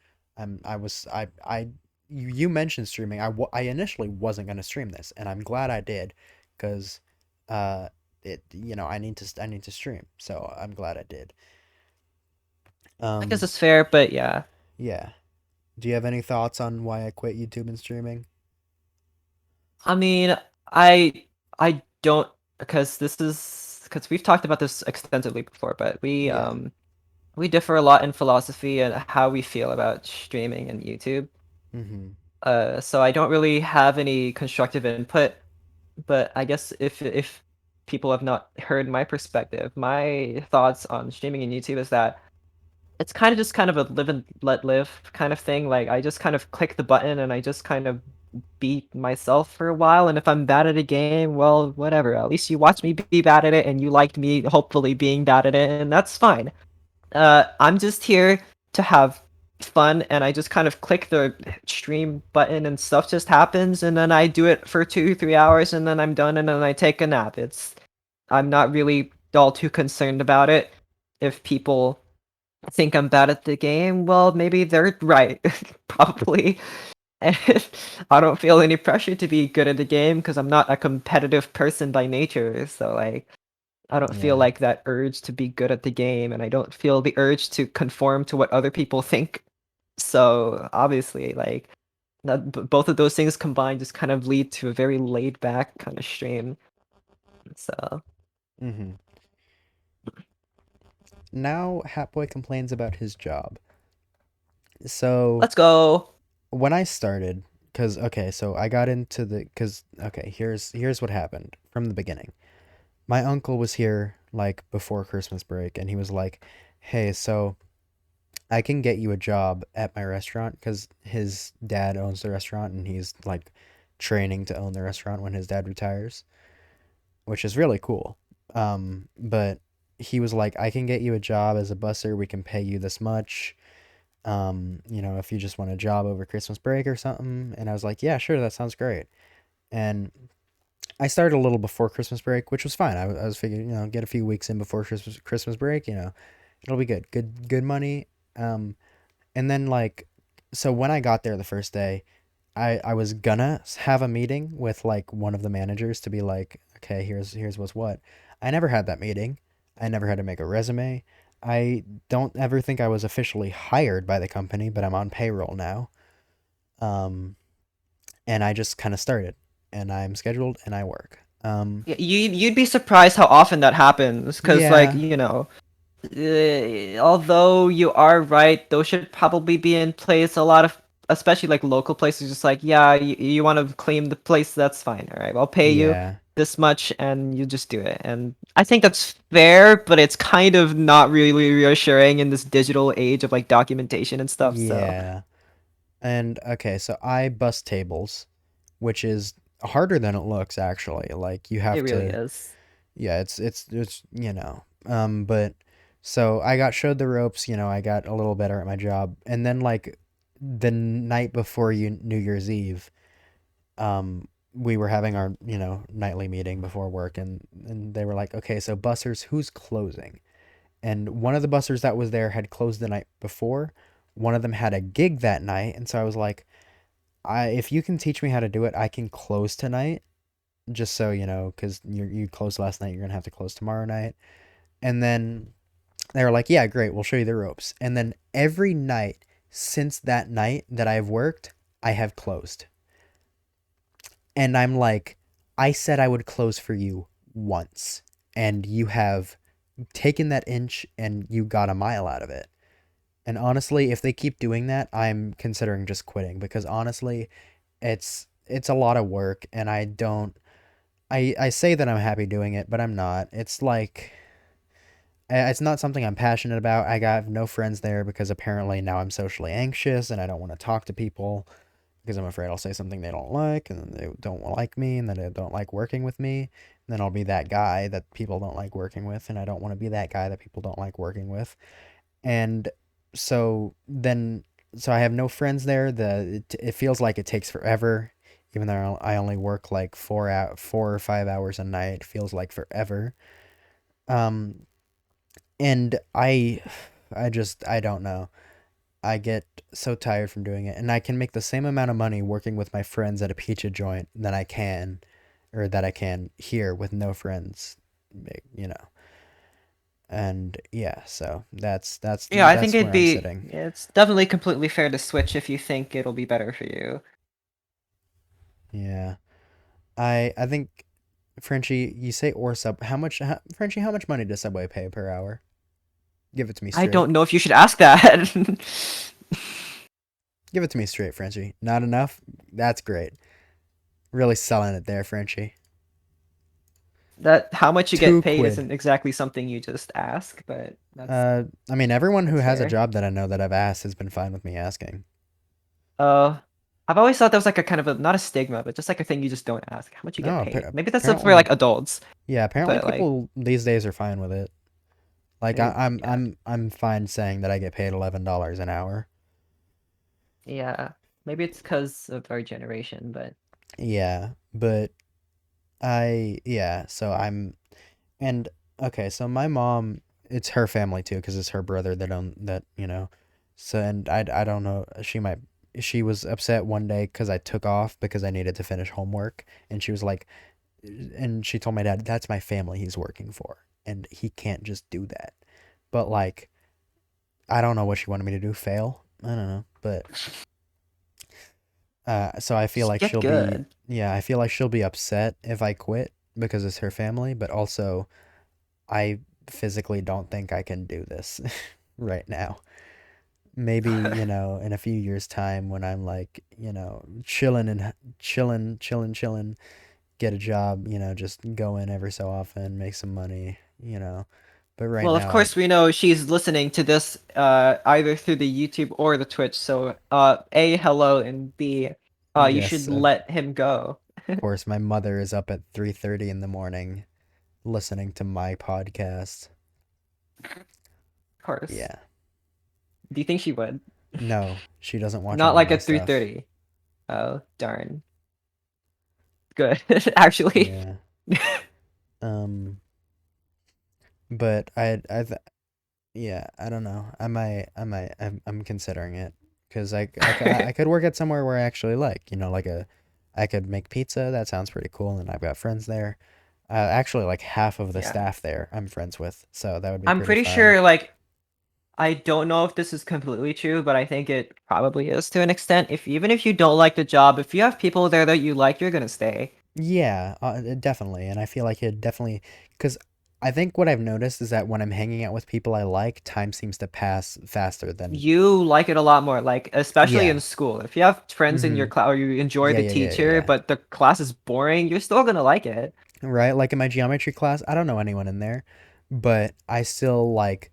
I was I you mentioned streaming. I initially wasn't gonna stream this, and I'm glad I did, because uh I need to stream. So I'm glad I did. I guess Um it's fair, but yeah. yeah. Do you have any thoughts on why I quit YouTube and streaming? I mean, I don't because this is because we've talked about this extensively before, but Yeah. we differ a lot in philosophy and how we feel about streaming and YouTube. Mhm. So I don't really have any constructive input, but I guess if people have not heard my perspective, my thoughts on streaming and YouTube is that it's kind of just kind of a live and let live kind of thing. Like I just kind of click the button and I just kind of beat myself for a while. And if I'm bad at a game, well, whatever. At least you watched me be bad at it and you liked me hopefully being bad at it, and that's fine. I'm just here to have fun, and I just kind of click the stream button, and stuff just happens, and then I do it for 2, 3 hours, and then I'm done, and then I take a nap. I'm not really all too concerned about it. If people think I'm bad at the game, well, maybe they're right, probably. And I don't feel any pressure to be good at the game because I'm not a competitive person by nature. So like I don't feel Yeah. like that urge to be good at the game, and I don't feel the urge to conform to what other people think. So obviously, like both of those things combined just kind of lead to a very laid back kind of stream. So Mhm. Now Hatboy complains about his job. So let's go. when I started, because okay, so I got into the because okay, here's what happened from the beginning. My uncle was here like before Christmas break, and he was like, "Hey, so I can get you a job at my restaurant because his dad owns the restaurant and he's like training to own the restaurant when his dad retires, which is really cool. But he was like, I can get you a job as a busser. We can pay you this much. If you just want a job over Christmas break or something. And I was like, yeah, sure, that sounds great. And I started a little before Christmas break, which was fine. I was figuring, get a few weeks in before Christmas break, it'll be good. Good money. Um, and then like, so when I got there the first day, I was gonna have a meeting with like one of the managers to be like, okay, here's what's what. I never had that meeting. I never had to make a resume. I don't ever think I was officially hired by the company, but I'm on payroll now. Um, and I just kind of started, and I'm scheduled, and I work. Yeah, you'd be surprised how often that happens, because like Yeah, although you are right, those should probably be in place. A lot of, especially like local places, just like, yeah, you want to claim the place, that's fine. All right, I'll pay you yeah, this much, and you just do it. And I think that's fair, but it's kind of not really reassuring in this digital age of like documentation and stuff. So yeah. And okay, so I bus tables, which is harder than it looks actually. Like you it have really to, is. yeah, it's. But so I got showed the ropes, I got a little better at my job. And then like the night before New Year's Eve, we were having our, nightly meeting before work, and they were like, "Okay, so bussers, who's closing?" And one of the bussers that was there had closed the night before. One of them had a gig that night, and so I was like, if you can teach me how to do it, I can close tonight, just so you know, because you closed last night, you're gonna have to close tomorrow night." And then they were like, "Yeah, great, we'll show you the ropes." And then every night since that night that I've worked, I have closed. And I'm like, I said I would close for you once, and you have taken that inch and you got a mile out of it. And honestly, if they keep doing that, I'm considering just quitting because honestly, it's a lot of work and I say that I'm happy doing it, but I'm not. It's like it's not something I'm passionate about. I got no friends there because apparently now I'm socially anxious and I don't want to talk to people because I'm afraid I'll say something they don't like and then they don't like me and then they don't like working with me. And then I'll be that guy that people don't like working with and I don't want to be that guy that people don't like working with. And so then so I have no friends there. It feels like it takes forever, even though I only work like 4 or 5 hours a night. It feels like forever. Um, and I don't know. I get so tired from doing it, and I can make the same amount of money working with my friends at a pizza joint that I can here with no friends, you know. And yeah, so Yeah, I think that's it'd where I'm be, sitting. it's definitely completely fair to switch if you think it'll be better for you. Yeah. I think Frenchie, you say or sub. Frenchie? How much money does Subway pay per hour? Give it to me I straight. don't know if you should ask that. Give it to me straight, Frenchie. Not enough? That's great. Really selling it there, Frenchie. That how much you get Two paid quid. isn't exactly something you just ask, but that's I mean, everyone who that's has a fair. job that I know that I've asked has been fine with me asking. Uh, I've always thought that was like a kind of a, not a stigma, but just like a thing you just don't ask. How much you get No, paid? Maybe that's up for apparently, like adults, yeah, apparently but like, people these days are fine with it. Like yeah, I'm fine saying that I get paid $11 an hour. yeah. Maybe it's because of our generation, but Yeah, but so and okay, so my mom, it's her family too, because it's her brother that own that, So and I don't know, she was upset one day because I took off because I needed to finish homework, and she was like, and she told my dad that's my family he's working for, and he can't just do that. But like, I don't know what she wanted me to do, fail. I don't know, but so I feel just like get she'll be, good. yeah, I feel like she'll be upset if I quit because it's her family, but also I physically don't think I can do this right now. Maybe, in a few years' time when I'm like, chilling, get a job, just go in every so often, make some money, you know. But right Well, of now, course we know she's listening to this either through the YouTube or the Twitch. So A, hello, and B, you yes, should let him go. of course, my mother is up at 3:30 in the morning listening to my podcast. Of course. Yeah. Do you think she would? No, she doesn't watch Not any of like my at stuff. 3:30. Oh, darn. Good. Actually. Yeah. Um, but yeah, I don't know. I'm considering it because I could work at somewhere where I actually like, I could make pizza. That sounds pretty cool, and I've got friends there. Actually, like half of the Yeah. staff there, I'm friends with, so that would be I'm pretty pretty fun. sure, like, I don't know if this is completely true, but I think it probably is to an extent. If even if you don't like the job, if you have people there that you like, you're gonna stay. Yeah, definitely, and I feel like it definitely because I think what I've noticed is that when I'm hanging out with people I like, time seems to pass faster than You like it a lot more, like especially in yeah. school. If you have friends in Mm-hmm. your class or you enjoy Yeah, the yeah, yeah, teacher, yeah. but the class is boring, you're still gonna like it. Right? Like in my geometry class, I don't know anyone in there, but I still like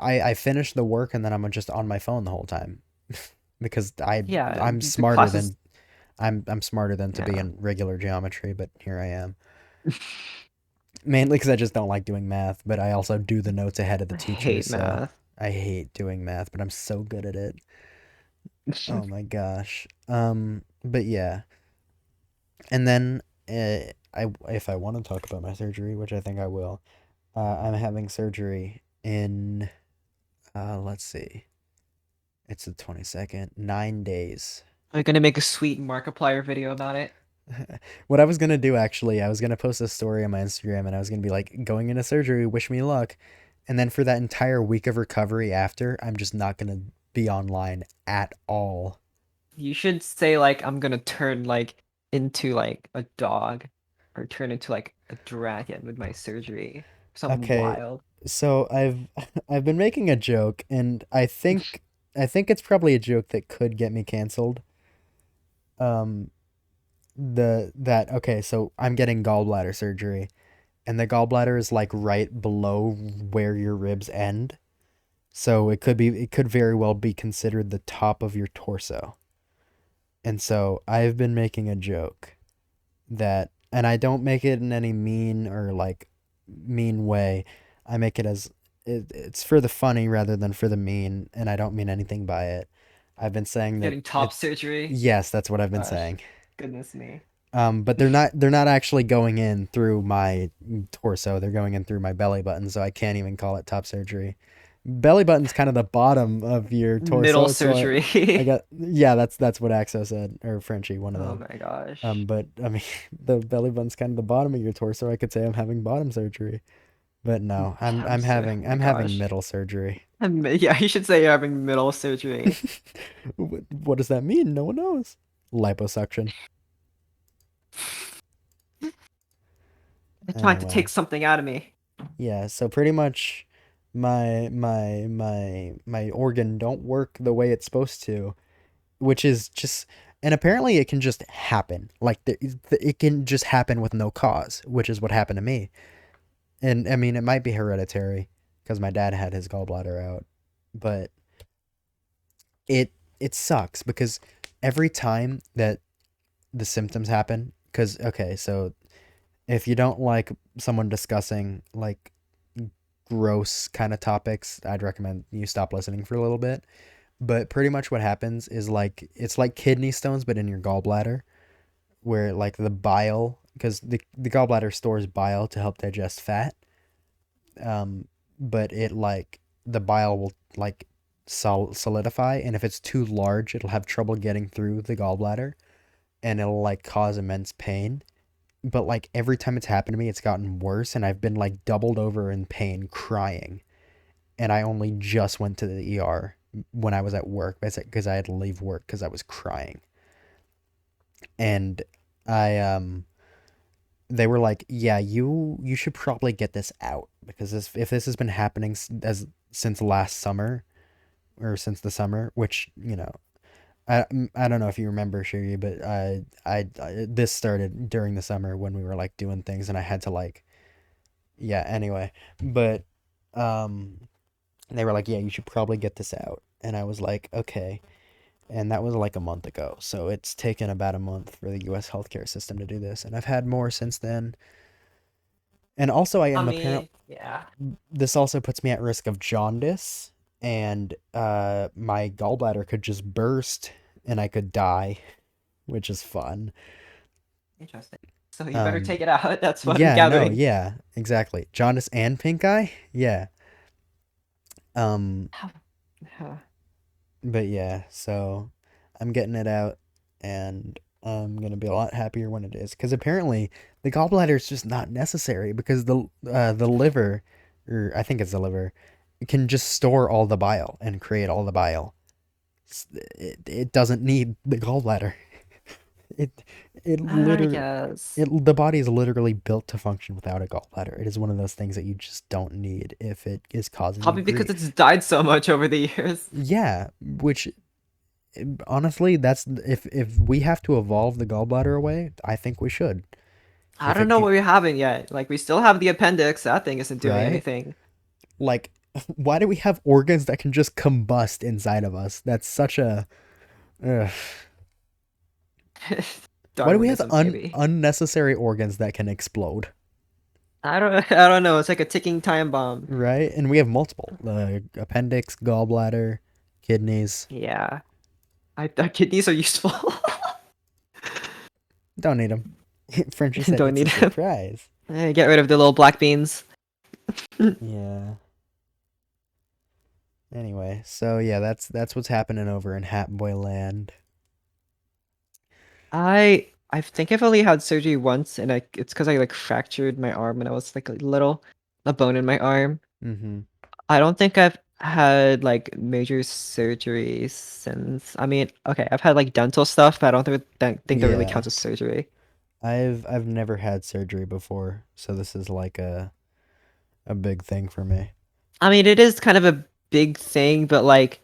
I finish the work and then I'm just on my phone the whole time because Yeah, I'm the smarter class is than I'm smarter than to be yeah. in regular geometry, but here I am. Mainly because I just don't like doing math, but I also do the notes ahead of the I teachers, hate so math. I hate doing math, but I'm so good at it. Oh my gosh. But yeah, and then I if I want to talk about my surgery, which I think I will, I'm having surgery in let's see, it's the 22nd, 9 days. I'm gonna make a sweet Markiplier video about it. What I was gonna do actually, I was gonna post a story on my Instagram and I was gonna be like, going into surgery, wish me luck. And then for that entire week of recovery after, I'm just not gonna be online at all. You should say like I'm gonna turn like into like a dog or turn into like a dragon with my surgery. Something Okay, wild. so I've been making a joke and I think it's probably a joke that could get me canceled. Um okay, so I'm getting gallbladder surgery and the gallbladder is like right below where your ribs end. So it could very well be considered the top of your torso. And so I've been making a joke that, and I don't make it in any mean or like mean way. I make it as it's for the funny rather than for the mean, and I don't mean anything by it. I've been saying that Getting top it's surgery. yes, that's what I've been Gosh, saying. goodness me. But they're not actually going in through my torso. They're going in through my belly button, so I can't even call it top surgery. Belly button's kind of the bottom of your Middle torso, so I surgery. got yeah, that's what Axo said or Frenchie, one of Oh them. my gosh. But I mean, the belly button's kind of the bottom of your torso. I could say I'm having bottom surgery, but no, Oh my I'm having gosh. middle surgery. Yeah, you should say you're having middle surgery. What does that mean? No one knows. Liposuction. They're trying to take Anyway, something out of me. yeah. So pretty much, my organ don't work the way it's supposed to, which is just, and apparently it can just happen. Like it can just happen with no cause, which is what happened to me. And I mean, it might be hereditary because my dad had his gallbladder out, but it sucks because every time that the symptoms happen, because okay, so if you don't like someone discussing like gross kind of topics, I'd recommend you stop listening for a little bit. But pretty much what happens is like it's like kidney stones, but in your gallbladder, where like the bile, because the gallbladder stores bile to help digest fat. Um, but it like the bile will like solidify, and if it's too large, it'll have trouble getting through the gallbladder, and it'll like cause immense pain. But like every time it's happened to me, it's gotten worse, and I've been like doubled over in pain, crying, and I only just went to the ER when I was at work because I had to leave work because I was crying, and I they were like, "Yeah, you should probably get this out because if this has been happening as since last summer or since the summer, which I don't know if you remember, Shirgi, but this started during the summer when we were like doing things, and I had to like yeah, anyway, but um they were like, "Yeah, you should probably get this out." And I was like, "Okay." And that was like a month ago. So it's taken about a month for the US healthcare system to do this, and I've had more since then. And also I I am apparent mean, yeah. this also puts me at risk of jaundice, and my gallbladder could just burst and I could die, which is fun. Interesting. So you better Um take it out. That's what I'm yeah, no, gathering. yeah, exactly. Jaundice and pink eye? Yeah. Um How- huh. but yeah, so I'm getting it out, and I'm gonna be a lot happier when it is, because apparently the gallbladder is just not necessary, because the liver, or I think it's the liver, can just store all the bile and create all the bile. It doesn't need the gallbladder. It it I literally guess. it the body is literally built to function without a gallbladder. It is one of those things that you just don't need if it is causing you Probably because it's grief. died so much over the years. Yeah, which honestly, that's if we have to evolve the gallbladder away, I think we should. I If don't it know can't, what we haven't yet. Like we still have the appendix. That thing isn't doing right? anything. Like, why do we have organs that can just combust inside of us? That's such a. Ugh. Why do we have Darwinism, maybe. unnecessary organs that can explode? I don't. I don't know. It's like a ticking time bomb. Right? And we have multiple: appendix, gallbladder, kidneys. Yeah. Our kidneys are useful. Don't need them. Frenchie said Don't it's a need them. surprise. Get rid of the little black beans. Yeah. Anyway, so yeah, that's what's happening over in HatBoi land. I think I've only had surgery once, and it's because I like fractured my arm when I was like a little, a bone in my arm. Mm-hmm. I don't think I've had like major surgery since. I mean, okay, I've had like dental stuff, but I don't think that really Yeah. counts as surgery. I've never had surgery before, so this is like a big thing for me. I mean, it is kind of a big thing, but like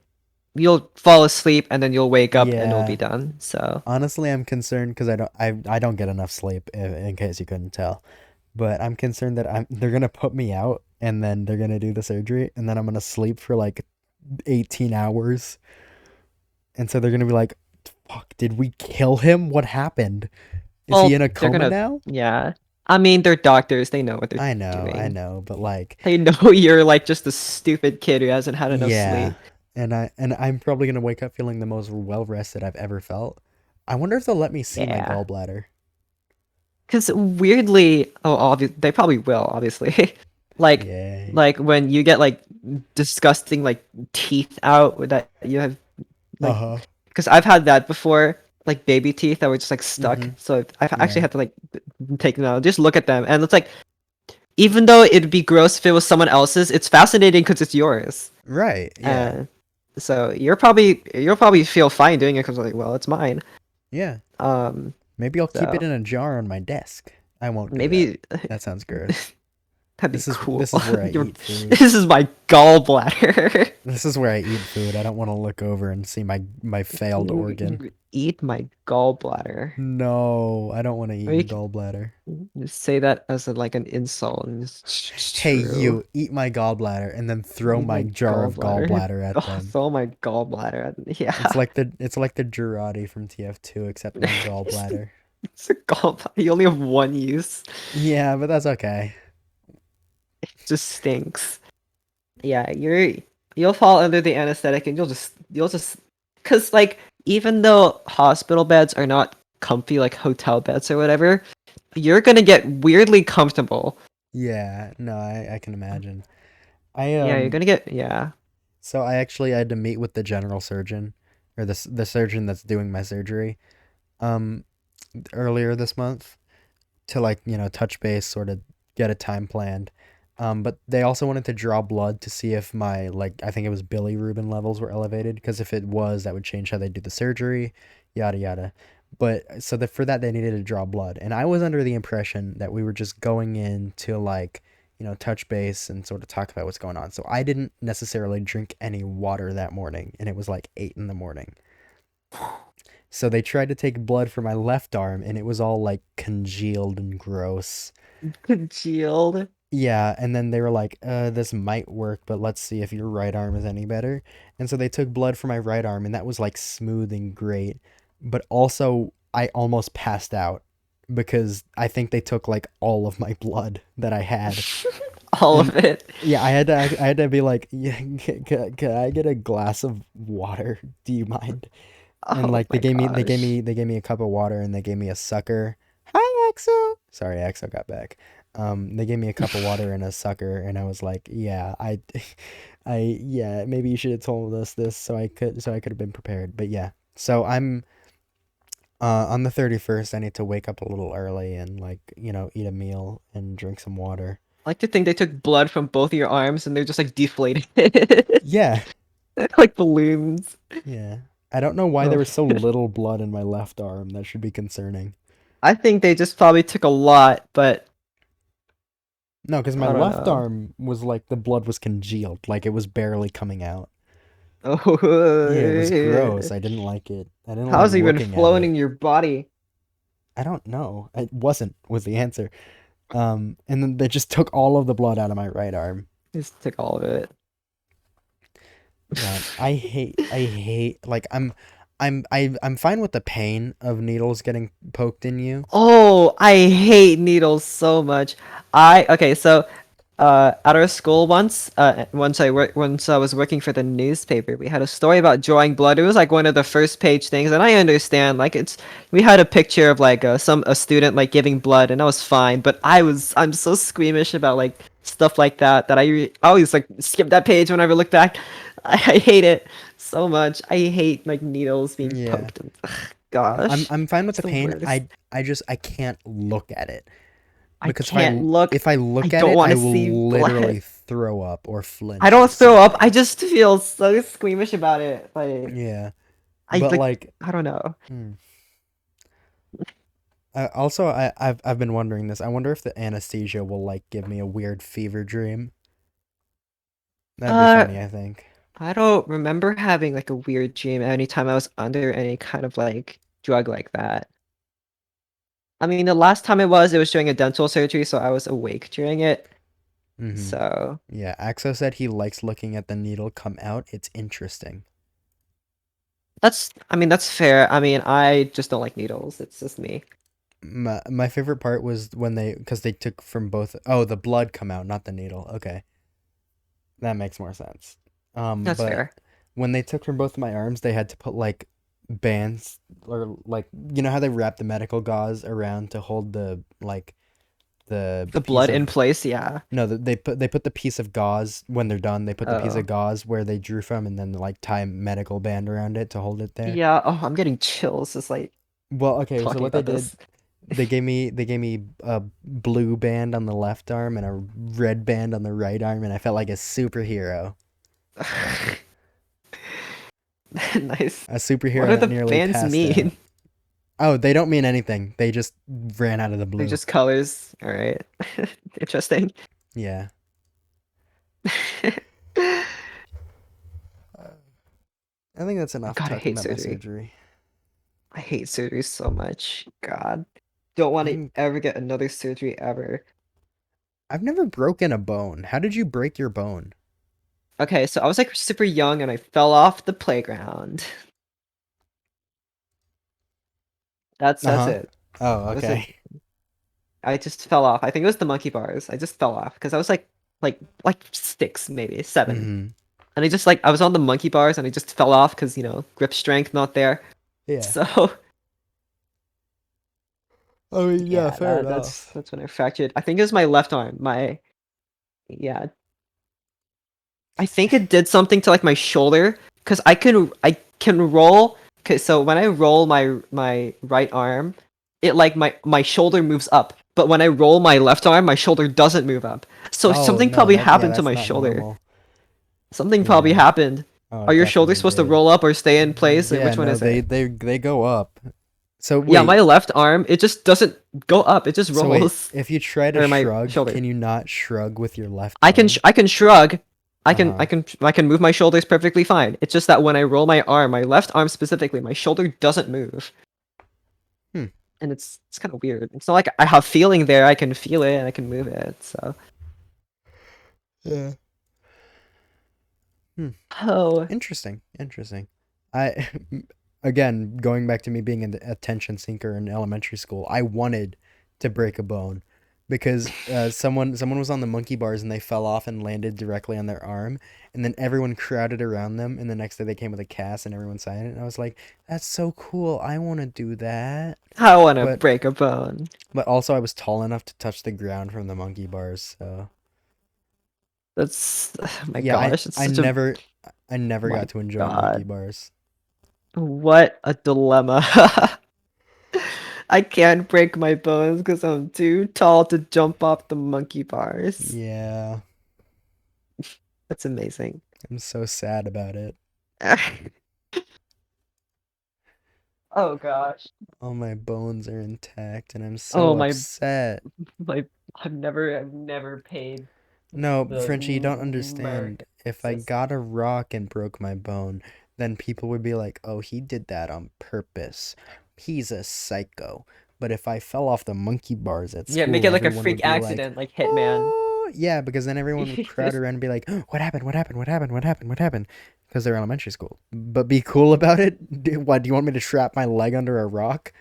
you'll fall asleep and then you'll wake up and it'll be Yeah. done. So Honestly, I'm concerned because I don't get enough sleep, in case you couldn't tell. But I'm concerned that they're gonna put me out, and then they're gonna do the surgery, and then I'm gonna sleep for like 18 hours. And so they're gonna be like, "Fuck, did we kill him? What happened? Is he in well, a they're coma gonna now?" yeah. I mean, they're doctors. They know what they're I doing. know, but like, They know you're like just a stupid kid who hasn't had enough yeah. sleep. And I'm probably gonna wake up feeling the most well rested I've ever felt. I wonder if they'll let me see my Yeah. gallbladder. Because weirdly, oh, they probably will, obviously. like, Yay. like when you get like disgusting like teeth out that you have like, Uh-huh. because I've had that before, like baby teeth that were just like stuck. Mm-hmm. So I've actually Yeah. had to like take them out, just look at them, and it's like, even though it'd be gross if it was someone else's, it's fascinating because it's yours. Right. Yeah. And so you'll probably feel fine doing it because like, well, it's mine. Yeah. Um, Maybe I'll keep it so in a jar on my desk. I won't do that. maybe That sounds gross. that'd be This is cool. this is where I Your, eat food. this is my gallbladder. This is where I eat food. I don't want to look over and see my failed organ. Eat my gallbladder. No, I don't want to eat Or your you can gallbladder. just say that as like an insult, and it's Hey, true. you, eat my gallbladder and then throw Eat my my jar of gallbladder. gallbladder at Oh, them. throw my gallbladder. It's Yeah. like the Girardi from TF2, except my gallbladder. It's a gallbladder. You only have one use. Yeah, but that's okay. It just stinks. Yeah, you'll fall under the anesthetic and you'll just because like even though hospital beds are not comfy like hotel beds or whatever, you're gonna get weirdly comfortable. Yeah, no, I can imagine. I Yeah, you're gonna get yeah. so I actually had to meet with the general surgeon, or the surgeon that's doing my surgery, um, earlier this month, to, like, touch base, sort of get a time planned. But they also wanted to draw blood to see if my, like, I think it was bilirubin levels were elevated, because if it was, that would change how they do the surgery, yada yada. But so that for that they needed to draw blood, and I was under the impression that we were just going in to, like, touch base and sort of talk about what's going on. So I didn't necessarily drink any water that morning, and it was like 8 in the morning. So they tried to take blood for my left arm, and it was all like congealed and gross. Congealed. Yeah, and then they were like, this might work, but let's see if your right arm is any better. And so they took blood from my right arm, and that was like smooth and great. But also, I almost passed out because I think they took like all of my blood that I had. All And of it. yeah, I had to be like, yeah, can I get a glass of water? Do you mind? And Oh like my gosh. they gave me a cup of water and they gave me a sucker. Hi, EXO. Sorry, EXO got back. They gave me a cup of water and a sucker, and I was like, yeah, yeah, maybe you should have told us this so I could have been prepared. But yeah, so I'm on the 31st. I need to wake up a little early and like eat a meal and drink some water. I like to think they took blood from both of your arms and they're just like deflated. Yeah, Like balloons. yeah. I don't know why there Oh. was so little blood in my left arm. That should be concerning. I think they just probably took a lot, but No, because my I don't left know. arm was like the blood was congealed, like it was barely coming out. Yeah, it was gross. Oh, I didn't like it. I didn't like how's it even looking at flowing it. in your body? I don't know. It wasn't was the answer. And then they just took all of the blood out of my right arm. Just took all of it. Yeah, I hate like I'm fine with the pain of needles getting poked in you. Oh, I hate needles so much. Okay, so at our school once I was working for the newspaper, we had a story about drawing blood. It was like one of the first page things, and I understand like we had a picture of like a student like giving blood, and that was fine. But I'm so squeamish about like stuff like that that I always like skip that page whenever I look back. I hate it so much. I hate like needles being Yeah. poked. Gosh, I'm fine with it's the the pain. worst. I can't look at it I because can't look. if I I look at don't it, want I to see will blood. literally throw up or I flinch or don't throw up. I something. just feel so squeamish about it. Like Yeah. I But like like I don't know. hmm. Also, I've been wondering this. I wonder if the anesthesia will like give me a weird fever dream. That'd be Uh, funny, I think. I don't remember having like a weird dream anytime I was under any kind of like drug like that. I mean, the last time it was during a dental surgery, so I was awake during it. Mm-hmm. So Yeah, Axo said he likes looking at the needle come out. It's interesting. I mean, that's fair. I mean, I just don't like needles. It's just me. My favorite part was when because they took from both. Oh, the blood come out, not the needle. Okay, that makes more sense. That's But fair. when they took from both of my arms, they had to put like bands or like how they wrap the medical gauze around to hold the like the The piece blood in of place, yeah. no they put the piece of gauze when they're done. They put the piece of Oh. gauze where they drew from, and then like tie a medical band around it to hold it there. Yeah. Oh, I'm getting chills just like Well, okay, so talking what they about did, this. they gave me a blue band on the left arm and a red band on the right arm, and I felt like a superhero. Nice. A What superhero do that the nearly fans passed out. mean? Oh, they don't mean anything. They just ran out of the They're blue. just colors. All right. Interesting. Yeah. I think that's enough God, I talking hate about my surgery. surgery. I hate surgery so much. God. Don't want to I'm ever get another surgery ever. I've never broken a bone. How did you break your bone? Okay, so I was like super young and I fell off the playground. That's Uh-huh. it. Oh, That's it. okay. I just fell off. I think it was the monkey bars. I just fell off because I was like 6 maybe 7. Mhm. And I was on the monkey bars and I just fell off because grip strength not there. Yeah. So I mean, yeah, yeah, fair that's enough. that's when I fractured. I think it was my left arm. My Yeah, I think it did something to like my shoulder because I can roll. Okay, so when I roll my right arm, it like my shoulder moves up. But when I roll my left arm, my shoulder doesn't move up. So Oh, something no, probably happened to that's my not shoulder. normal. Something probably Yeah. happened. Oh, Are it your shoulders definitely supposed to did. roll up or stay in place? Yeah, Which one no, is it? they go up. So Yeah, my wait, left arm, it just doesn't go up. It just rolls. if you try to Or my shrug, shoulder. can you not shrug with your left arm? I can shrug. Uh-huh. I can move my shoulders perfectly fine. It's just that when I roll my arm, my left arm specifically, my shoulder doesn't move. Hmm. And it's kind of weird. It's not like I have feeling there. I can feel it and I can move it. So Yeah. Hmm. Oh, Interesting. Interesting. I again going back to me being an attention seeker in elementary school. I wanted to break a bone because someone was on the monkey bars and they fell off and landed directly on their arm, and then everyone crowded around them. And the next day they came with a cast and everyone signed it. And I was like, "That's so cool! I want to do that." I want to But break a bone. also I was tall enough to touch the ground from the monkey bars. So That's oh my yeah, gosh, it's I such a never I never my got to enjoy monkey god. bars. What a dilemma. I can't break my bones because I'm too tall to jump off the monkey bars. Yeah. That's amazing. I'm so sad about it. Oh gosh. All my bones are intact and I'm Oh so my upset. my I've never paid No, the Frenchie, you don't understand. market If I system. got a rock and broke my bone, then people would be like, oh, he did that on purpose. He's a psycho. But if I fell off the monkey bars at Yeah, make school, it like a everyone would freak be like, accident, like Hitman. oh, yeah, because then everyone would crowd around and be like, what happened? What happened? What happened? What happened? What happened? Because they're elementary school. But be cool about it. What, do you want me to strap my leg under a rock?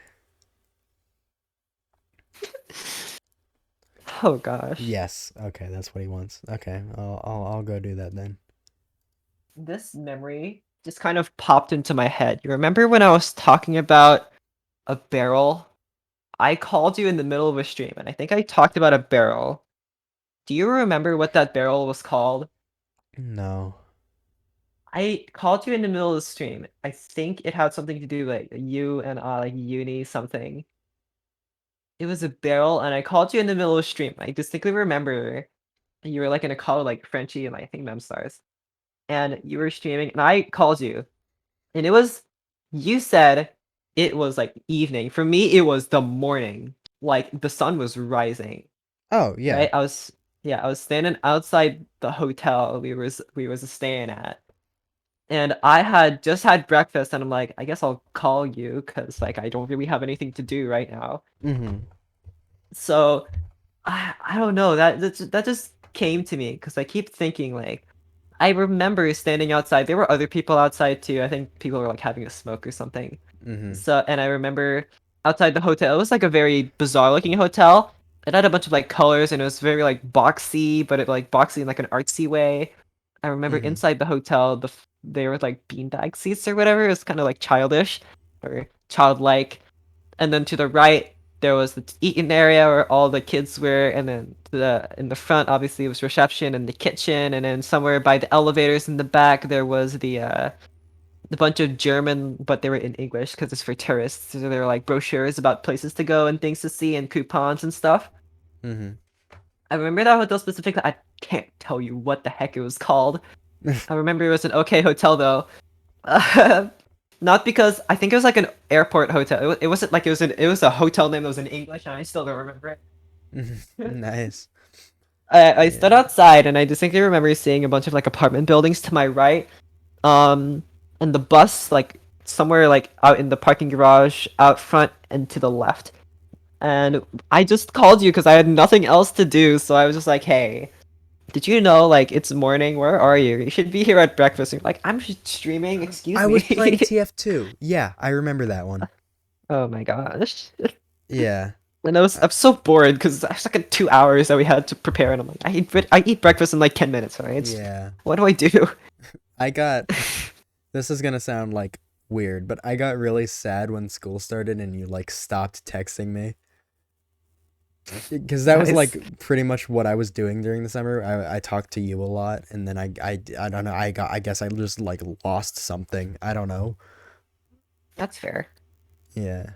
Oh gosh. Yes. Okay, that's what he wants. Okay, I'll go do that then. This memory just kind of popped into my head. You remember when I was talking about a barrel? I called you in the middle of a stream, and I think I talked about a barrel. Do you remember what that barrel was called? No. I called you in the middle of the stream. I think it had something to do like you and like uni something. It was a barrel, and I called you in the middle of the stream. I distinctly remember you were like in a call with, like Frenchie and I think Memstars, and you were streaming, and I called you, and it was you said it was like evening. For me, it was the morning. Like the sun was rising. Oh, yeah. Right? I was standing outside the hotel we was staying at. And I had just had breakfast and I'm like, I guess I'll call you because like I don't really have anything to do right now. Mm-hmm. So I don't know, that just came to me because I keep thinking like I remember standing outside. There were other people outside too. I think people were like having a smoke or something. Mm-hmm. So, and I remember outside the hotel, it was like a very bizarre looking hotel. It had a bunch of like colors and it was very like boxy, but it like boxy in like an artsy way. I remember Mm-hmm. inside the hotel, they were like beanbag seats or whatever. It was kind of like childish or childlike. And then to the right, there was the eating area where all the kids were, and then in the front, obviously, it was reception and the kitchen, and then somewhere by the elevators in the back, there was the bunch of German, but they were in English because it's for tourists. So there were like brochures about places to go and things to see and coupons and stuff. Mm-hmm. I remember that hotel specifically. I can't tell you what the heck it was called. I remember it was an okay hotel though. Not because I think it was like an airport hotel. It wasn't like it was a hotel name that was in English, and I still don't remember it. Nice. I stood Yeah. outside, and I distinctly remember seeing a bunch of like apartment buildings to my right. Um, and the bus like somewhere like out in the parking garage out front and to the left. And I just called you because I had nothing else to do, so I was just like, "Hey, did you know like it's morning? Where are you? You should be here at breakfast." And you're like, "I'm streaming. Excuse I was playing me." TF2. Yeah, I remember that one. Oh my gosh. Yeah. And I'm so bored because it's like 2 hours that we had to prepare, and I'm like, I eat breakfast in like 10 minutes, alright? Yeah. What do I do? I got this is gonna sound like weird, but I got really sad when school started and you like stopped texting me. Because that was Nice. like pretty much what I was doing during the summer. I talked to you a lot, and then I don't know. I guess I just like lost something. I don't know. That's fair. Yeah.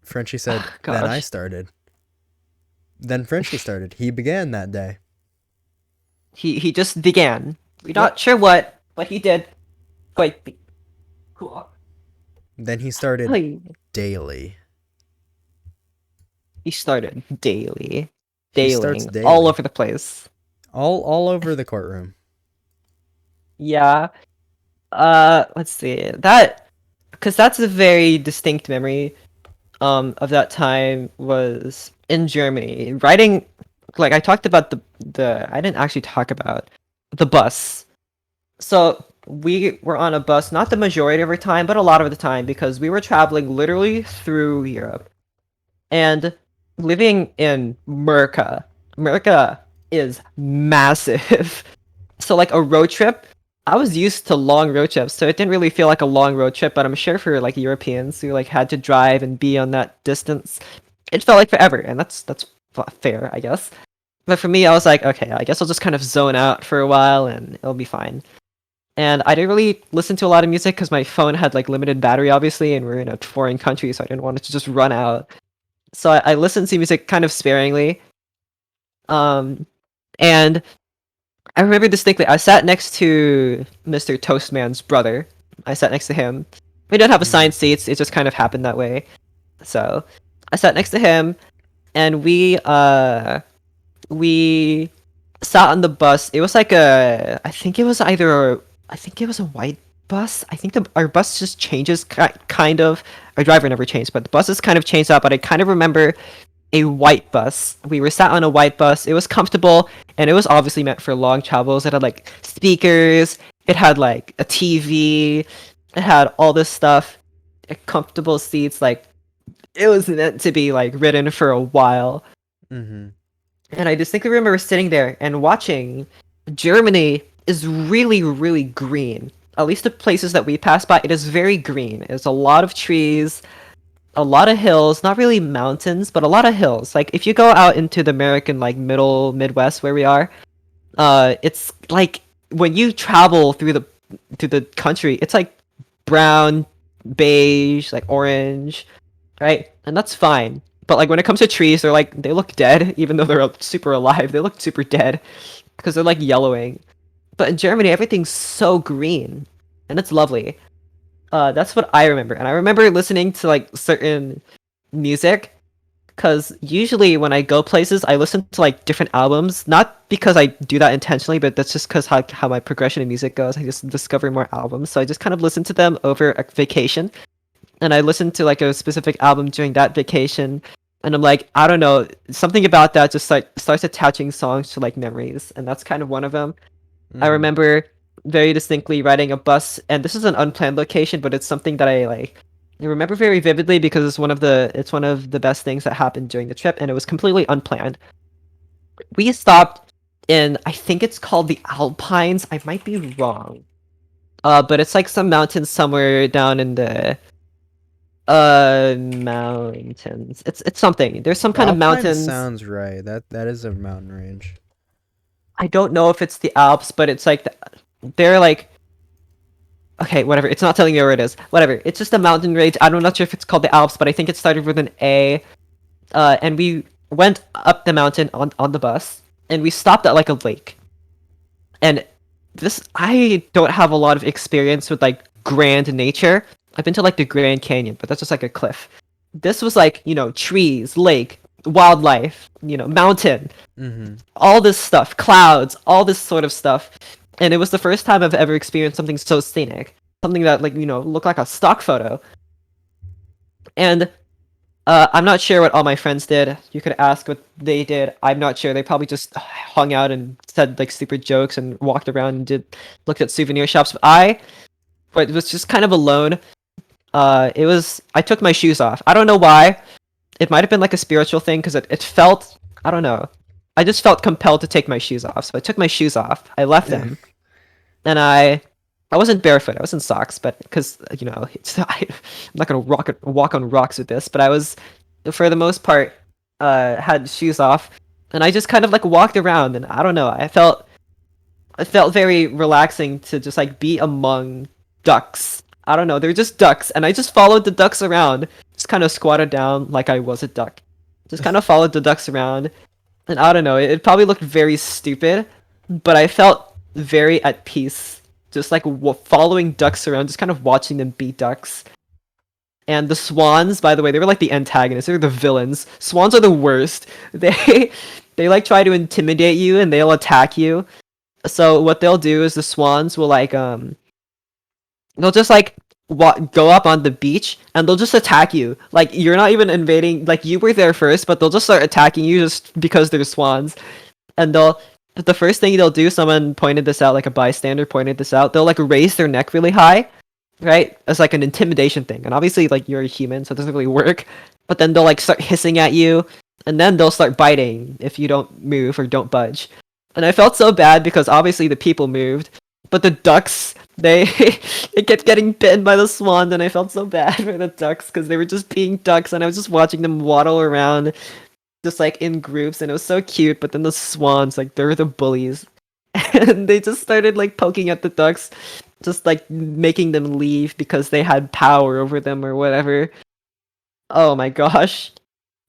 Frenchie said, then I Gosh. started. Then Frenchie started. He began that day. He just began. We're Yep. not sure what, but he did. Quite cool. Then he started daily. He started daily. He starts Dailing all daily. over the place. All over the courtroom. Yeah. Let's see. Because that's a very distinct memory of that time was in Germany. Writing like I talked about the I didn't actually talk about the bus. So we were on a bus not the majority of our time, but a lot of the time because we were traveling literally through Europe. And living in America, America is massive. So like a road trip, I was used to long road trips, so it didn't really feel like a long road trip, but I'm sure for like Europeans who like had to drive and be on that distance, it felt like forever, and that's fair, I guess. But for me, I was like, okay, I guess I'll just kind of zone out for a while and it'll be fine. And I didn't really listen to a lot of music because my phone had like limited battery, obviously, and we're in a foreign country, so I didn't want it to just run out. So I listened to music kind of sparingly. And I remember distinctly, I sat next to Mr. Toastman's brother. I sat next to him. We didn't have Mm-hmm. assigned seats, it just kind of happened that way. So I sat next to him, and we sat on the bus. It was like I think it was I think it was a white bus. I think our bus just changes kind of. Our driver never changed, but the buses kind of changed up. But I kind of remember a white bus. We were sat on a white bus. It was comfortable, and it was obviously meant for long travels. It had like speakers. It had like a TV. It had all this stuff. Comfortable seats. Like it was meant to be like ridden for a while. Mm-hmm. And I distinctly remember sitting there and watching. Germany is really, really green. At least the places that we passed by, it is very green. There's a lot of trees, a lot of hills, not really mountains, but a lot of hills. Like if you go out into the American like middle Midwest where we are, it's like when you travel through the country, it's like brown, beige, like orange, right? And that's fine. But like when it comes to trees, they look dead, even though they're super alive. They look super dead because they're like yellowing. But in Germany, everything's so green, and it's lovely. That's what I remember, and I remember listening to like certain music because usually when I go places, I listen to like different albums. Not because I do that intentionally, but that's just because how my progression in music goes. I just discover more albums, so I just kind of listen to them over a vacation, and I listened to like a specific album during that vacation, and I'm like, I don't know, something about that just like starts attaching songs to like memories, and that's kind of one of them. I Mm-hmm. remember very distinctly riding a bus, and this is an unplanned location, but it's something that I remember very vividly because it's one of the best things that happened during the trip, and it was completely unplanned. We stopped in I think it's called the Alpines. I might be wrong. But it's like some mountains somewhere down in the mountains. It's something. There's some kind of Alpine mountains. sounds right. That is a mountain range. I don't know if it's the Alps, but it's like they're like okay, whatever. It's not telling me where it is. Whatever. It's just a mountain range. I'm not sure if it's called the Alps, but I think it started with an A. And we went up the mountain on the bus, and we stopped at like a lake. And this, I don't have a lot of experience with like grand nature. I've been to like the Grand Canyon, but that's just like a cliff. This was like, trees, lake, wildlife, mountain, Mm-hmm. all this stuff, clouds, all this sort of stuff. And it was the first time I've ever experienced something so scenic, something that like looked like a stock photo. And I'm not sure what all my friends did. You could ask what they did. I'm not sure. They probably just hung out and said like stupid jokes and walked around and did looked at souvenir shops. But was just kind of alone. I took my shoes off. I don't know why. It might have been like a spiritual thing because it felt I don't know. I just felt compelled to take my shoes off. So I took my shoes off. I left them, and I wasn't barefoot. I was in socks, but because I'm not gonna walk on rocks with this. But I was, for the most part, had shoes off, and I just kind of like walked around, and I don't know. I felt very relaxing to just like be among ducks. I don't know. They're just ducks, and I just followed the ducks around. Just kind of squatted down like I was a duck. Just kind of followed the ducks around, and I don't know. It probably looked very stupid, but I felt very at peace. Just like following ducks around, just kind of watching them be ducks. And the swans, by the way, they were like the antagonists. They were the villains. Swans are the worst. They like try to intimidate you and they'll attack you. So what they'll do is the swans will like they'll just like go up on the beach and they'll just attack you. Like you're not even invading. Like you were there first, but they'll just start attacking you just because they're swans. And the first thing they'll do, someone pointed this out, like a bystander pointed this out. They'll like raise their neck really high, right, as like an intimidation thing. And obviously, like you're a human, so it doesn't really work. But then they'll like start hissing at you, and then they'll start biting if you don't move or don't budge. And I felt so bad because obviously the people moved, but the ducks, they it kept getting bitten by the swans, and I felt so bad for the ducks because they were just being ducks, and I was just watching them waddle around, just like in groups, and it was so cute. But then the swans, like they're the bullies, and they just started like poking at the ducks, just like making them leave because they had power over them or whatever. Oh my gosh.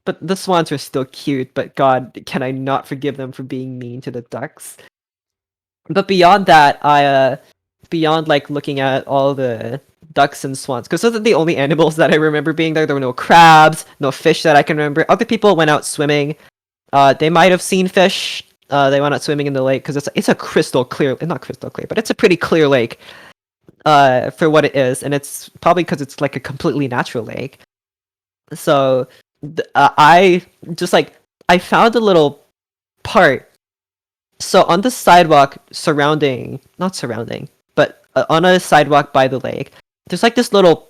But the swans were still cute, but God, can I not forgive them for being mean to the ducks? But beyond that, beyond like looking at all the ducks and swans, because those are the only animals that I remember being there. There were no crabs, no fish that I can remember. Other people went out swimming. They might have seen fish. They went out swimming in the lake because it's a crystal clear, not crystal clear, but it's a pretty clear lake. For what it is, and it's probably because it's like a completely natural lake. So I just like I found a little part. So on the sidewalk surrounding, not surrounding, but on a sidewalk by the lake, there's like this little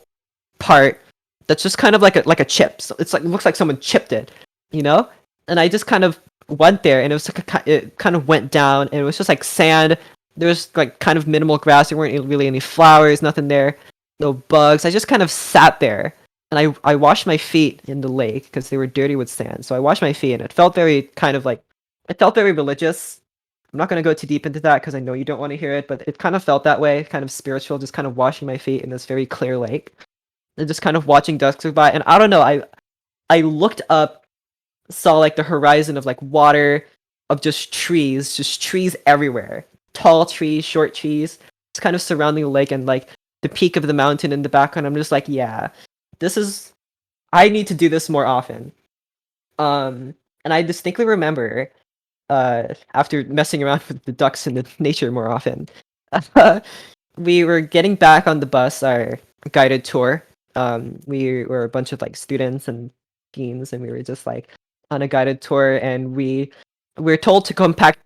part that's just kind of like a chip. So it's like, it looks like someone chipped it, you know. And I just kind of went there, and it was like it kind of went down, and it was just like sand. There was like kind of minimal grass. There weren't really any flowers, nothing there, no bugs. I just kind of sat there, and I washed my feet in the lake because they were dirty with sand. So I washed my feet, and it felt very kind of like, it felt very religious. I'm not gonna go too deep into that because I know you don't want to hear it, but it kind of felt that way, kind of spiritual, just kind of washing my feet in this very clear lake, and just kind of watching ducks go by. And I don't know, I looked up, saw like the horizon of like water, of just trees everywhere, tall trees, short trees, just kind of surrounding the lake, and like the peak of the mountain in the background. I'm just like, yeah, this is, I need to do this more often. And I distinctly remember, after messing around with the ducks in the nature more often, we were getting back on the bus, our guided tour. We were a bunch of like students and teens, and we were just like on a guided tour, and we were told to come back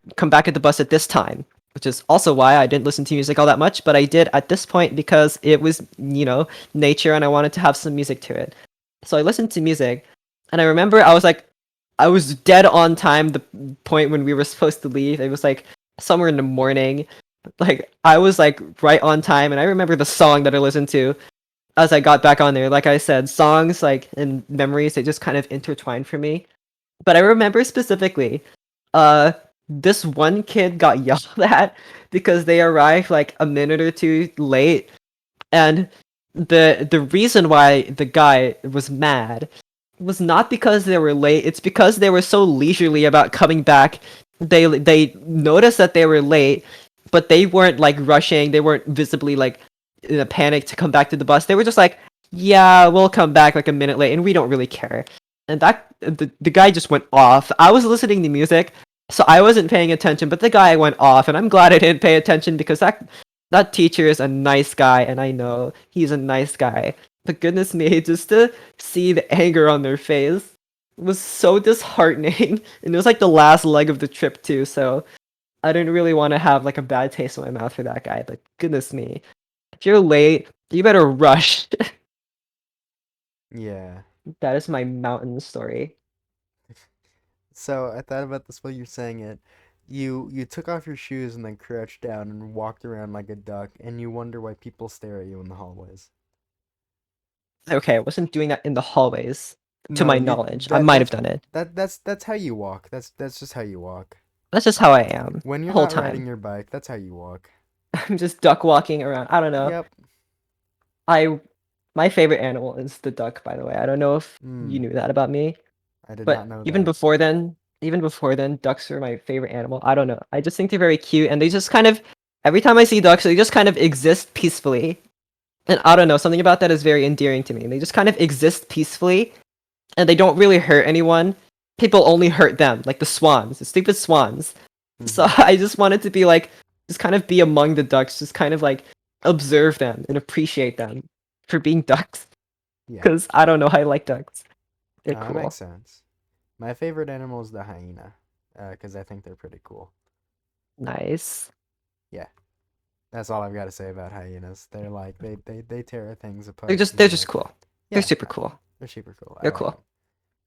at the bus at this time, which is also why I didn't listen to music all that much, but I did at this point because it was, you know, nature, and I wanted to have some music to it. So I listened to music, and I remember I was dead on time. The point when we were supposed to leave, it was like somewhere in the morning. Like I was like right on time, and I remember the song that I listened to as I got back on there. Like I said, songs like and memories, they just kind of intertwined for me. But I remember specifically, uh, this one kid got yelled at because they arrived like a minute or two late, and the reason why the guy was mad was not because they were late. It's because they were so leisurely about coming back. They noticed that they were late, but they weren't like rushing. They weren't visibly like in a panic to come back to the bus. They were just like, "Yeah, we'll come back like a minute late, and we don't really care." And that the guy just went off. I was listening to music, so I wasn't paying attention, but the guy went off, and I'm glad I didn't pay attention because that teacher is a nice guy, and I know he's a nice guy. But goodness me, just to see the anger on their face was so disheartening. And it was like the last leg of the trip too, so I didn't really want to have like a bad taste in my mouth for that guy. But goodness me, if you're late, you better rush. Yeah. That is my mountain story. So I thought about this while you're saying it. You took off your shoes and then crouched down and walked around like a duck, and you wonder why people stare at you in the hallways. Okay, I wasn't doing that in the hallways, to No, my you knowledge. I that might have that done it. that's how you walk. That's just how you walk. That's just how I am When the you're whole not time. riding your bike, that's how you walk. I'm just duck walking around. I don't know. Yep. I My favorite animal is the duck, by the way. I don't know if you Hmm. knew that about me, I did not but know that. even before then, ducks are my favorite animal. I don't know. I just think they're very cute, and they just kind of, every time I see ducks, they just kind of exist peacefully. And I don't know, something about that is very endearing to me. They just kind of exist peacefully, and they don't really hurt anyone. People only hurt them, like the swans, the stupid swans. So Hmm. I just wanted to be like, just kind of be among the ducks, just kind of like observe them and appreciate them. for being ducks. Yeah, Because I don't know, I like ducks. They're no, that makes cool. sense. My favorite animal is the hyena, because I think they're pretty cool. Nice. Yeah, that's all I've got to say about hyenas. They're like they tear things They're apart, just and they're they're just like, cool. They're yeah, super no, cool. they're super cool. I They're like cool.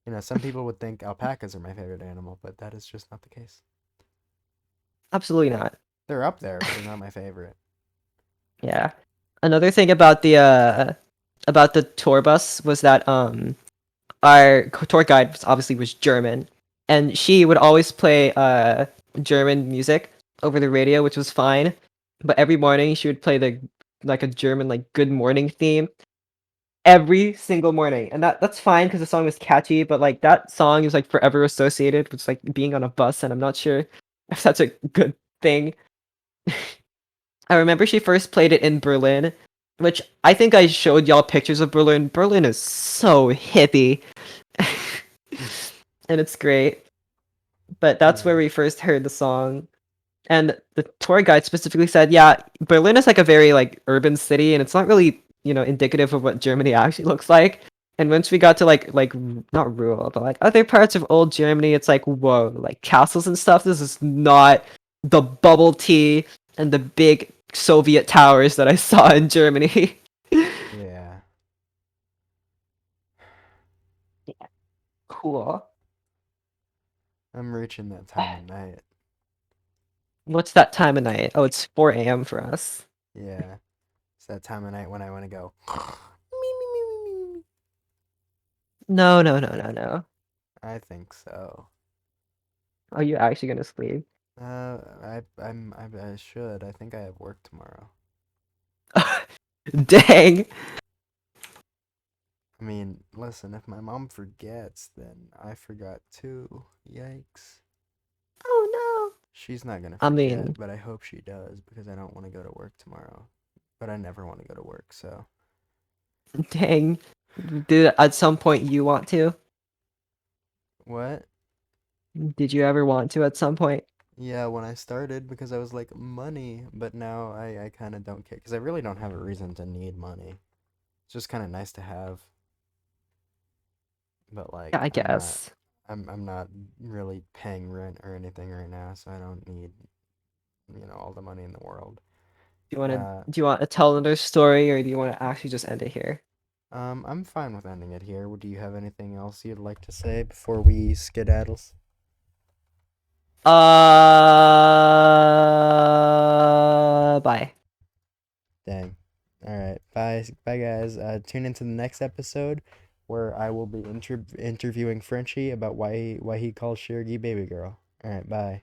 them. Some people would think alpacas are my favorite animal, but that is just not the case. Absolutely not. They're up there, but they're not my favorite. Yeah. Another thing about the tour bus was that our tour guide obviously was German, and she would always play German music over the radio, which was fine. But every morning she would play the like a German like good morning theme every single morning, and that's fine because the song was catchy. But like that song is like forever associated with like being on a bus, and I'm not sure if that's a good thing. I remember she first played it in Berlin, which I think I showed y'all pictures of Berlin. Berlin is so hippie. And it's great. But that's where Yeah, we first heard the song. And the tour guide specifically said, yeah, Berlin is like a very like urban city and it's not really, indicative of what Germany actually looks like. And once we got to like not rural, but like other parts of old Germany, it's like, whoa, like castles and stuff. This is not the bubble tea and the big Soviet towers that I saw in Germany. yeah. Cool. I'm reaching that time of night. What's that time of night? Oh, it's 4 a.m. for us. Yeah, it's that time of night when I want to go. No, no, no, no, no. I think so. Are you actually gonna sleep? I should. I think I have work tomorrow. Dang. I mean, listen, if my mom forgets, then I forgot too. Yikes. Oh no. She's not gonna I mean, forget, but I hope she does because I don't want to go to work tomorrow. But I never want to go to work, so. dang. Did at some point you want to? What? Did you ever want to at some point? Yeah, when I started because I was like, money, but now I kind of don't care because I really don't have a reason to need money. It's just kind of nice to have, but Yeah, like I guess. I'm not really paying rent or anything right now, so I don't need, all the money in the world. Uh, Do you want to tell another story or do you want to actually just end it here? I'm fine with ending it here. Do you have anything else you'd like to say before we skedaddles? Bye. Dang. All right. Bye. Bye, guys. Tune into the next episode where I will be interviewing Frenchie about why he calls Shirgi baby girl. All right. Bye.